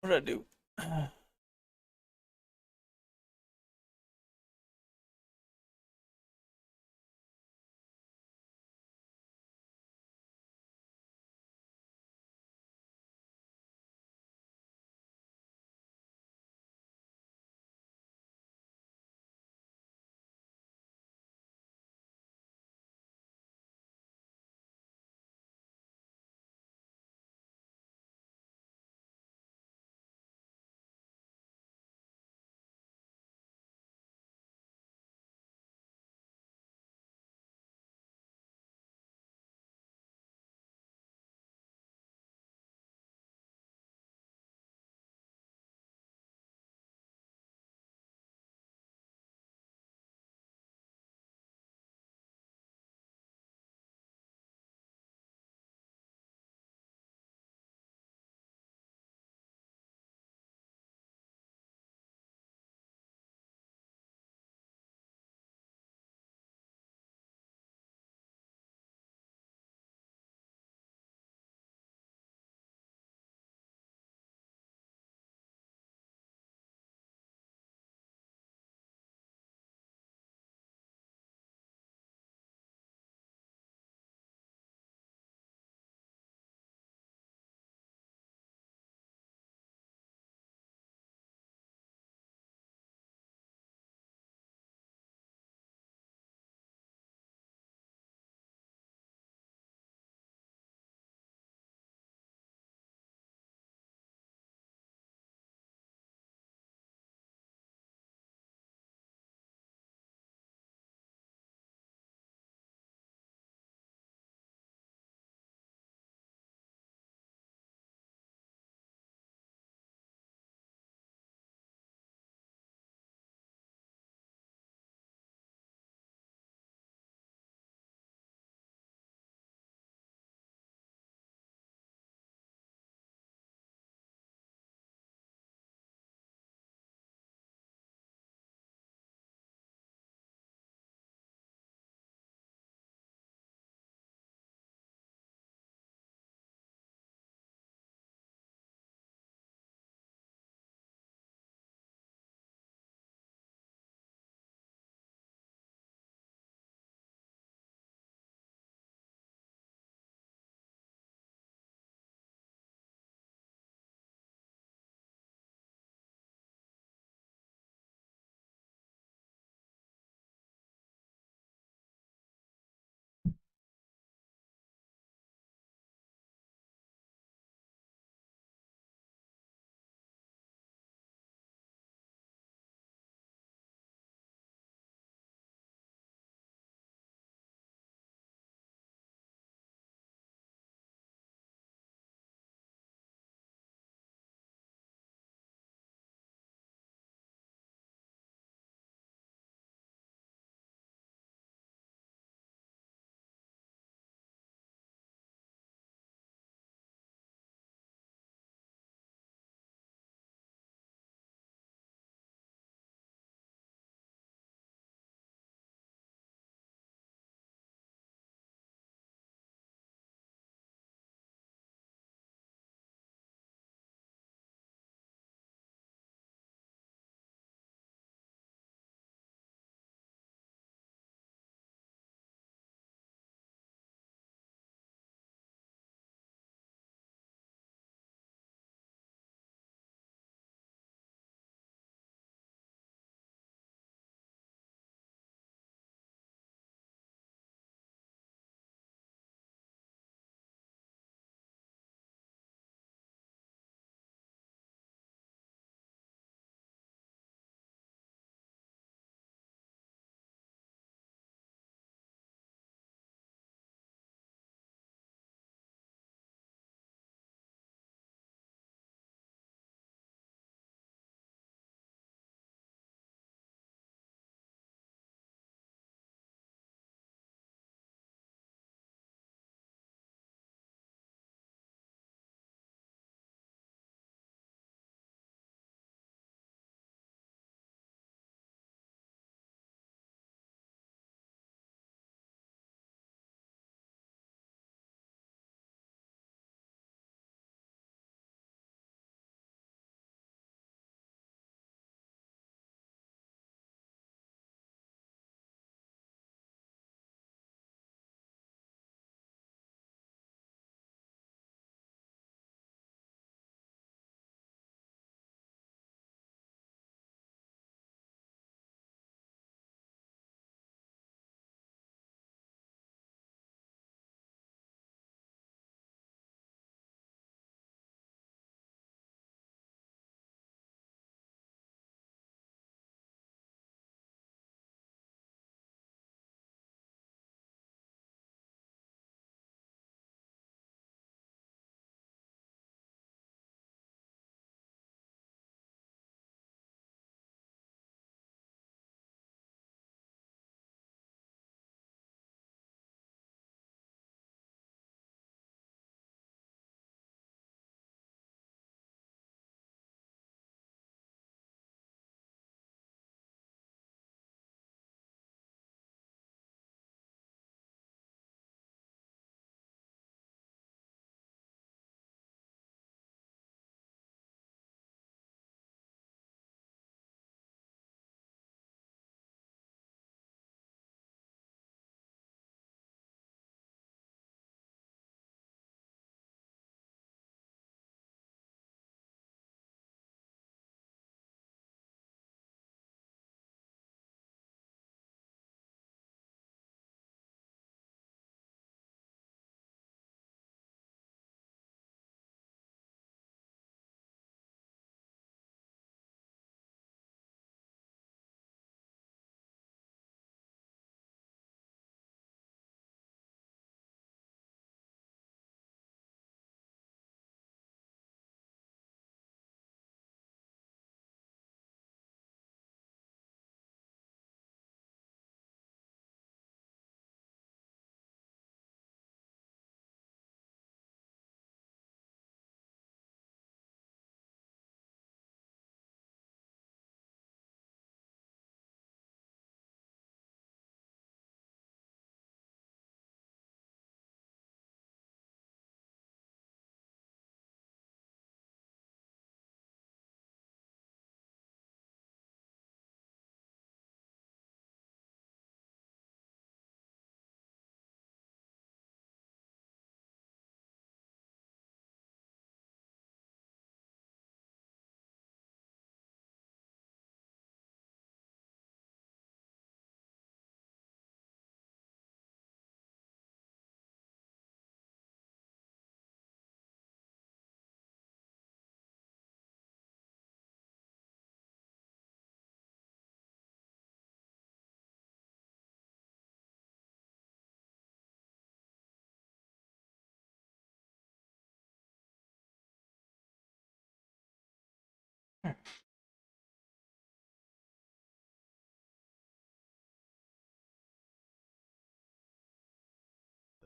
What did I do?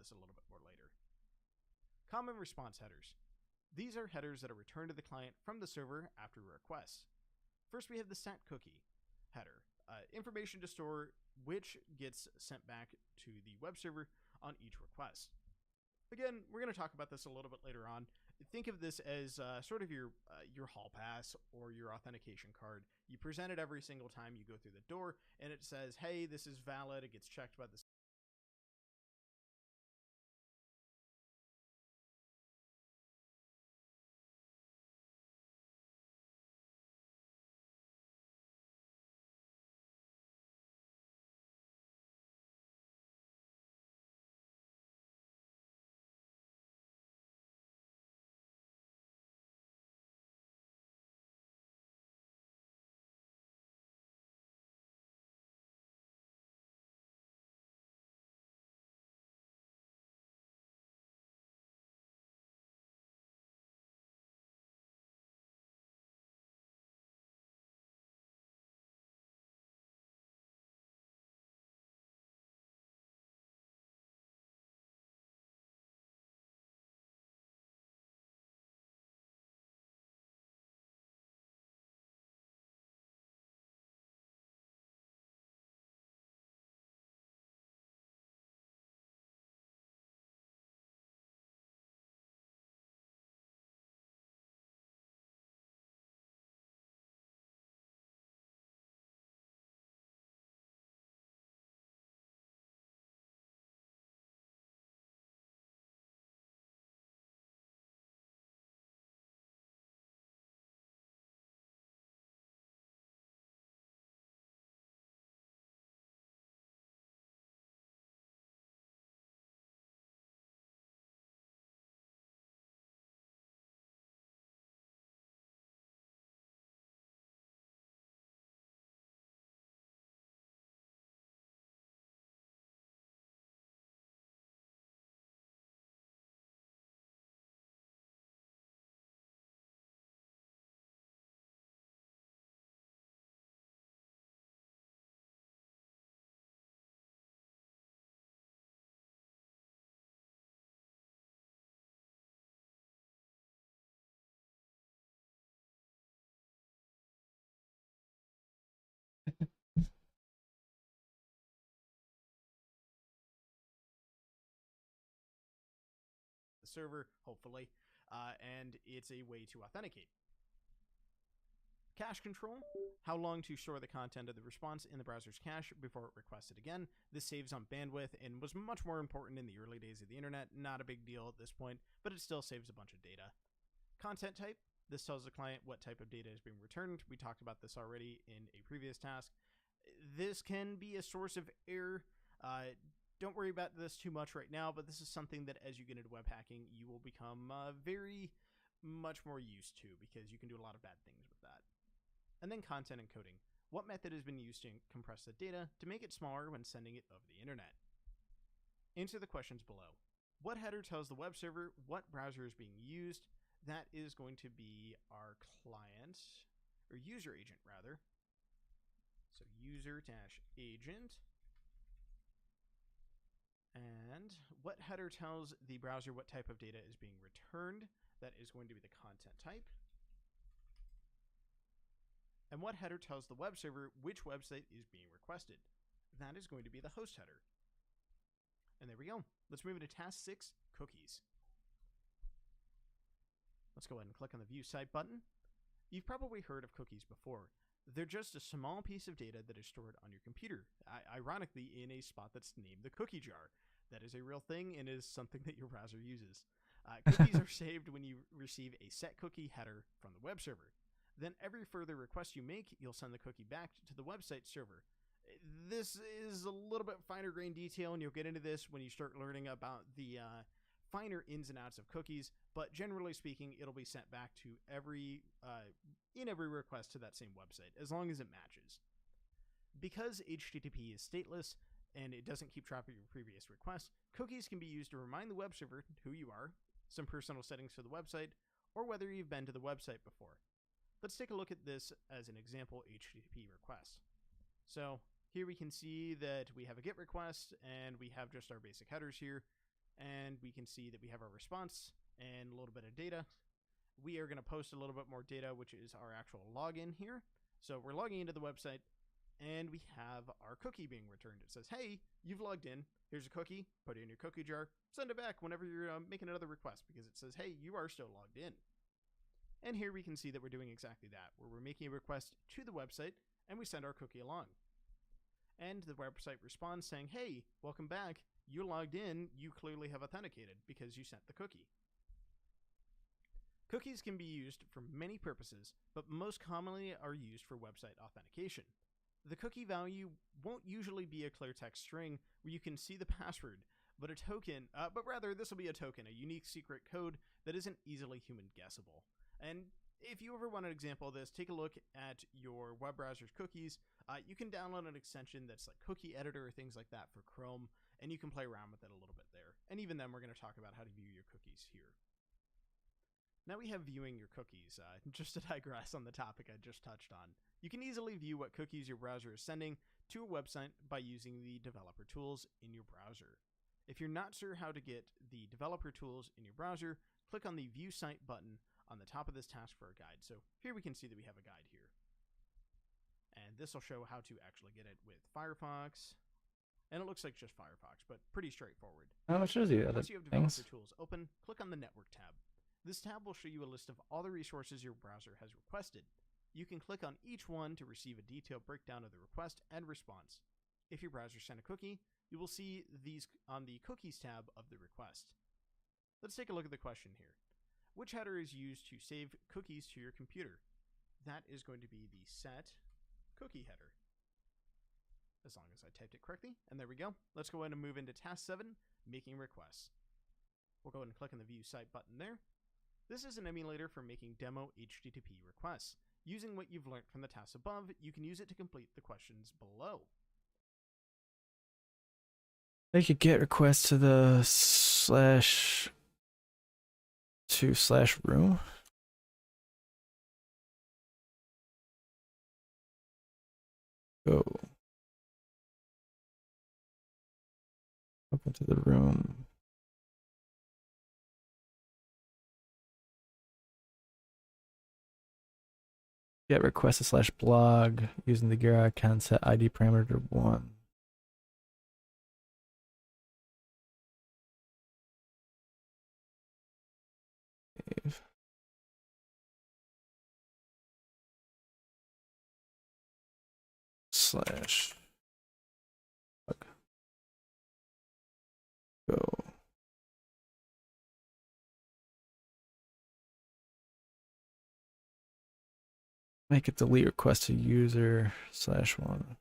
this a little bit more later. Common response headers. These are headers that are returned to the client from the server after a request. First, we have the set cookie header, information to store which gets sent back to the web server on each request. Again, we're going to talk about this a little bit later on. Think of this as sort of your hall pass or your authentication card. You present it every single time you go through the door, and it says, hey, this is valid. It gets checked by the server, hopefully, and it's a way to authenticate. Cache control, how long to store the content of the response in the browser's cache before it requests it again. This saves on bandwidth and was much more important in the early days of the internet. Not a big deal at this point, but it still saves a bunch of data. Content type, this tells the client what type of data is being returned. We talked about this already in a previous task. This can be a source of error. Don't worry about this too much right now, but this is something that as you get into web hacking, you will become very much more used to, because you can do a lot of bad things with that. And then content encoding. What method has been used to compress the data to make it smaller when sending it over the internet? Answer the questions below. What header tells the web server what browser is being used? That is going to be our client, or user agent rather. So user-agent. And what header tells the browser what type of data is being returned? That is going to be the content type. And what header tells the web server which website is being requested? That is going to be the host header. And there we go. Let's move into task 6, cookies. Let's go ahead and click on the view site button. You've probably heard of cookies before. They're just a small piece of data that is stored on your computer, ironically in a spot that's named the cookie jar. That is a real thing and is something that your browser uses. Cookies are saved when you receive a set cookie header from the web server. Then every further request you make, you'll send the cookie back to the website server. This is a little bit finer grained detail, and you'll get into this when you start learning about the finer ins and outs of cookies, but generally speaking, it'll be sent back to every request to that same website, as long as it matches. Because HTTP is stateless, and it doesn't keep track of your previous requests, cookies can be used to remind the web server who you are, some personal settings for the website, or whether you've been to the website before. Let's take a look at this as an example HTTP request. So here we can see that we have a GET request, and we have just our basic headers here. and we can see that we have our response and a little bit of data. We are going to post a little bit more data, which is our actual login here. So we're logging into the website, and we have our cookie being returned. It says, hey, you've logged in. Here's a cookie. Put it in your cookie jar. Send it back whenever you're making another request, because it says, hey, you are still logged in. And here we can see that we're doing exactly that, where we're making a request to the website, and we send our cookie along. And the website responds saying, hey, welcome back. You logged in. You clearly have authenticated because you sent the cookie. Cookies can be used for many purposes, but most commonly are used for website authentication. The cookie value won't usually be a clear text string where you can see the password, but a token, but rather this will be a token, a unique secret code that isn't easily human guessable. And if you ever want an example of this, take a look at your web browser's cookies. You can download an extension that's like Cookie Editor or things like that for Chrome, and you can play around with it a little bit there. And even then, we're going to talk about how to view your cookies here. Now we have viewing your cookies. Just to digress on the topic I just touched on, you can easily view what cookies your browser is sending to a website by using the developer tools in your browser. If you're not sure how to get the developer tools in your browser, click on the View Site button on the top of this task for a guide. So here we can see that we have a guide here. And this will show how to actually get it with Firefox. And it looks like just Firefox, but pretty straightforward. Oh, it shows you other Once you have developer things. tools open, click on the Network tab. This tab will show you a list of all the resources your browser has requested. You can click on each one to receive a detailed breakdown of the request and response. If your browser sent a cookie, you will see these on the Cookies tab of the request. Let's take a look at the question here. Which header is used to save cookies to your computer? That is going to be the set cookie header. As long as I typed it correctly. And there we go. Let's go ahead and move into task 7, making requests. We'll go ahead and click on the View Site button there. This is an emulator for making demo HTTP requests. Using what you've learned from the tasks above, you can use it to complete the questions below. Make a GET request to the /room. Go. Open to the room. Get request to /blog using the Gira account set ID parameter 1. Save. /blog. Go. Make a delete request to user /1.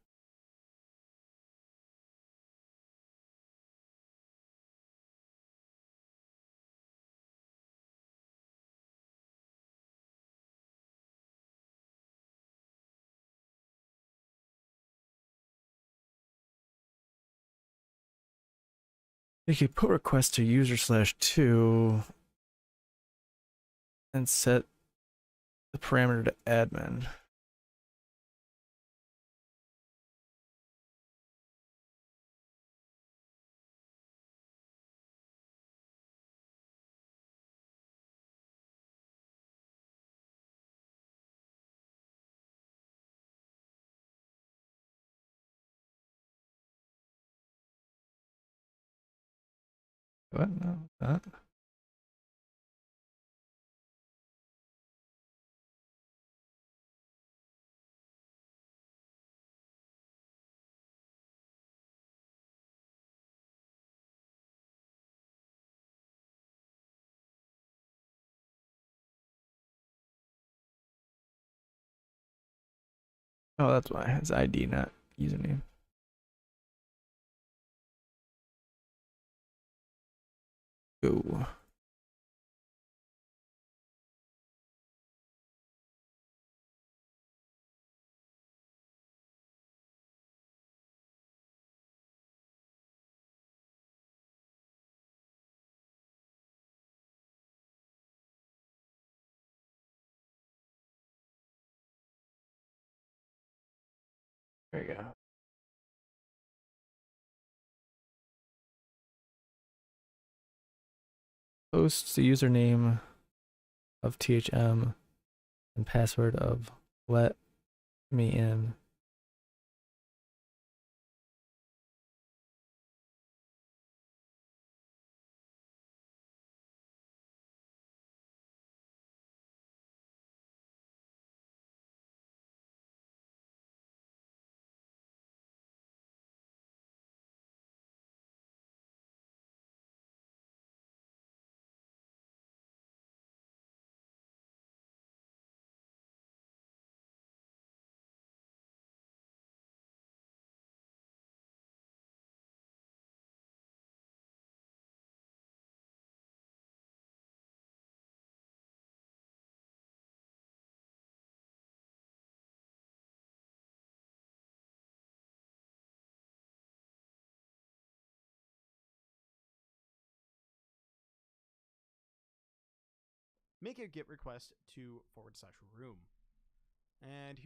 Make a put request to user /2 and set the parameter to admin. What? No, that. Oh, that's why it's ID, not username. Go. There you go. Post the username of THM and password of let me in. Make a GET request to /room. And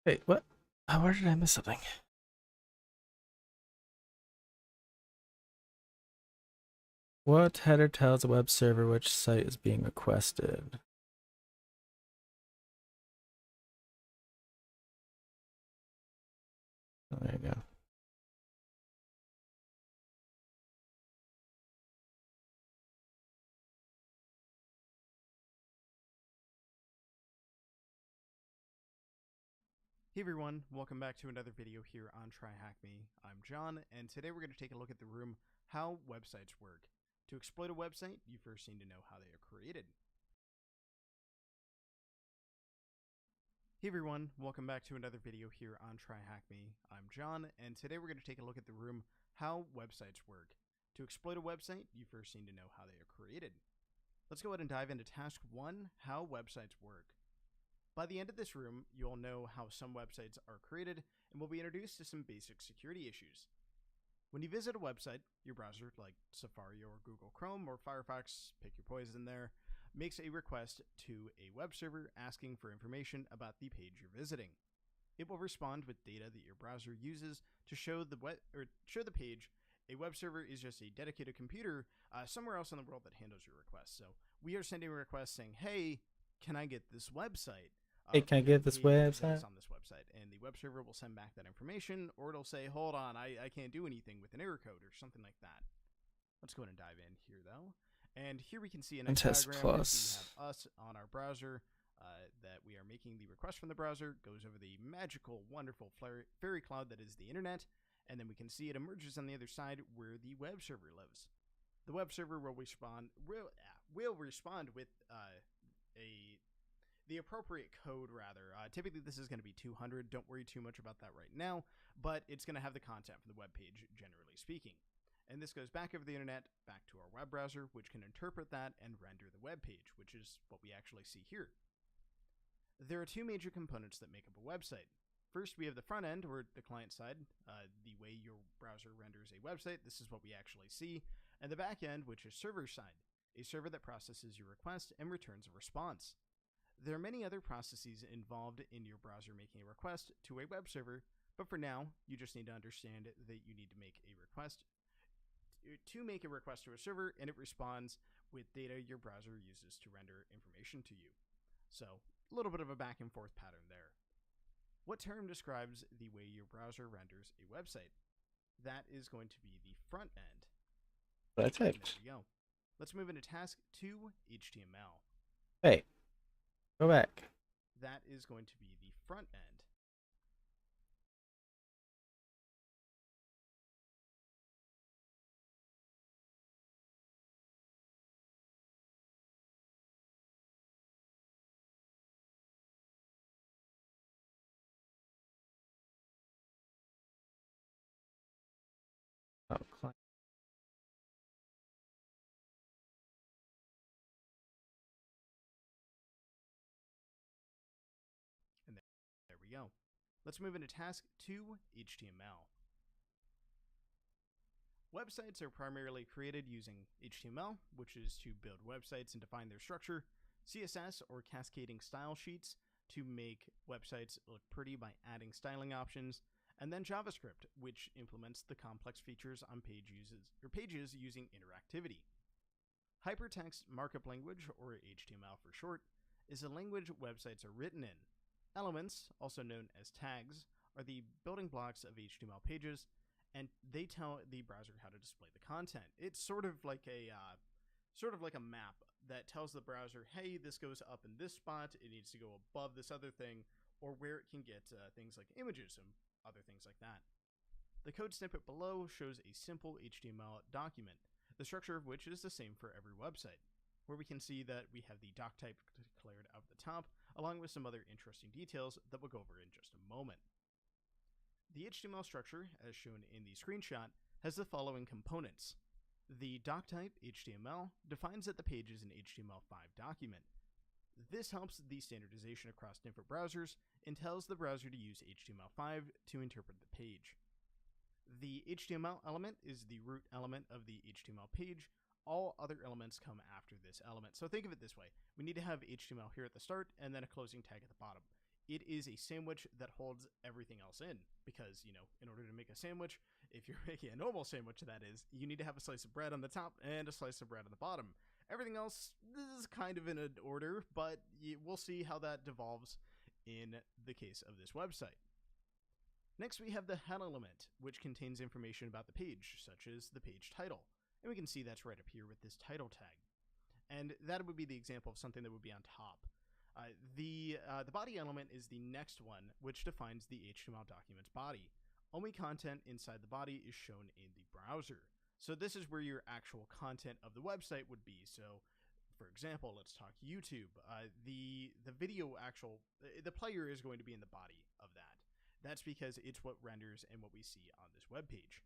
Wait, what? Oh, where did I miss something? What header tells a web server which site is being requested? Oh, there you go. hey everyone, welcome back to another video here on TryHackMe. I'm John, and today we're going to take a look at the room How Websites Work. To exploit a website, you first need to know how they are created. Hey everyone, welcome back to another video here on TryHackMe. I'm John, and today we're going to take a look at the room How Websites Work. To exploit a website, you first need to know how they are created. Let's go ahead and dive into Task 1, How Websites Work. By the end of this room, you'll know how some websites are created and will be introduced to some basic security issues. When you visit a website, your browser, like Safari or Google Chrome or Firefox, pick your poison there, makes a request to a web server asking for information about the page you're visiting. It will respond with data that your browser uses to show the page. A web server is just a dedicated computer somewhere else in the world that handles your request. So we are sending a request saying, hey, can I get this website? Hey, can I get this website? On this website, and the web server will send back that information, or it'll say, hold on, I can't do anything with an error code or something like that. Let's go ahead and dive in here, though. And here we can see an Test diagram. plus. We have us on our browser that we are making the request from the browser, goes over the magical, wonderful fairy cloud that is the internet, and then we can see it emerges on the other side where the web server lives. The web server will respond with the appropriate code, rather. Typically, this is going to be 200. Don't worry too much about that right now, but it's going to have the content from the web page, generally speaking. And this goes back over the internet, back to our web browser, which can interpret that and render the web page, which is what we actually see here. There are two major components that make up a website. First, we have the front end, or the client side, the way your browser renders a website. This is what we actually see. And the back end, which is server side, a server that processes your request and returns a response. There are many other processes involved in your browser making a request to a web server, but for now, you just need to understand that you need to make a request to a server, and it responds with data your browser uses to render information to you. So, a little bit of a back and forth pattern there. What term describes the way your browser renders a website? That is going to be the front end. That's it. There we go. Let's move into Task 2, HTML. Hey, go back. That is going to be the front end. Oh, client. And there we go. Let's move into Task 2, HTML. Websites are primarily created using HTML, which is to build websites and define their structure, CSS or cascading style sheets to make websites look pretty by adding styling options, and then JavaScript, which implements the complex features on pages using interactivity. Hypertext Markup Language, or HTML for short, is a language websites are written in. Elements, also known as tags, are the building blocks of HTML pages, and they tell the browser how to display the content. It's sort of like a map that tells the browser, hey, this goes up in this spot, it needs to go above this other thing, or where it can get things like images and other things like that. The code snippet below shows a simple HTML document, the structure of which is the same for every website, where we can see that we have the doc type declared up at the top, along with some other interesting details that we'll go over in just a moment. The HTML structure, as shown in the screenshot, has the following components. The doc type HTML defines that the page is an HTML5 document. This helps the standardization across different browsers and tells the browser to use HTML5 to interpret the page. The HTML element is the root element of the HTML page. All other elements come after this element. So think of it this way. We need to have HTML here at the start and then a closing tag at the bottom. It is a sandwich that holds everything else in because, in order to make a sandwich, if you're making a normal sandwich, that is, you need to have a slice of bread on the top and a slice of bread on the bottom. Everything else is kind of in an order, but we'll see how that devolves in the case of this website. Next, we have the head element, which contains information about the page, such as the page title. And we can see that's right up here with this title tag. And that would be the example of something that would be on top. The body element is the next one, which defines the HTML document's body. Only content inside the body is shown in the browser. So this is where your actual content of the website would be. So, for example, let's talk YouTube. The the player is going to be in the body of that. That's because it's what renders and what we see on this web page.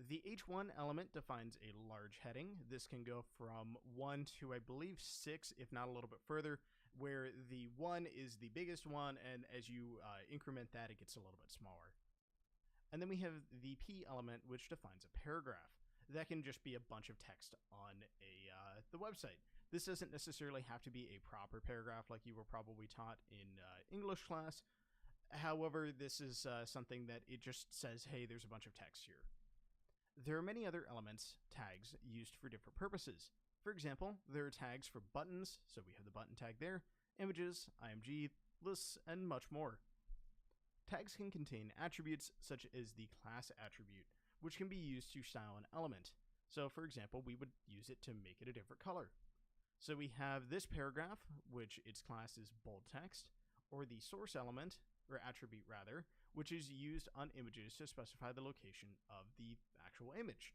The H1 element defines a large heading. This can go from 1 to, I believe, 6, if not a little bit further, where the 1 is the biggest one, and as you increment that, it gets a little bit smaller. And then we have the P element, which defines a paragraph. That can just be a bunch of text on the website. This doesn't necessarily have to be a proper paragraph like you were probably taught in English class. However, this is something that it just says, hey, there's a bunch of text here. There are many other elements, tags, used for different purposes. For example, there are tags for buttons, so we have the button tag there, images, IMG, lists, and much more. Tags can contain attributes such as the class attribute, which can be used to style an element. So for example, we would use it to make it a different color. So we have this paragraph, which its class is bold text, or the source element, or attribute rather, which is used on images to specify the location of the actual image.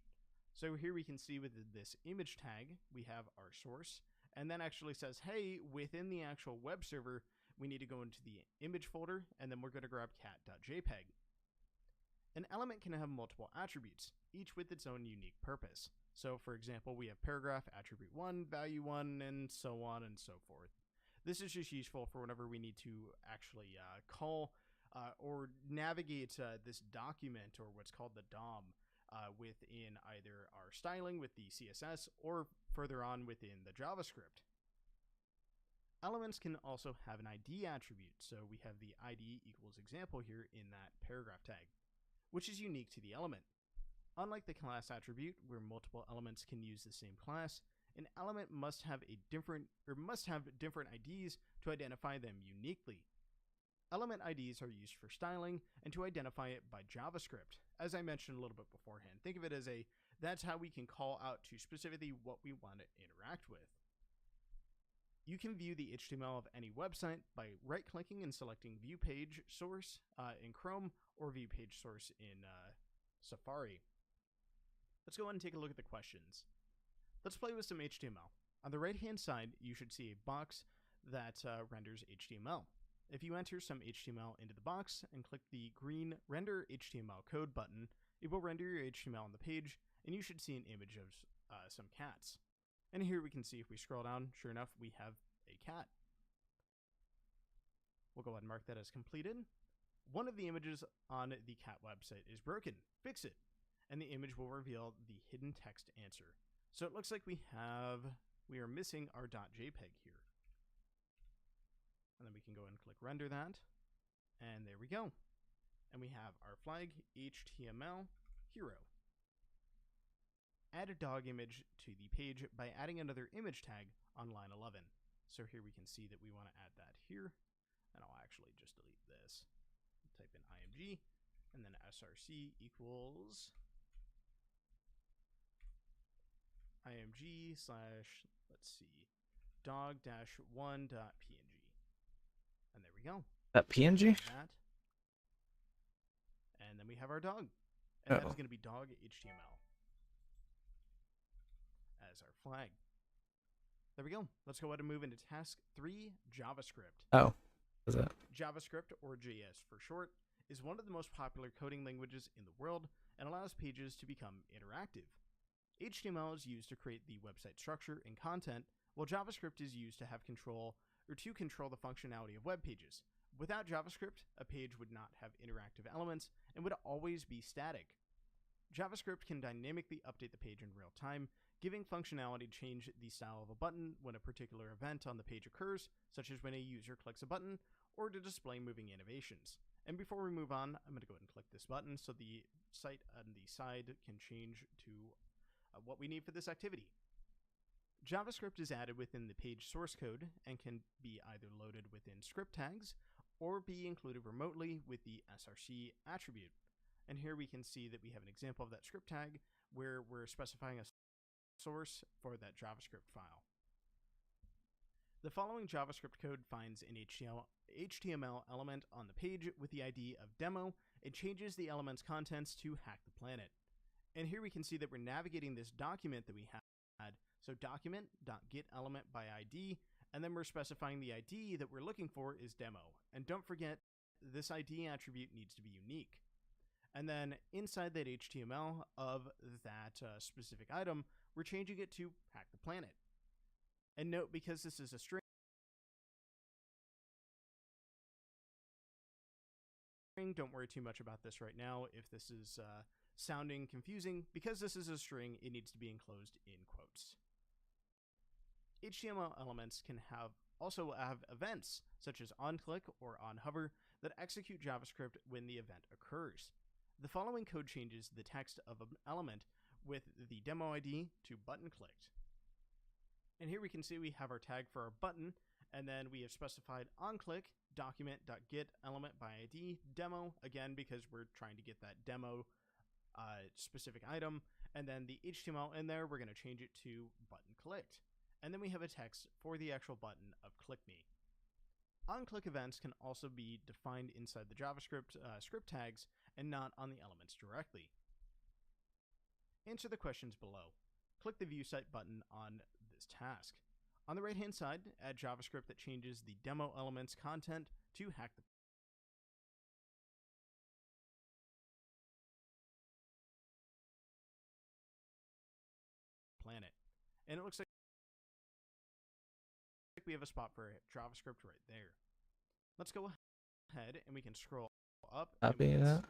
So here we can see with this image tag, we have our source, and then actually says, hey, within the actual web server, we need to go into the image folder, and then we're going to grab cat.jpg. An element can have multiple attributes, each with its own unique purpose. So for example, we have paragraph, attribute 1, value 1, and so on and so forth. This is just useful for whenever we need to actually call or navigate this document, or what's called the DOM, within either our styling with the CSS or further on within the JavaScript. Elements can also have an ID attribute, so we have the ID equals example here in that paragraph tag, which is unique to the element. Unlike the class attribute, where multiple elements can use the same class, an element must have different IDs to identify them uniquely. Element IDs are used for styling and to identify it by JavaScript. As I mentioned a little bit beforehand, think of it as that's how we can call out to specifically what we want to interact with. You can view the HTML of any website by right-clicking and selecting View Page Source in Chrome or View Page Source in Safari. Let's go ahead and take a look at the questions. Let's play with some HTML. On the right-hand side, you should see a box that renders HTML. If you enter some HTML into the box and click the green Render HTML Code button, it will render your HTML on the page, and you should see an image of some cats. And here we can see, if we scroll down, sure enough, we have a cat. We'll go ahead and mark that as completed. One of the images on the cat website is broken. Fix it. And the image will reveal the hidden text answer. So it looks like we are missing our .jpg here. And then we can go and click render that. And there we go. And we have our flag, HTML, hero. Add a dog image to the page by adding another image tag on line 11. So here we can see that we want to add that here. And I'll actually just delete this. Type in img, and then src equals img slash, let's see, dog-1.png. And there we go. That PNG? That. And then we have our dog. And that is going to be dog HTML as our flag. There we go. Let's go ahead and move into task 3, JavaScript. Oh, what's that? JavaScript, or JS for short, is one of the most popular coding languages in the world and allows pages to become interactive. HTML is used to create the website structure and content, while JavaScript is used to have control the functionality of web pages. Without JavaScript, a page would not have interactive elements and would always be static. JavaScript can dynamically update the page in real time, giving functionality to change the style of a button when a particular event on the page occurs, such as when a user clicks a button, or to display moving animations. And before we move on, I'm going to go ahead and click this button so the site on the side can change to what we need for this activity. JavaScript is added within the page source code and can be either loaded within script tags or be included remotely with the src attribute. And here we can see that we have an example of that script tag where we're specifying a source for that JavaScript file. The following JavaScript code finds an HTML element on the page with the ID of demo and changes the element's contents to hack the planet. And here we can see that we're navigating this document that we had. So document.getElementById, and then we're specifying the ID that we're looking for is demo. And don't forget, this ID attribute needs to be unique. And then inside that HTML of that specific item, we're changing it to hack the planet. And note, because this is a string, don't worry too much about this right now. If this is sounding confusing, because this is a string, it needs to be enclosed in quotes. HTML elements can also have events, such as onClick or onHover, that execute JavaScript when the event occurs. The following code changes the text of an element with the demo ID to button clicked. And here we can see we have our tag for our button, and then we have specified onClick document.getElementById demo, again because we're trying to get that demo specific item, and then the HTML in there, we're going to change it to button clicked. And then we have a text for the actual button of click me. OnClick events can also be defined inside the JavaScript script tags and not on the elements directly. Answer the questions below. Click the View Site button on this task. On the right-hand side, add JavaScript that changes the demo element's content to hack the planet. And it looks like we have a spot for JavaScript right there. Let's go ahead and we can scroll up. Copy that.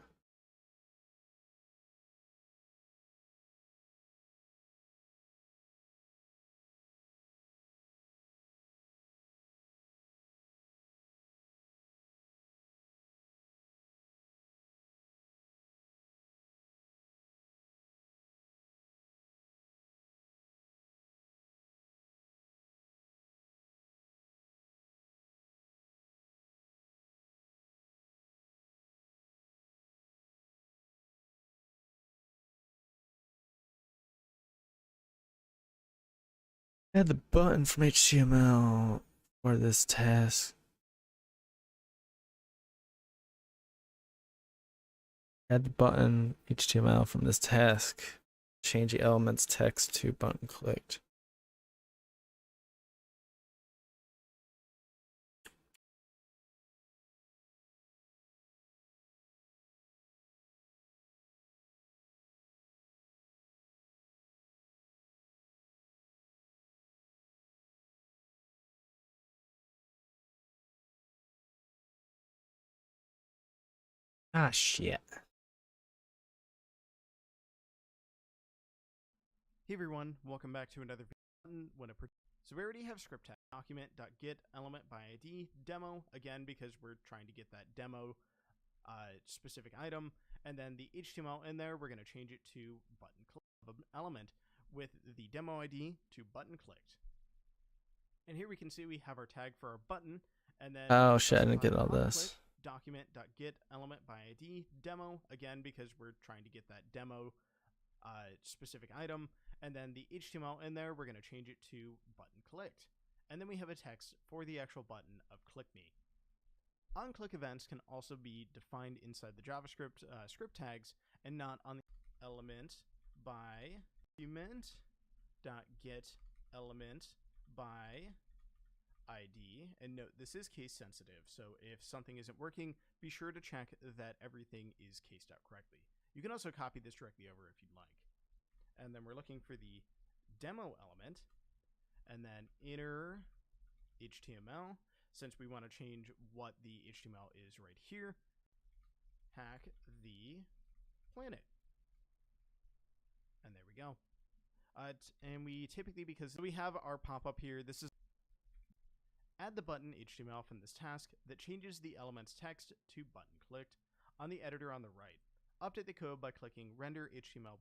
Add the button from HTML for this task. Add the button HTML from this task. Change the element's text to button clicked. Ah, shit. Hey everyone, welcome back to another button. So we already have script tag document.getElementById demo, again because we're trying to get that demo specific item, and then the HTML in there, we're going to change it to button element with the demo ID to button clicked. And here we can see we have our tag for our button, and then Oh shit, I didn't get all this. Document.get element by ID demo, again because we're trying to get that demo specific item, and then the HTML in there, we're going to change it to button clicked. And then we have a text for the actual button of click me. On-click events can also be defined inside the JavaScript script tags and not on the element by document.get element by ID. And note, this is case sensitive, so if something isn't working, be sure to check that everything is cased out correctly. You can also copy this directly over if you'd like. And then we're looking for the demo element, and then inner HTML, since we want to change what the HTML is right here, hack the planet. And there we go. And we typically, because we have our pop-up here, this is add the button HTML from this task that changes the element's text to button clicked on the editor on the right. Update the code by clicking render HTML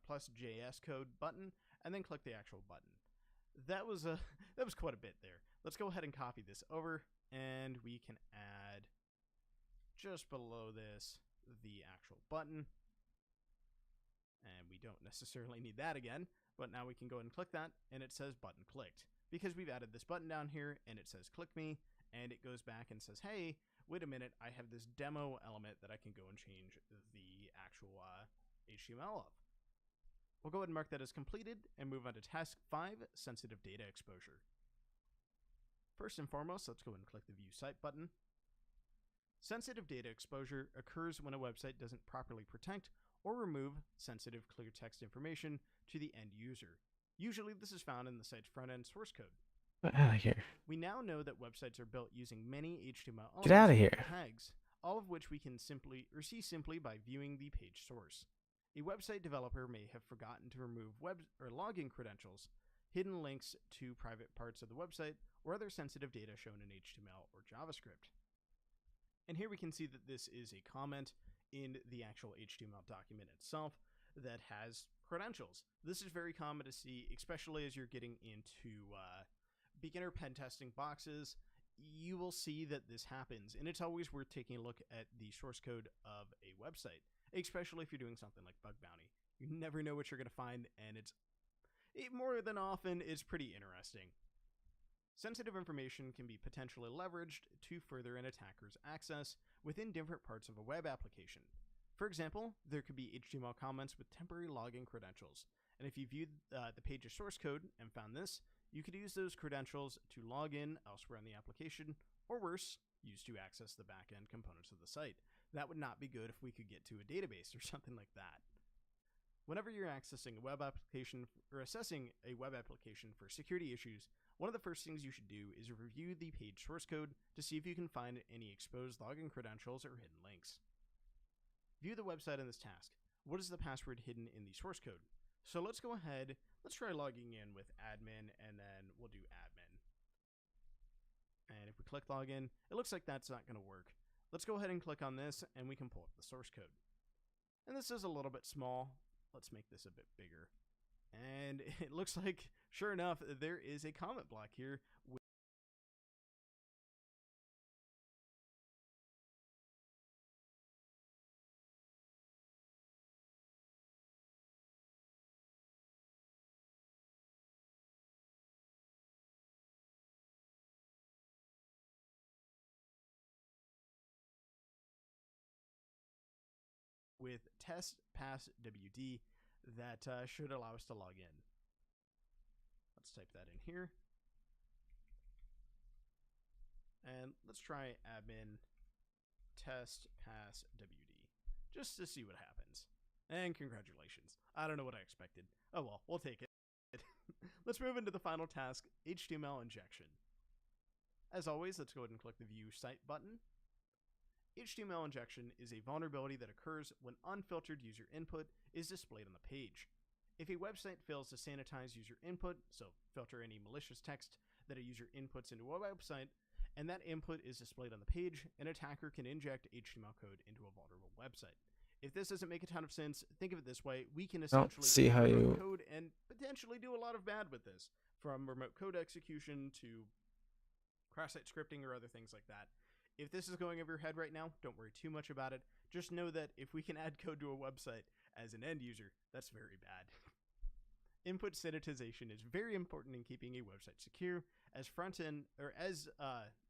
plus JS code button, and then click the actual button. That was quite a bit there. Let's go ahead and copy this over, and we can add just below this the actual button. And we don't necessarily need that again, but now we can go ahead and click that, and it says button clicked. Because we've added this button down here, and it says click me, and it goes back and says, hey, wait a minute, I have this demo element that I can go and change the actual HTML of. We'll go ahead and mark that as completed, and move on to task 5, sensitive data exposure. First and foremost, let's go ahead and click the View Site button. Sensitive data exposure occurs when a website doesn't properly protect or remove sensitive clear text information to the end user. Usually this is found in the site's front-end source code. Get out of here. We now know that websites are built using many HTML Get out of here. tags, all of which we can see simply by viewing the page source. A website developer may have forgotten to remove web or login credentials, hidden links to private parts of the website, or other sensitive data shown in HTML or JavaScript. And here we can see that this is a comment in the actual HTML document itself that has credentials. This is very common to see, especially as you're getting into beginner pen testing boxes. You will see that this happens, and it's always worth taking a look at the source code of a website, especially if you're doing something like bug bounty. You never know what you're going to find, and more than often is pretty interesting. Sensitive information can be potentially leveraged to further an attacker's access within different parts of a web application. For example, there could be HTML comments with temporary login credentials, and if you viewed the page's source code and found this, you could use those credentials to log in elsewhere in the application, or worse, use to access the back-end components of the site. That would not be good if we could get to a database or something like that. Whenever you're accessing a web application or assessing a web application for security issues, one of the first things you should do is review the page source code to see if you can find any exposed login credentials or hidden links. View the website in this task. What is the password hidden in the source code? So let's go ahead, let's try logging in with admin, and then we'll do admin. And if we click login, it looks like that's not going to work. Let's go ahead and click on this, and we can pull up the source code. And this is a little bit small. Let's make this a bit bigger. And it looks like, sure enough, there is a comment block here with test pass WD that should allow us to log in. Let's type that in here. And let's try admin test pass WD just to see what happens. And congratulations. I don't know what I expected. Oh well, we'll take it. Let's move into the final task, HTML injection. As always, let's go ahead and click the View Site button. HTML injection is a vulnerability that occurs when unfiltered user input is displayed on the page. If a website fails to sanitize user input, so filter any malicious text that a user inputs into a website, and that input is displayed on the page, an attacker can inject HTML code into a vulnerable website. If this doesn't make a ton of sense, think of it this way: we can essentially see how remote you- code and potentially do a lot of bad with this, from remote code execution to cross-site scripting or other things like that. If this is going over your head right now, don't worry too much about it. Just know that if we can add code to a website as an end user, that's very bad. Input sanitization is very important in keeping a website secure, as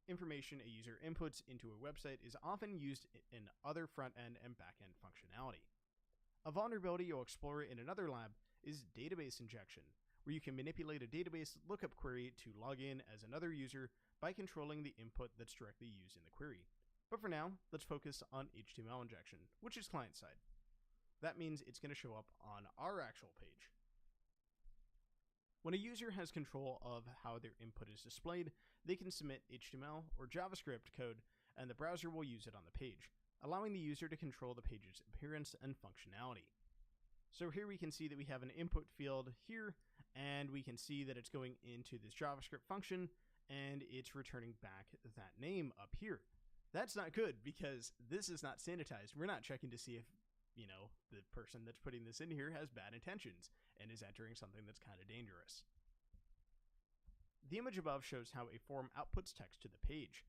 information a user inputs into a website is often used in other front-end and back-end functionality. A vulnerability you'll explore in another lab is database injection, where you can manipulate a database lookup query to log in as another user by controlling the input that's directly used in the query. But for now, let's focus on HTML injection, which is client-side. That means it's going to show up on our actual page. When a user has control of how their input is displayed, they can submit HTML or JavaScript code, and the browser will use it on the page, allowing the user to control the page's appearance and functionality. So here we can see that we have an input field here, and we can see that it's going into this JavaScript function, and it's returning back that name up here. That's not good, because this is not sanitized. We're not checking to see if, the person that's putting this in here has bad intentions and is entering something that's kind of dangerous. The image above shows how a form outputs text to the page.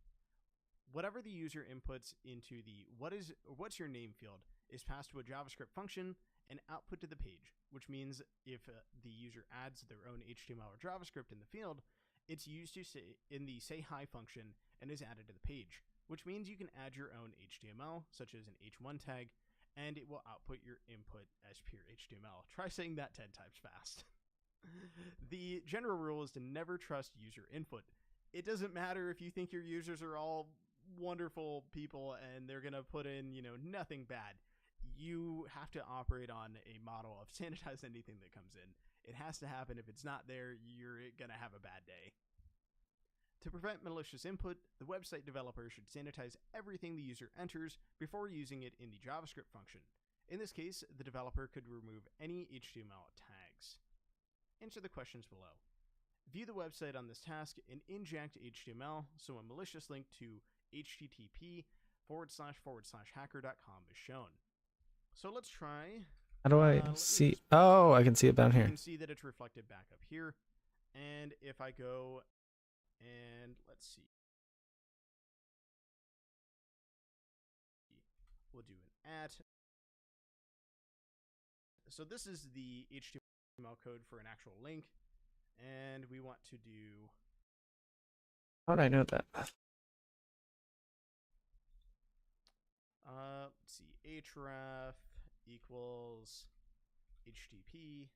Whatever the user inputs into the what's your name field is passed to a JavaScript function and output to the page, which means if the user adds their own HTML or JavaScript in the field, it's used to say in the say hi function and is added to the page, which means you can add your own HTML, such as an h1 tag, and it will output your input as pure HTML. Try saying that 10 times fast. The general rule is to never trust user input. It doesn't matter if you think your users are all wonderful people and they're going to put in, nothing bad. You have to operate on a model of sanitize anything that comes in. It has to happen. If it's not there, you're going to have a bad day. To prevent malicious input, the website developer should sanitize everything the user enters before using it in the JavaScript function. In this case, the developer could remove any HTML tags. Answer the questions below. View the website on this task and inject HTML so a malicious link to http://hacker.com is shown. So let's try. How do I see? Oh, I can see it down You here. can see that it's reflected back up here. And if I go and let's see. We'll do an @ So this is the HTML code for an actual link, and we want to do How would I know that? let's see, href equals http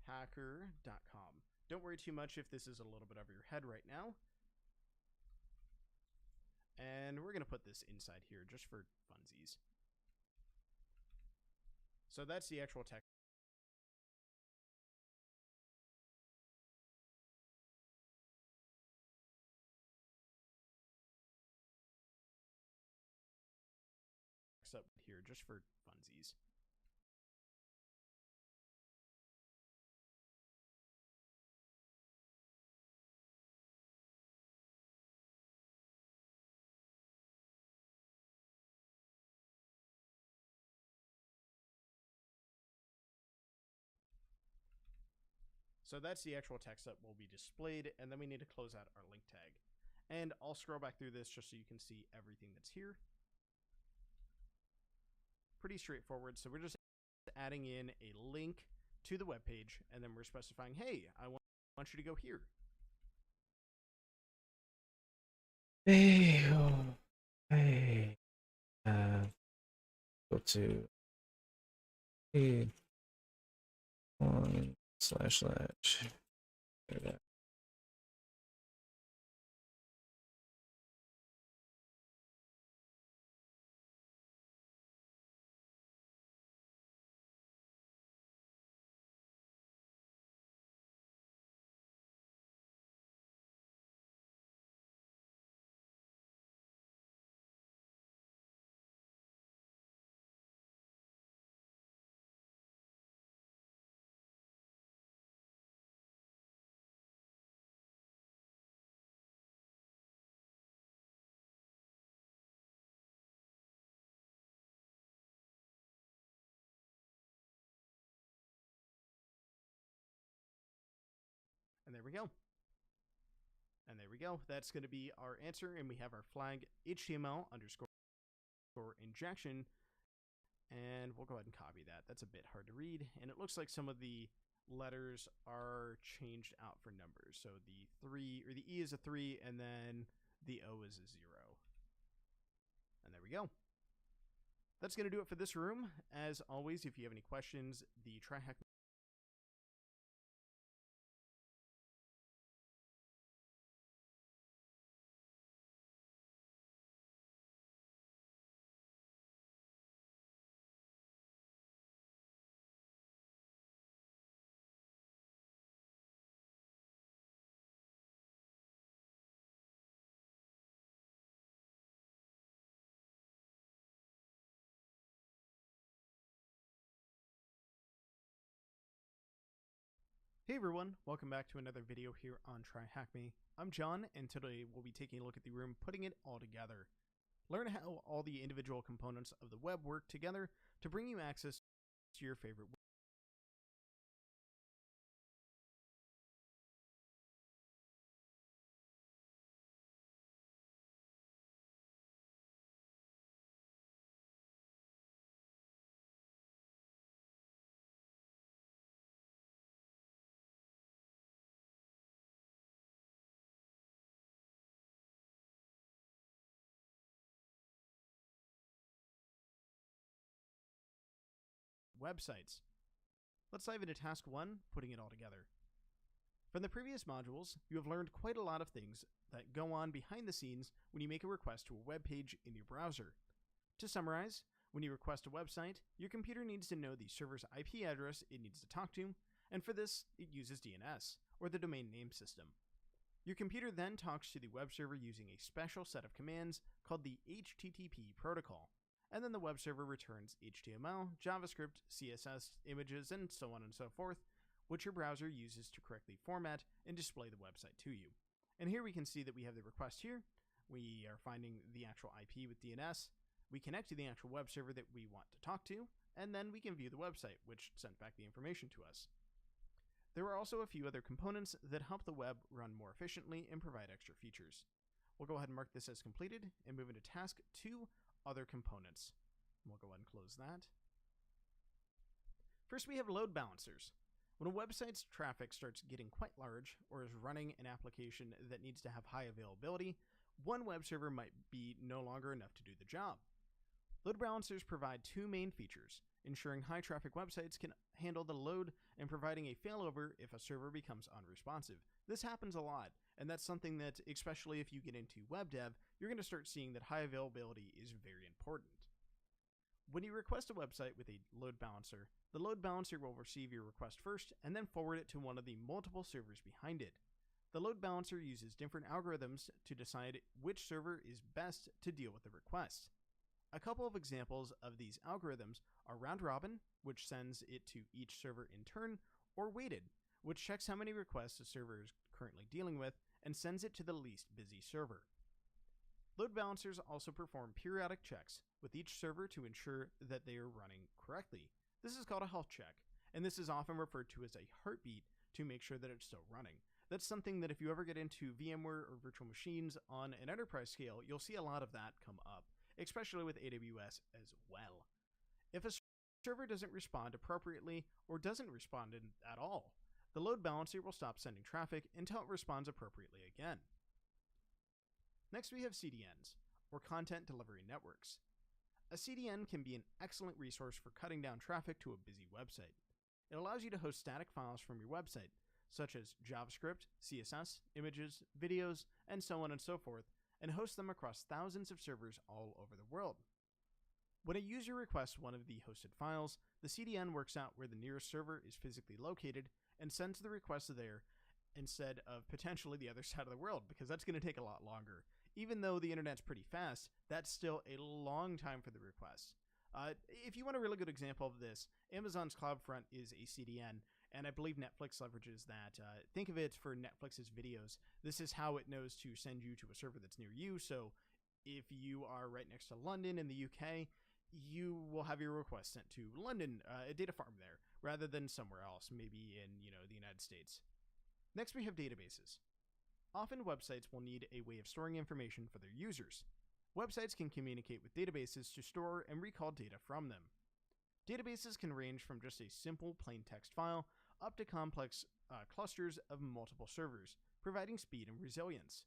hacker.com. Don't worry too much if this is a little bit over your head right now. And we're going to put this inside here just for funsies. So that's the actual text. Up here just for funsies. So that's the actual text that will be displayed, and then we need to close out our link tag. And I'll scroll back through this just so you can see everything that's here. Pretty straightforward. So we're just adding in a link to the web page, and then we're specifying, hey, I want you to go here. Hey, go to // we go. And there we go. That's going to be our answer, and we have our flag HTML underscore injection. And we'll go ahead and copy that. That's a bit hard to read, and it looks like some of the letters are changed out for numbers. So the 3 or the E is a 3, and then the O is a 0. And there we go. That's going to do it for this room. As always, if you have any questions, the TryHack Hey everyone, welcome back to another video here on TryHackMe. I'm John, and today we'll be taking a look at the room, putting it all together. Learn how all the individual components of the web work together to bring you access to your favorite websites. Let's dive into task 1, putting it all together. From the previous modules, you have learned quite a lot of things that go on behind the scenes when you make a request to a web page in your browser. To summarize, when you request a website, your computer needs to know the server's IP address it needs to talk to, and for this, it uses DNS, or the domain name system. Your computer then talks to the web server using a special set of commands called the HTTP protocol, and then the web server returns HTML, JavaScript, CSS, images, and so on and so forth, which your browser uses to correctly format and display the website to you. And here we can see that we have the request here. We are finding the actual IP with DNS. We connect to the actual web server that we want to talk to, and then we can view the website, which sent back the information to us. There are also a few other components that help the web run more efficiently and provide extra features. We'll go ahead and mark this as completed and move into task 2, other components. We'll go ahead and close that. First, we have load balancers. When a website's traffic starts getting quite large or is running an application that needs to have high availability, one web server might be no longer enough to do the job. Load balancers provide two main features, ensuring high traffic websites can handle the load and providing a failover if a server becomes unresponsive. This happens a lot, and that's something that, especially if you get into web dev, you're going to start seeing that high availability is very important. When you request a website with a load balancer, the load balancer will receive your request first and then forward it to one of the multiple servers behind it. The load balancer uses different algorithms to decide which server is best to deal with the request. A couple of examples of these algorithms are round robin, which sends it to each server in turn, or weighted, which checks how many requests a server is currently dealing with and sends it to the least busy server. Load balancers also perform periodic checks with each server to ensure that they are running correctly. This is called a health check, and this is often referred to as a heartbeat to make sure that it's still running. That's something that if you ever get into VMware or virtual machines on an enterprise scale, you'll see a lot of that come up, especially with AWS as well. If a server doesn't respond appropriately or doesn't respond at all, the load balancer will stop sending traffic until it responds appropriately again. Next, we have CDNs, or Content Delivery Networks. A CDN can be an excellent resource for cutting down traffic to a busy website. It allows you to host static files from your website, such as JavaScript, CSS, images, videos, and so on and so forth, and host them across thousands of servers all over the world. When a user requests one of the hosted files, the CDN works out where the nearest server is physically located and sends the request there instead of potentially the other side of the world, because that's going to take a lot longer. Even though the internet's pretty fast, that's still a long time for the request. If you want a really good example of this, Amazon's CloudFront is a CDN, and I believe Netflix leverages that. Think of it for Netflix's videos. This is how it knows to send you to a server that's near you, so if you are right next to London in the UK, you will have your request sent to London, a data farm there, rather than somewhere else, maybe in the United States. Next, we have databases. Often, websites will need a way of storing information for their users. Websites can communicate with databases to store and recall data from them. Databases can range from just a simple plain text file up to complex clusters of multiple servers, providing speed and resilience.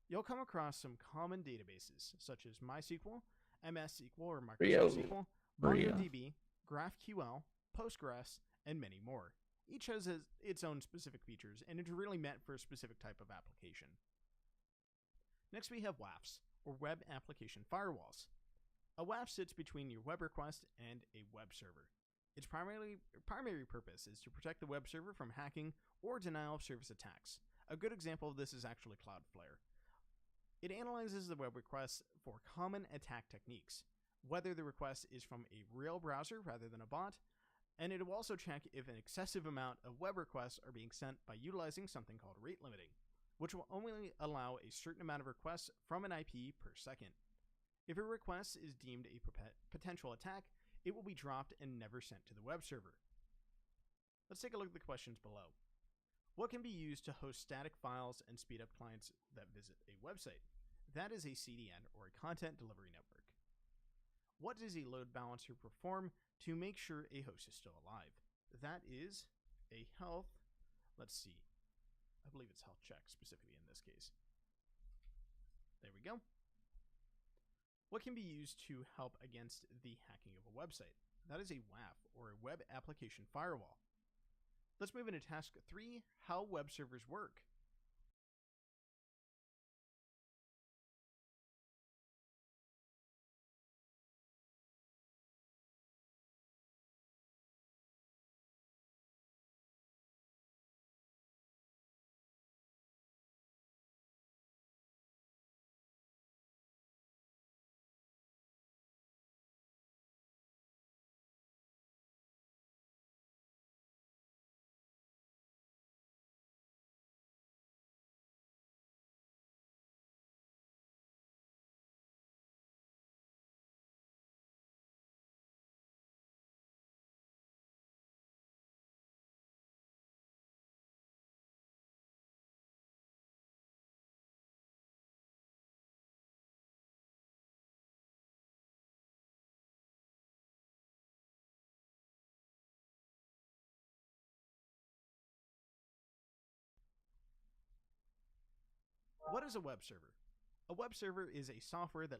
You'll come across some common databases, such as MySQL, MS SQL or Microsoft SQL, MongoDB, GraphQL, Postgres, and many more. Each has its own specific features, and it's really meant for a specific type of application. Next, we have WAFs, or Web Application Firewalls. A WAF sits between your web request and a web server. Its primary purpose is to protect the web server from hacking or denial of service attacks. A good example of this is actually Cloudflare. It analyzes the web requests for common attack techniques, whether the request is from a real browser rather than a bot, and it will also check if an excessive amount of web requests are being sent by utilizing something called rate limiting, which will only allow a certain amount of requests from an IP per second. If a request is deemed a potential attack, it will be dropped and never sent to the web server. Let's take a look at the questions below. What can be used to host static files and speed up clients that visit a website? That is a CDN, or a content delivery network. What does a load balancer perform to make sure a host is still alive? That is a health, I believe it's health check specifically in this case. There we go. What can be used to help against the hacking of a website? That is a WAF, or a Web Application Firewall. Let's move into task 3, how web servers work. What is a web server? A web server is a software that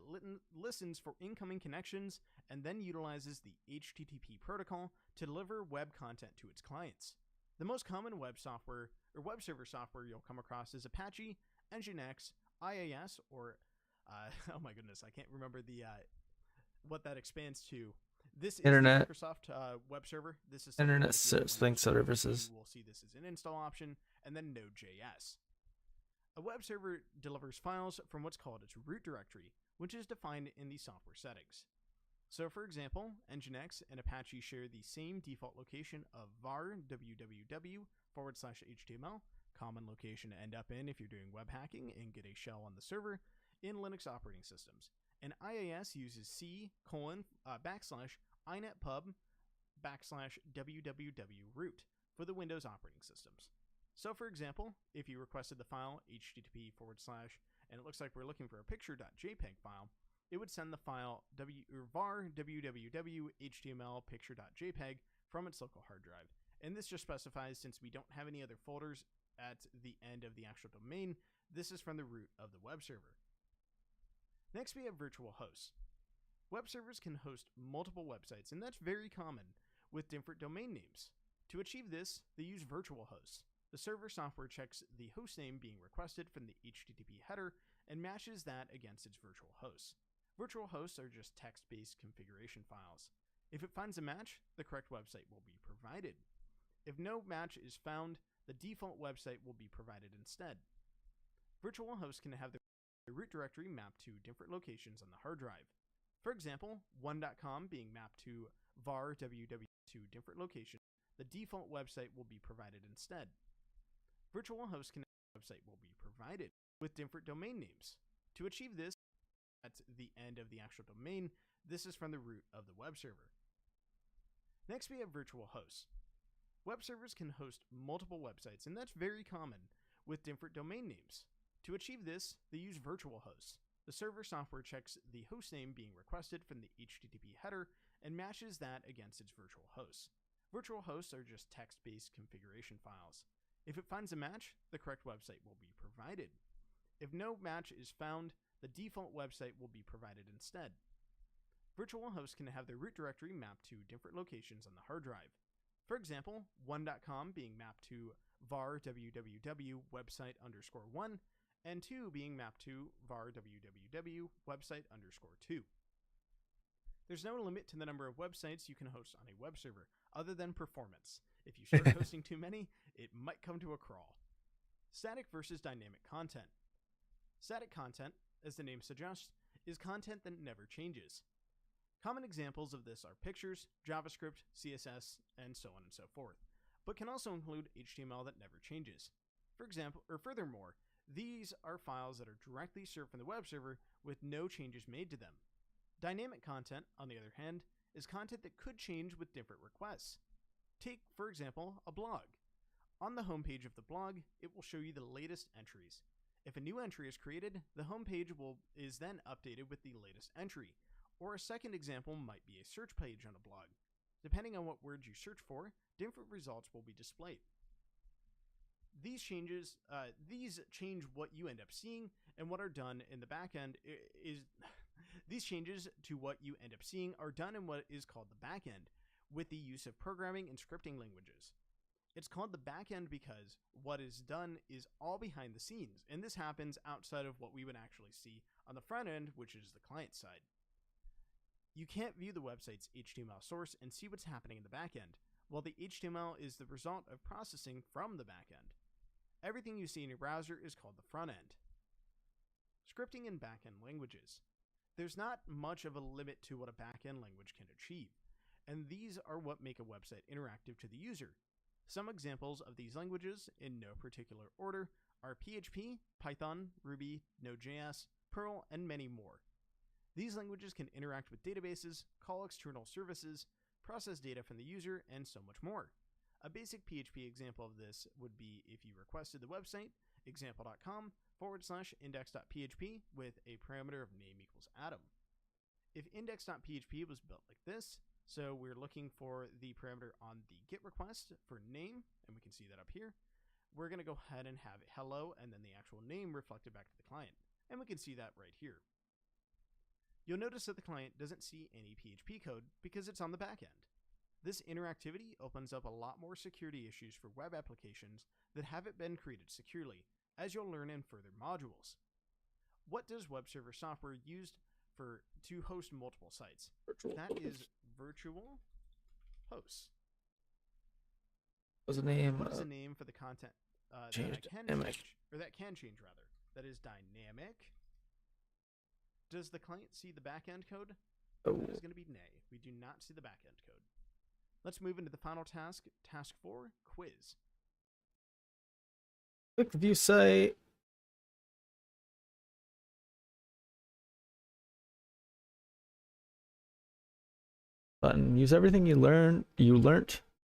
listens for incoming connections and then utilizes the HTTP protocol to deliver web content to its clients. The most common web software or web server software you'll come across is Apache, Nginx, IIS, or oh my goodness, I can't remember what that expands to. This is Internet. the Microsoft web server. This is Internet if you link services. You will see this as an install option, and then Node.js. A web server delivers files from what's called its root directory, which is defined in the software settings. So for example, Nginx and Apache share the same default location of var www/html, common location to end up in if you're doing web hacking and get a shell on the server in Linux operating systems. And IIS uses c:/inetpub/www root for the Windows operating systems. So for example, if you requested the file http/ and it looks like we're looking for a picture.jpg file, it would send the file var www.html picture.jpg from its local hard drive. And this just specifies, since we don't have any other folders at the end of the actual domain, this is from the root of the web server. Next, we have virtual hosts. Web servers can host multiple websites, and that's very common with different domain names. To achieve this, they use virtual hosts. The server software checks the host name being requested from the HTTP header and matches that against its virtual hosts. Virtual hosts are just text-based configuration files. If it finds a match, the correct website will be provided. If no match is found, the default website will be provided instead. Virtual hosts can have their root directory mapped to different locations on the hard drive. For example, 1.com being mapped to var www to different locations, the default website will be provided instead. Virtual hosts can have a website will be provided with different domain names. To achieve this, at the end of the actual domain, this is from the root of the web server. Next, we have virtual hosts. Web servers can host multiple websites, and that's very common with different domain names. To achieve this, they use virtual hosts. The server software checks the host name being requested from the HTTP header and matches that against its virtual hosts. Virtual hosts are just text-based configuration files. If it finds a match, the correct website will be provided. If no match is found, the default website will be provided instead. Virtual hosts can have their root directory mapped to different locations on the hard drive. For example, 1.com being mapped to var www website _1, and 2 being mapped to var www website _2. There's no limit to the number of websites you can host on a web server, other than performance. If you start hosting too many, it might come to a crawl. Static versus dynamic content. Static content, as the name suggests, is content that never changes. Common examples of this are pictures, JavaScript, CSS, and so on and so forth, but can also include HTML that never changes. For example, or furthermore, these are files that are directly served from the web server with no changes made to them. Dynamic content, on the other hand, is content that could change with different requests. Take, for example, a blog. On the homepage of the blog, it will show you the latest entries. If a new entry is created, the homepage is then updated with the latest entry. Or a second example might be a search page on a blog. Depending on what words you search for, different results will be displayed. These change what you end up seeing, and what are done in the backend is these changes to what you end up seeing are done in what is called the backend, with the use of programming and scripting languages. It's called the backend because what is done is all behind the scenes, and this happens outside of what we would actually see on the front end, which is the client side. You can't view the website's HTML source and see what's happening in the backend, while the HTML is the result of processing from the backend. Everything you see in your browser is called the front end. Scripting in backend languages. There's not much of a limit to what a backend language can achieve, and these are what make a website interactive to the user. Some examples of these languages, in no particular order, are PHP, Python, Ruby, Node.js, Perl, and many more. These languages can interact with databases, call external services, process data from the user, and so much more. A basic PHP example of this would be if you requested the website example.com/index.php with a parameter of name equals Adam. If index.php was built like this, so we're looking for the parameter on the GET request for name, and we can see that up here, we're going to go ahead and have hello and then the actual name reflected back to the client, and we can see that right here. You'll notice that the client doesn't see any PHP code because it's on the back end. This interactivity opens up a lot more security issues for web applications that haven't been created securely, as you'll learn in further modules. What does web server software used to host multiple sites? That is virtual hosts. What's the name? What is the name for the content that can change rather? That is dynamic. Does the client see the backend code? Oh. That is going to be nay. We do not see the backend code. Let's move into the final task, task 4, quiz. Click the view site. Button. Use everything you learned.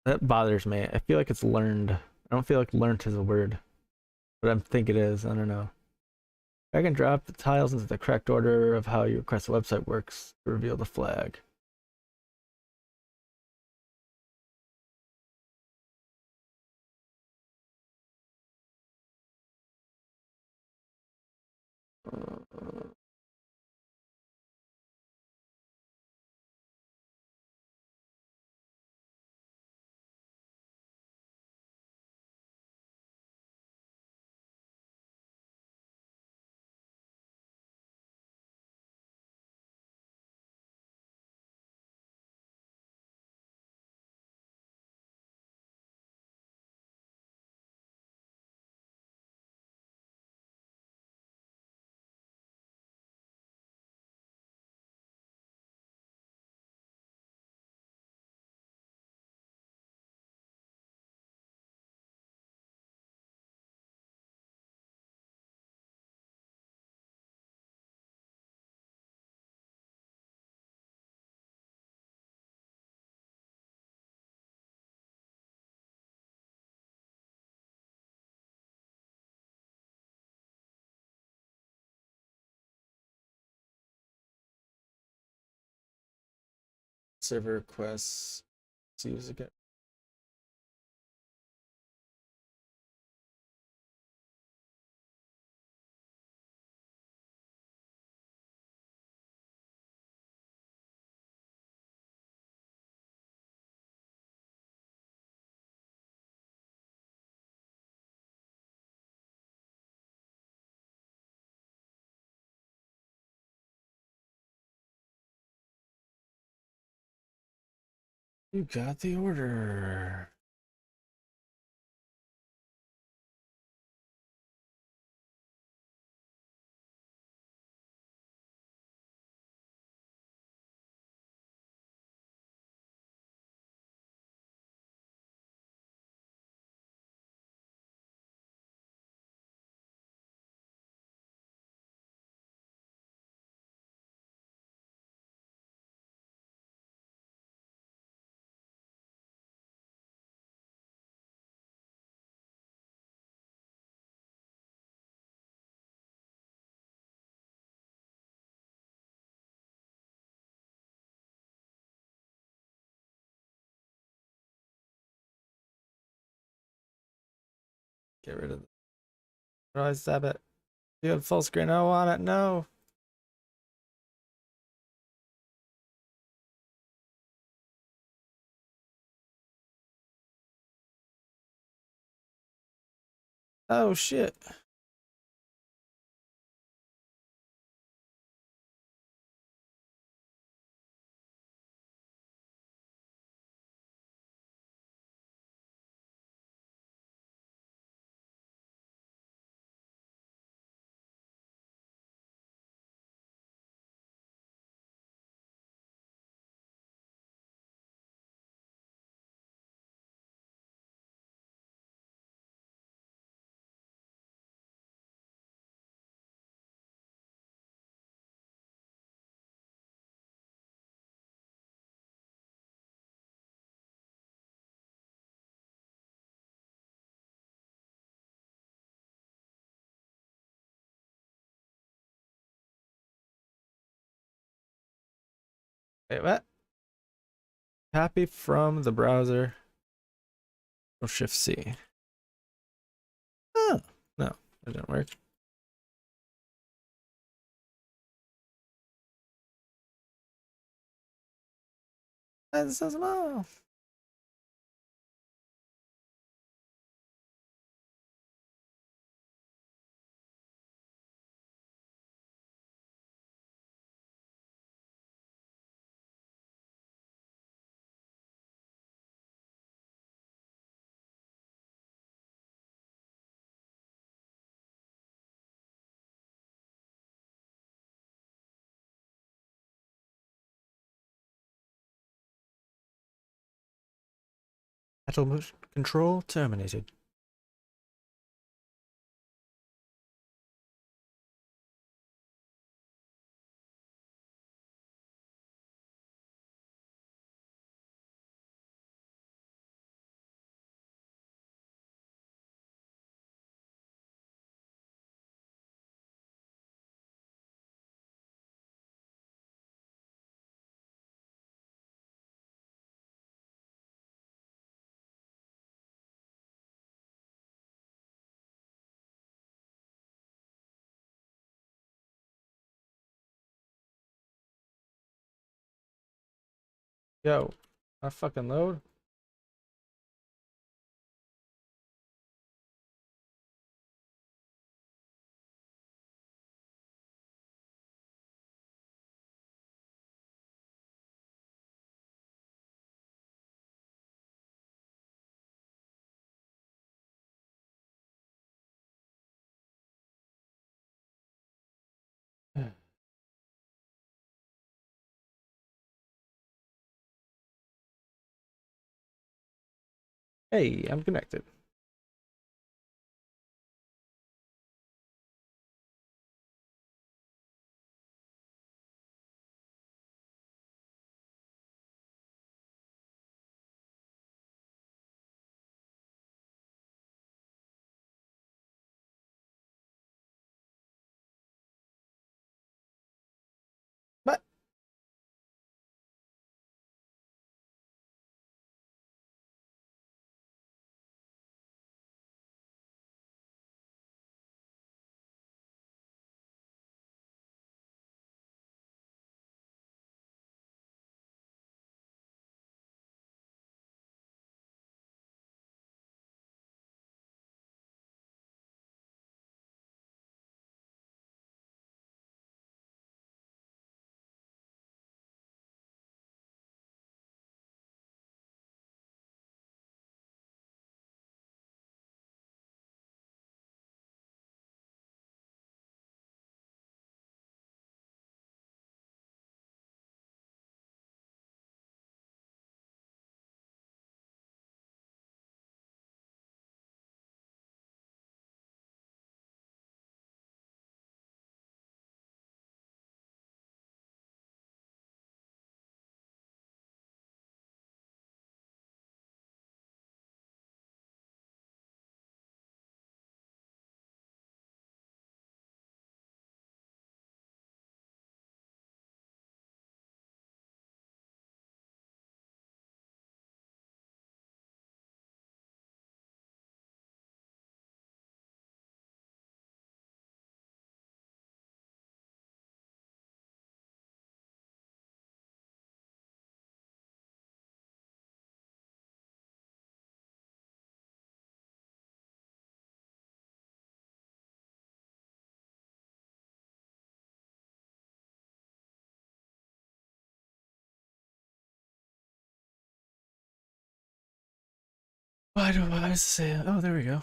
That bothers me. I feel like it's learned. I don't feel like learnt is a word, but I think it is. I don't know. Drag and drop the tiles into the correct order of how your request website works to reveal the flag. server requests. See if it get. You got the order. Get rid of it. How do I stab it? You have full screen. I don't want it. No. Oh shit. Wait, what? Copy from the browser. Or Shift C. Oh, no, that didn't work. That says no. Battle motion control terminated. Yo, I fucking load. Hey, I'm connected. What? Why do I say? Oh, there we go.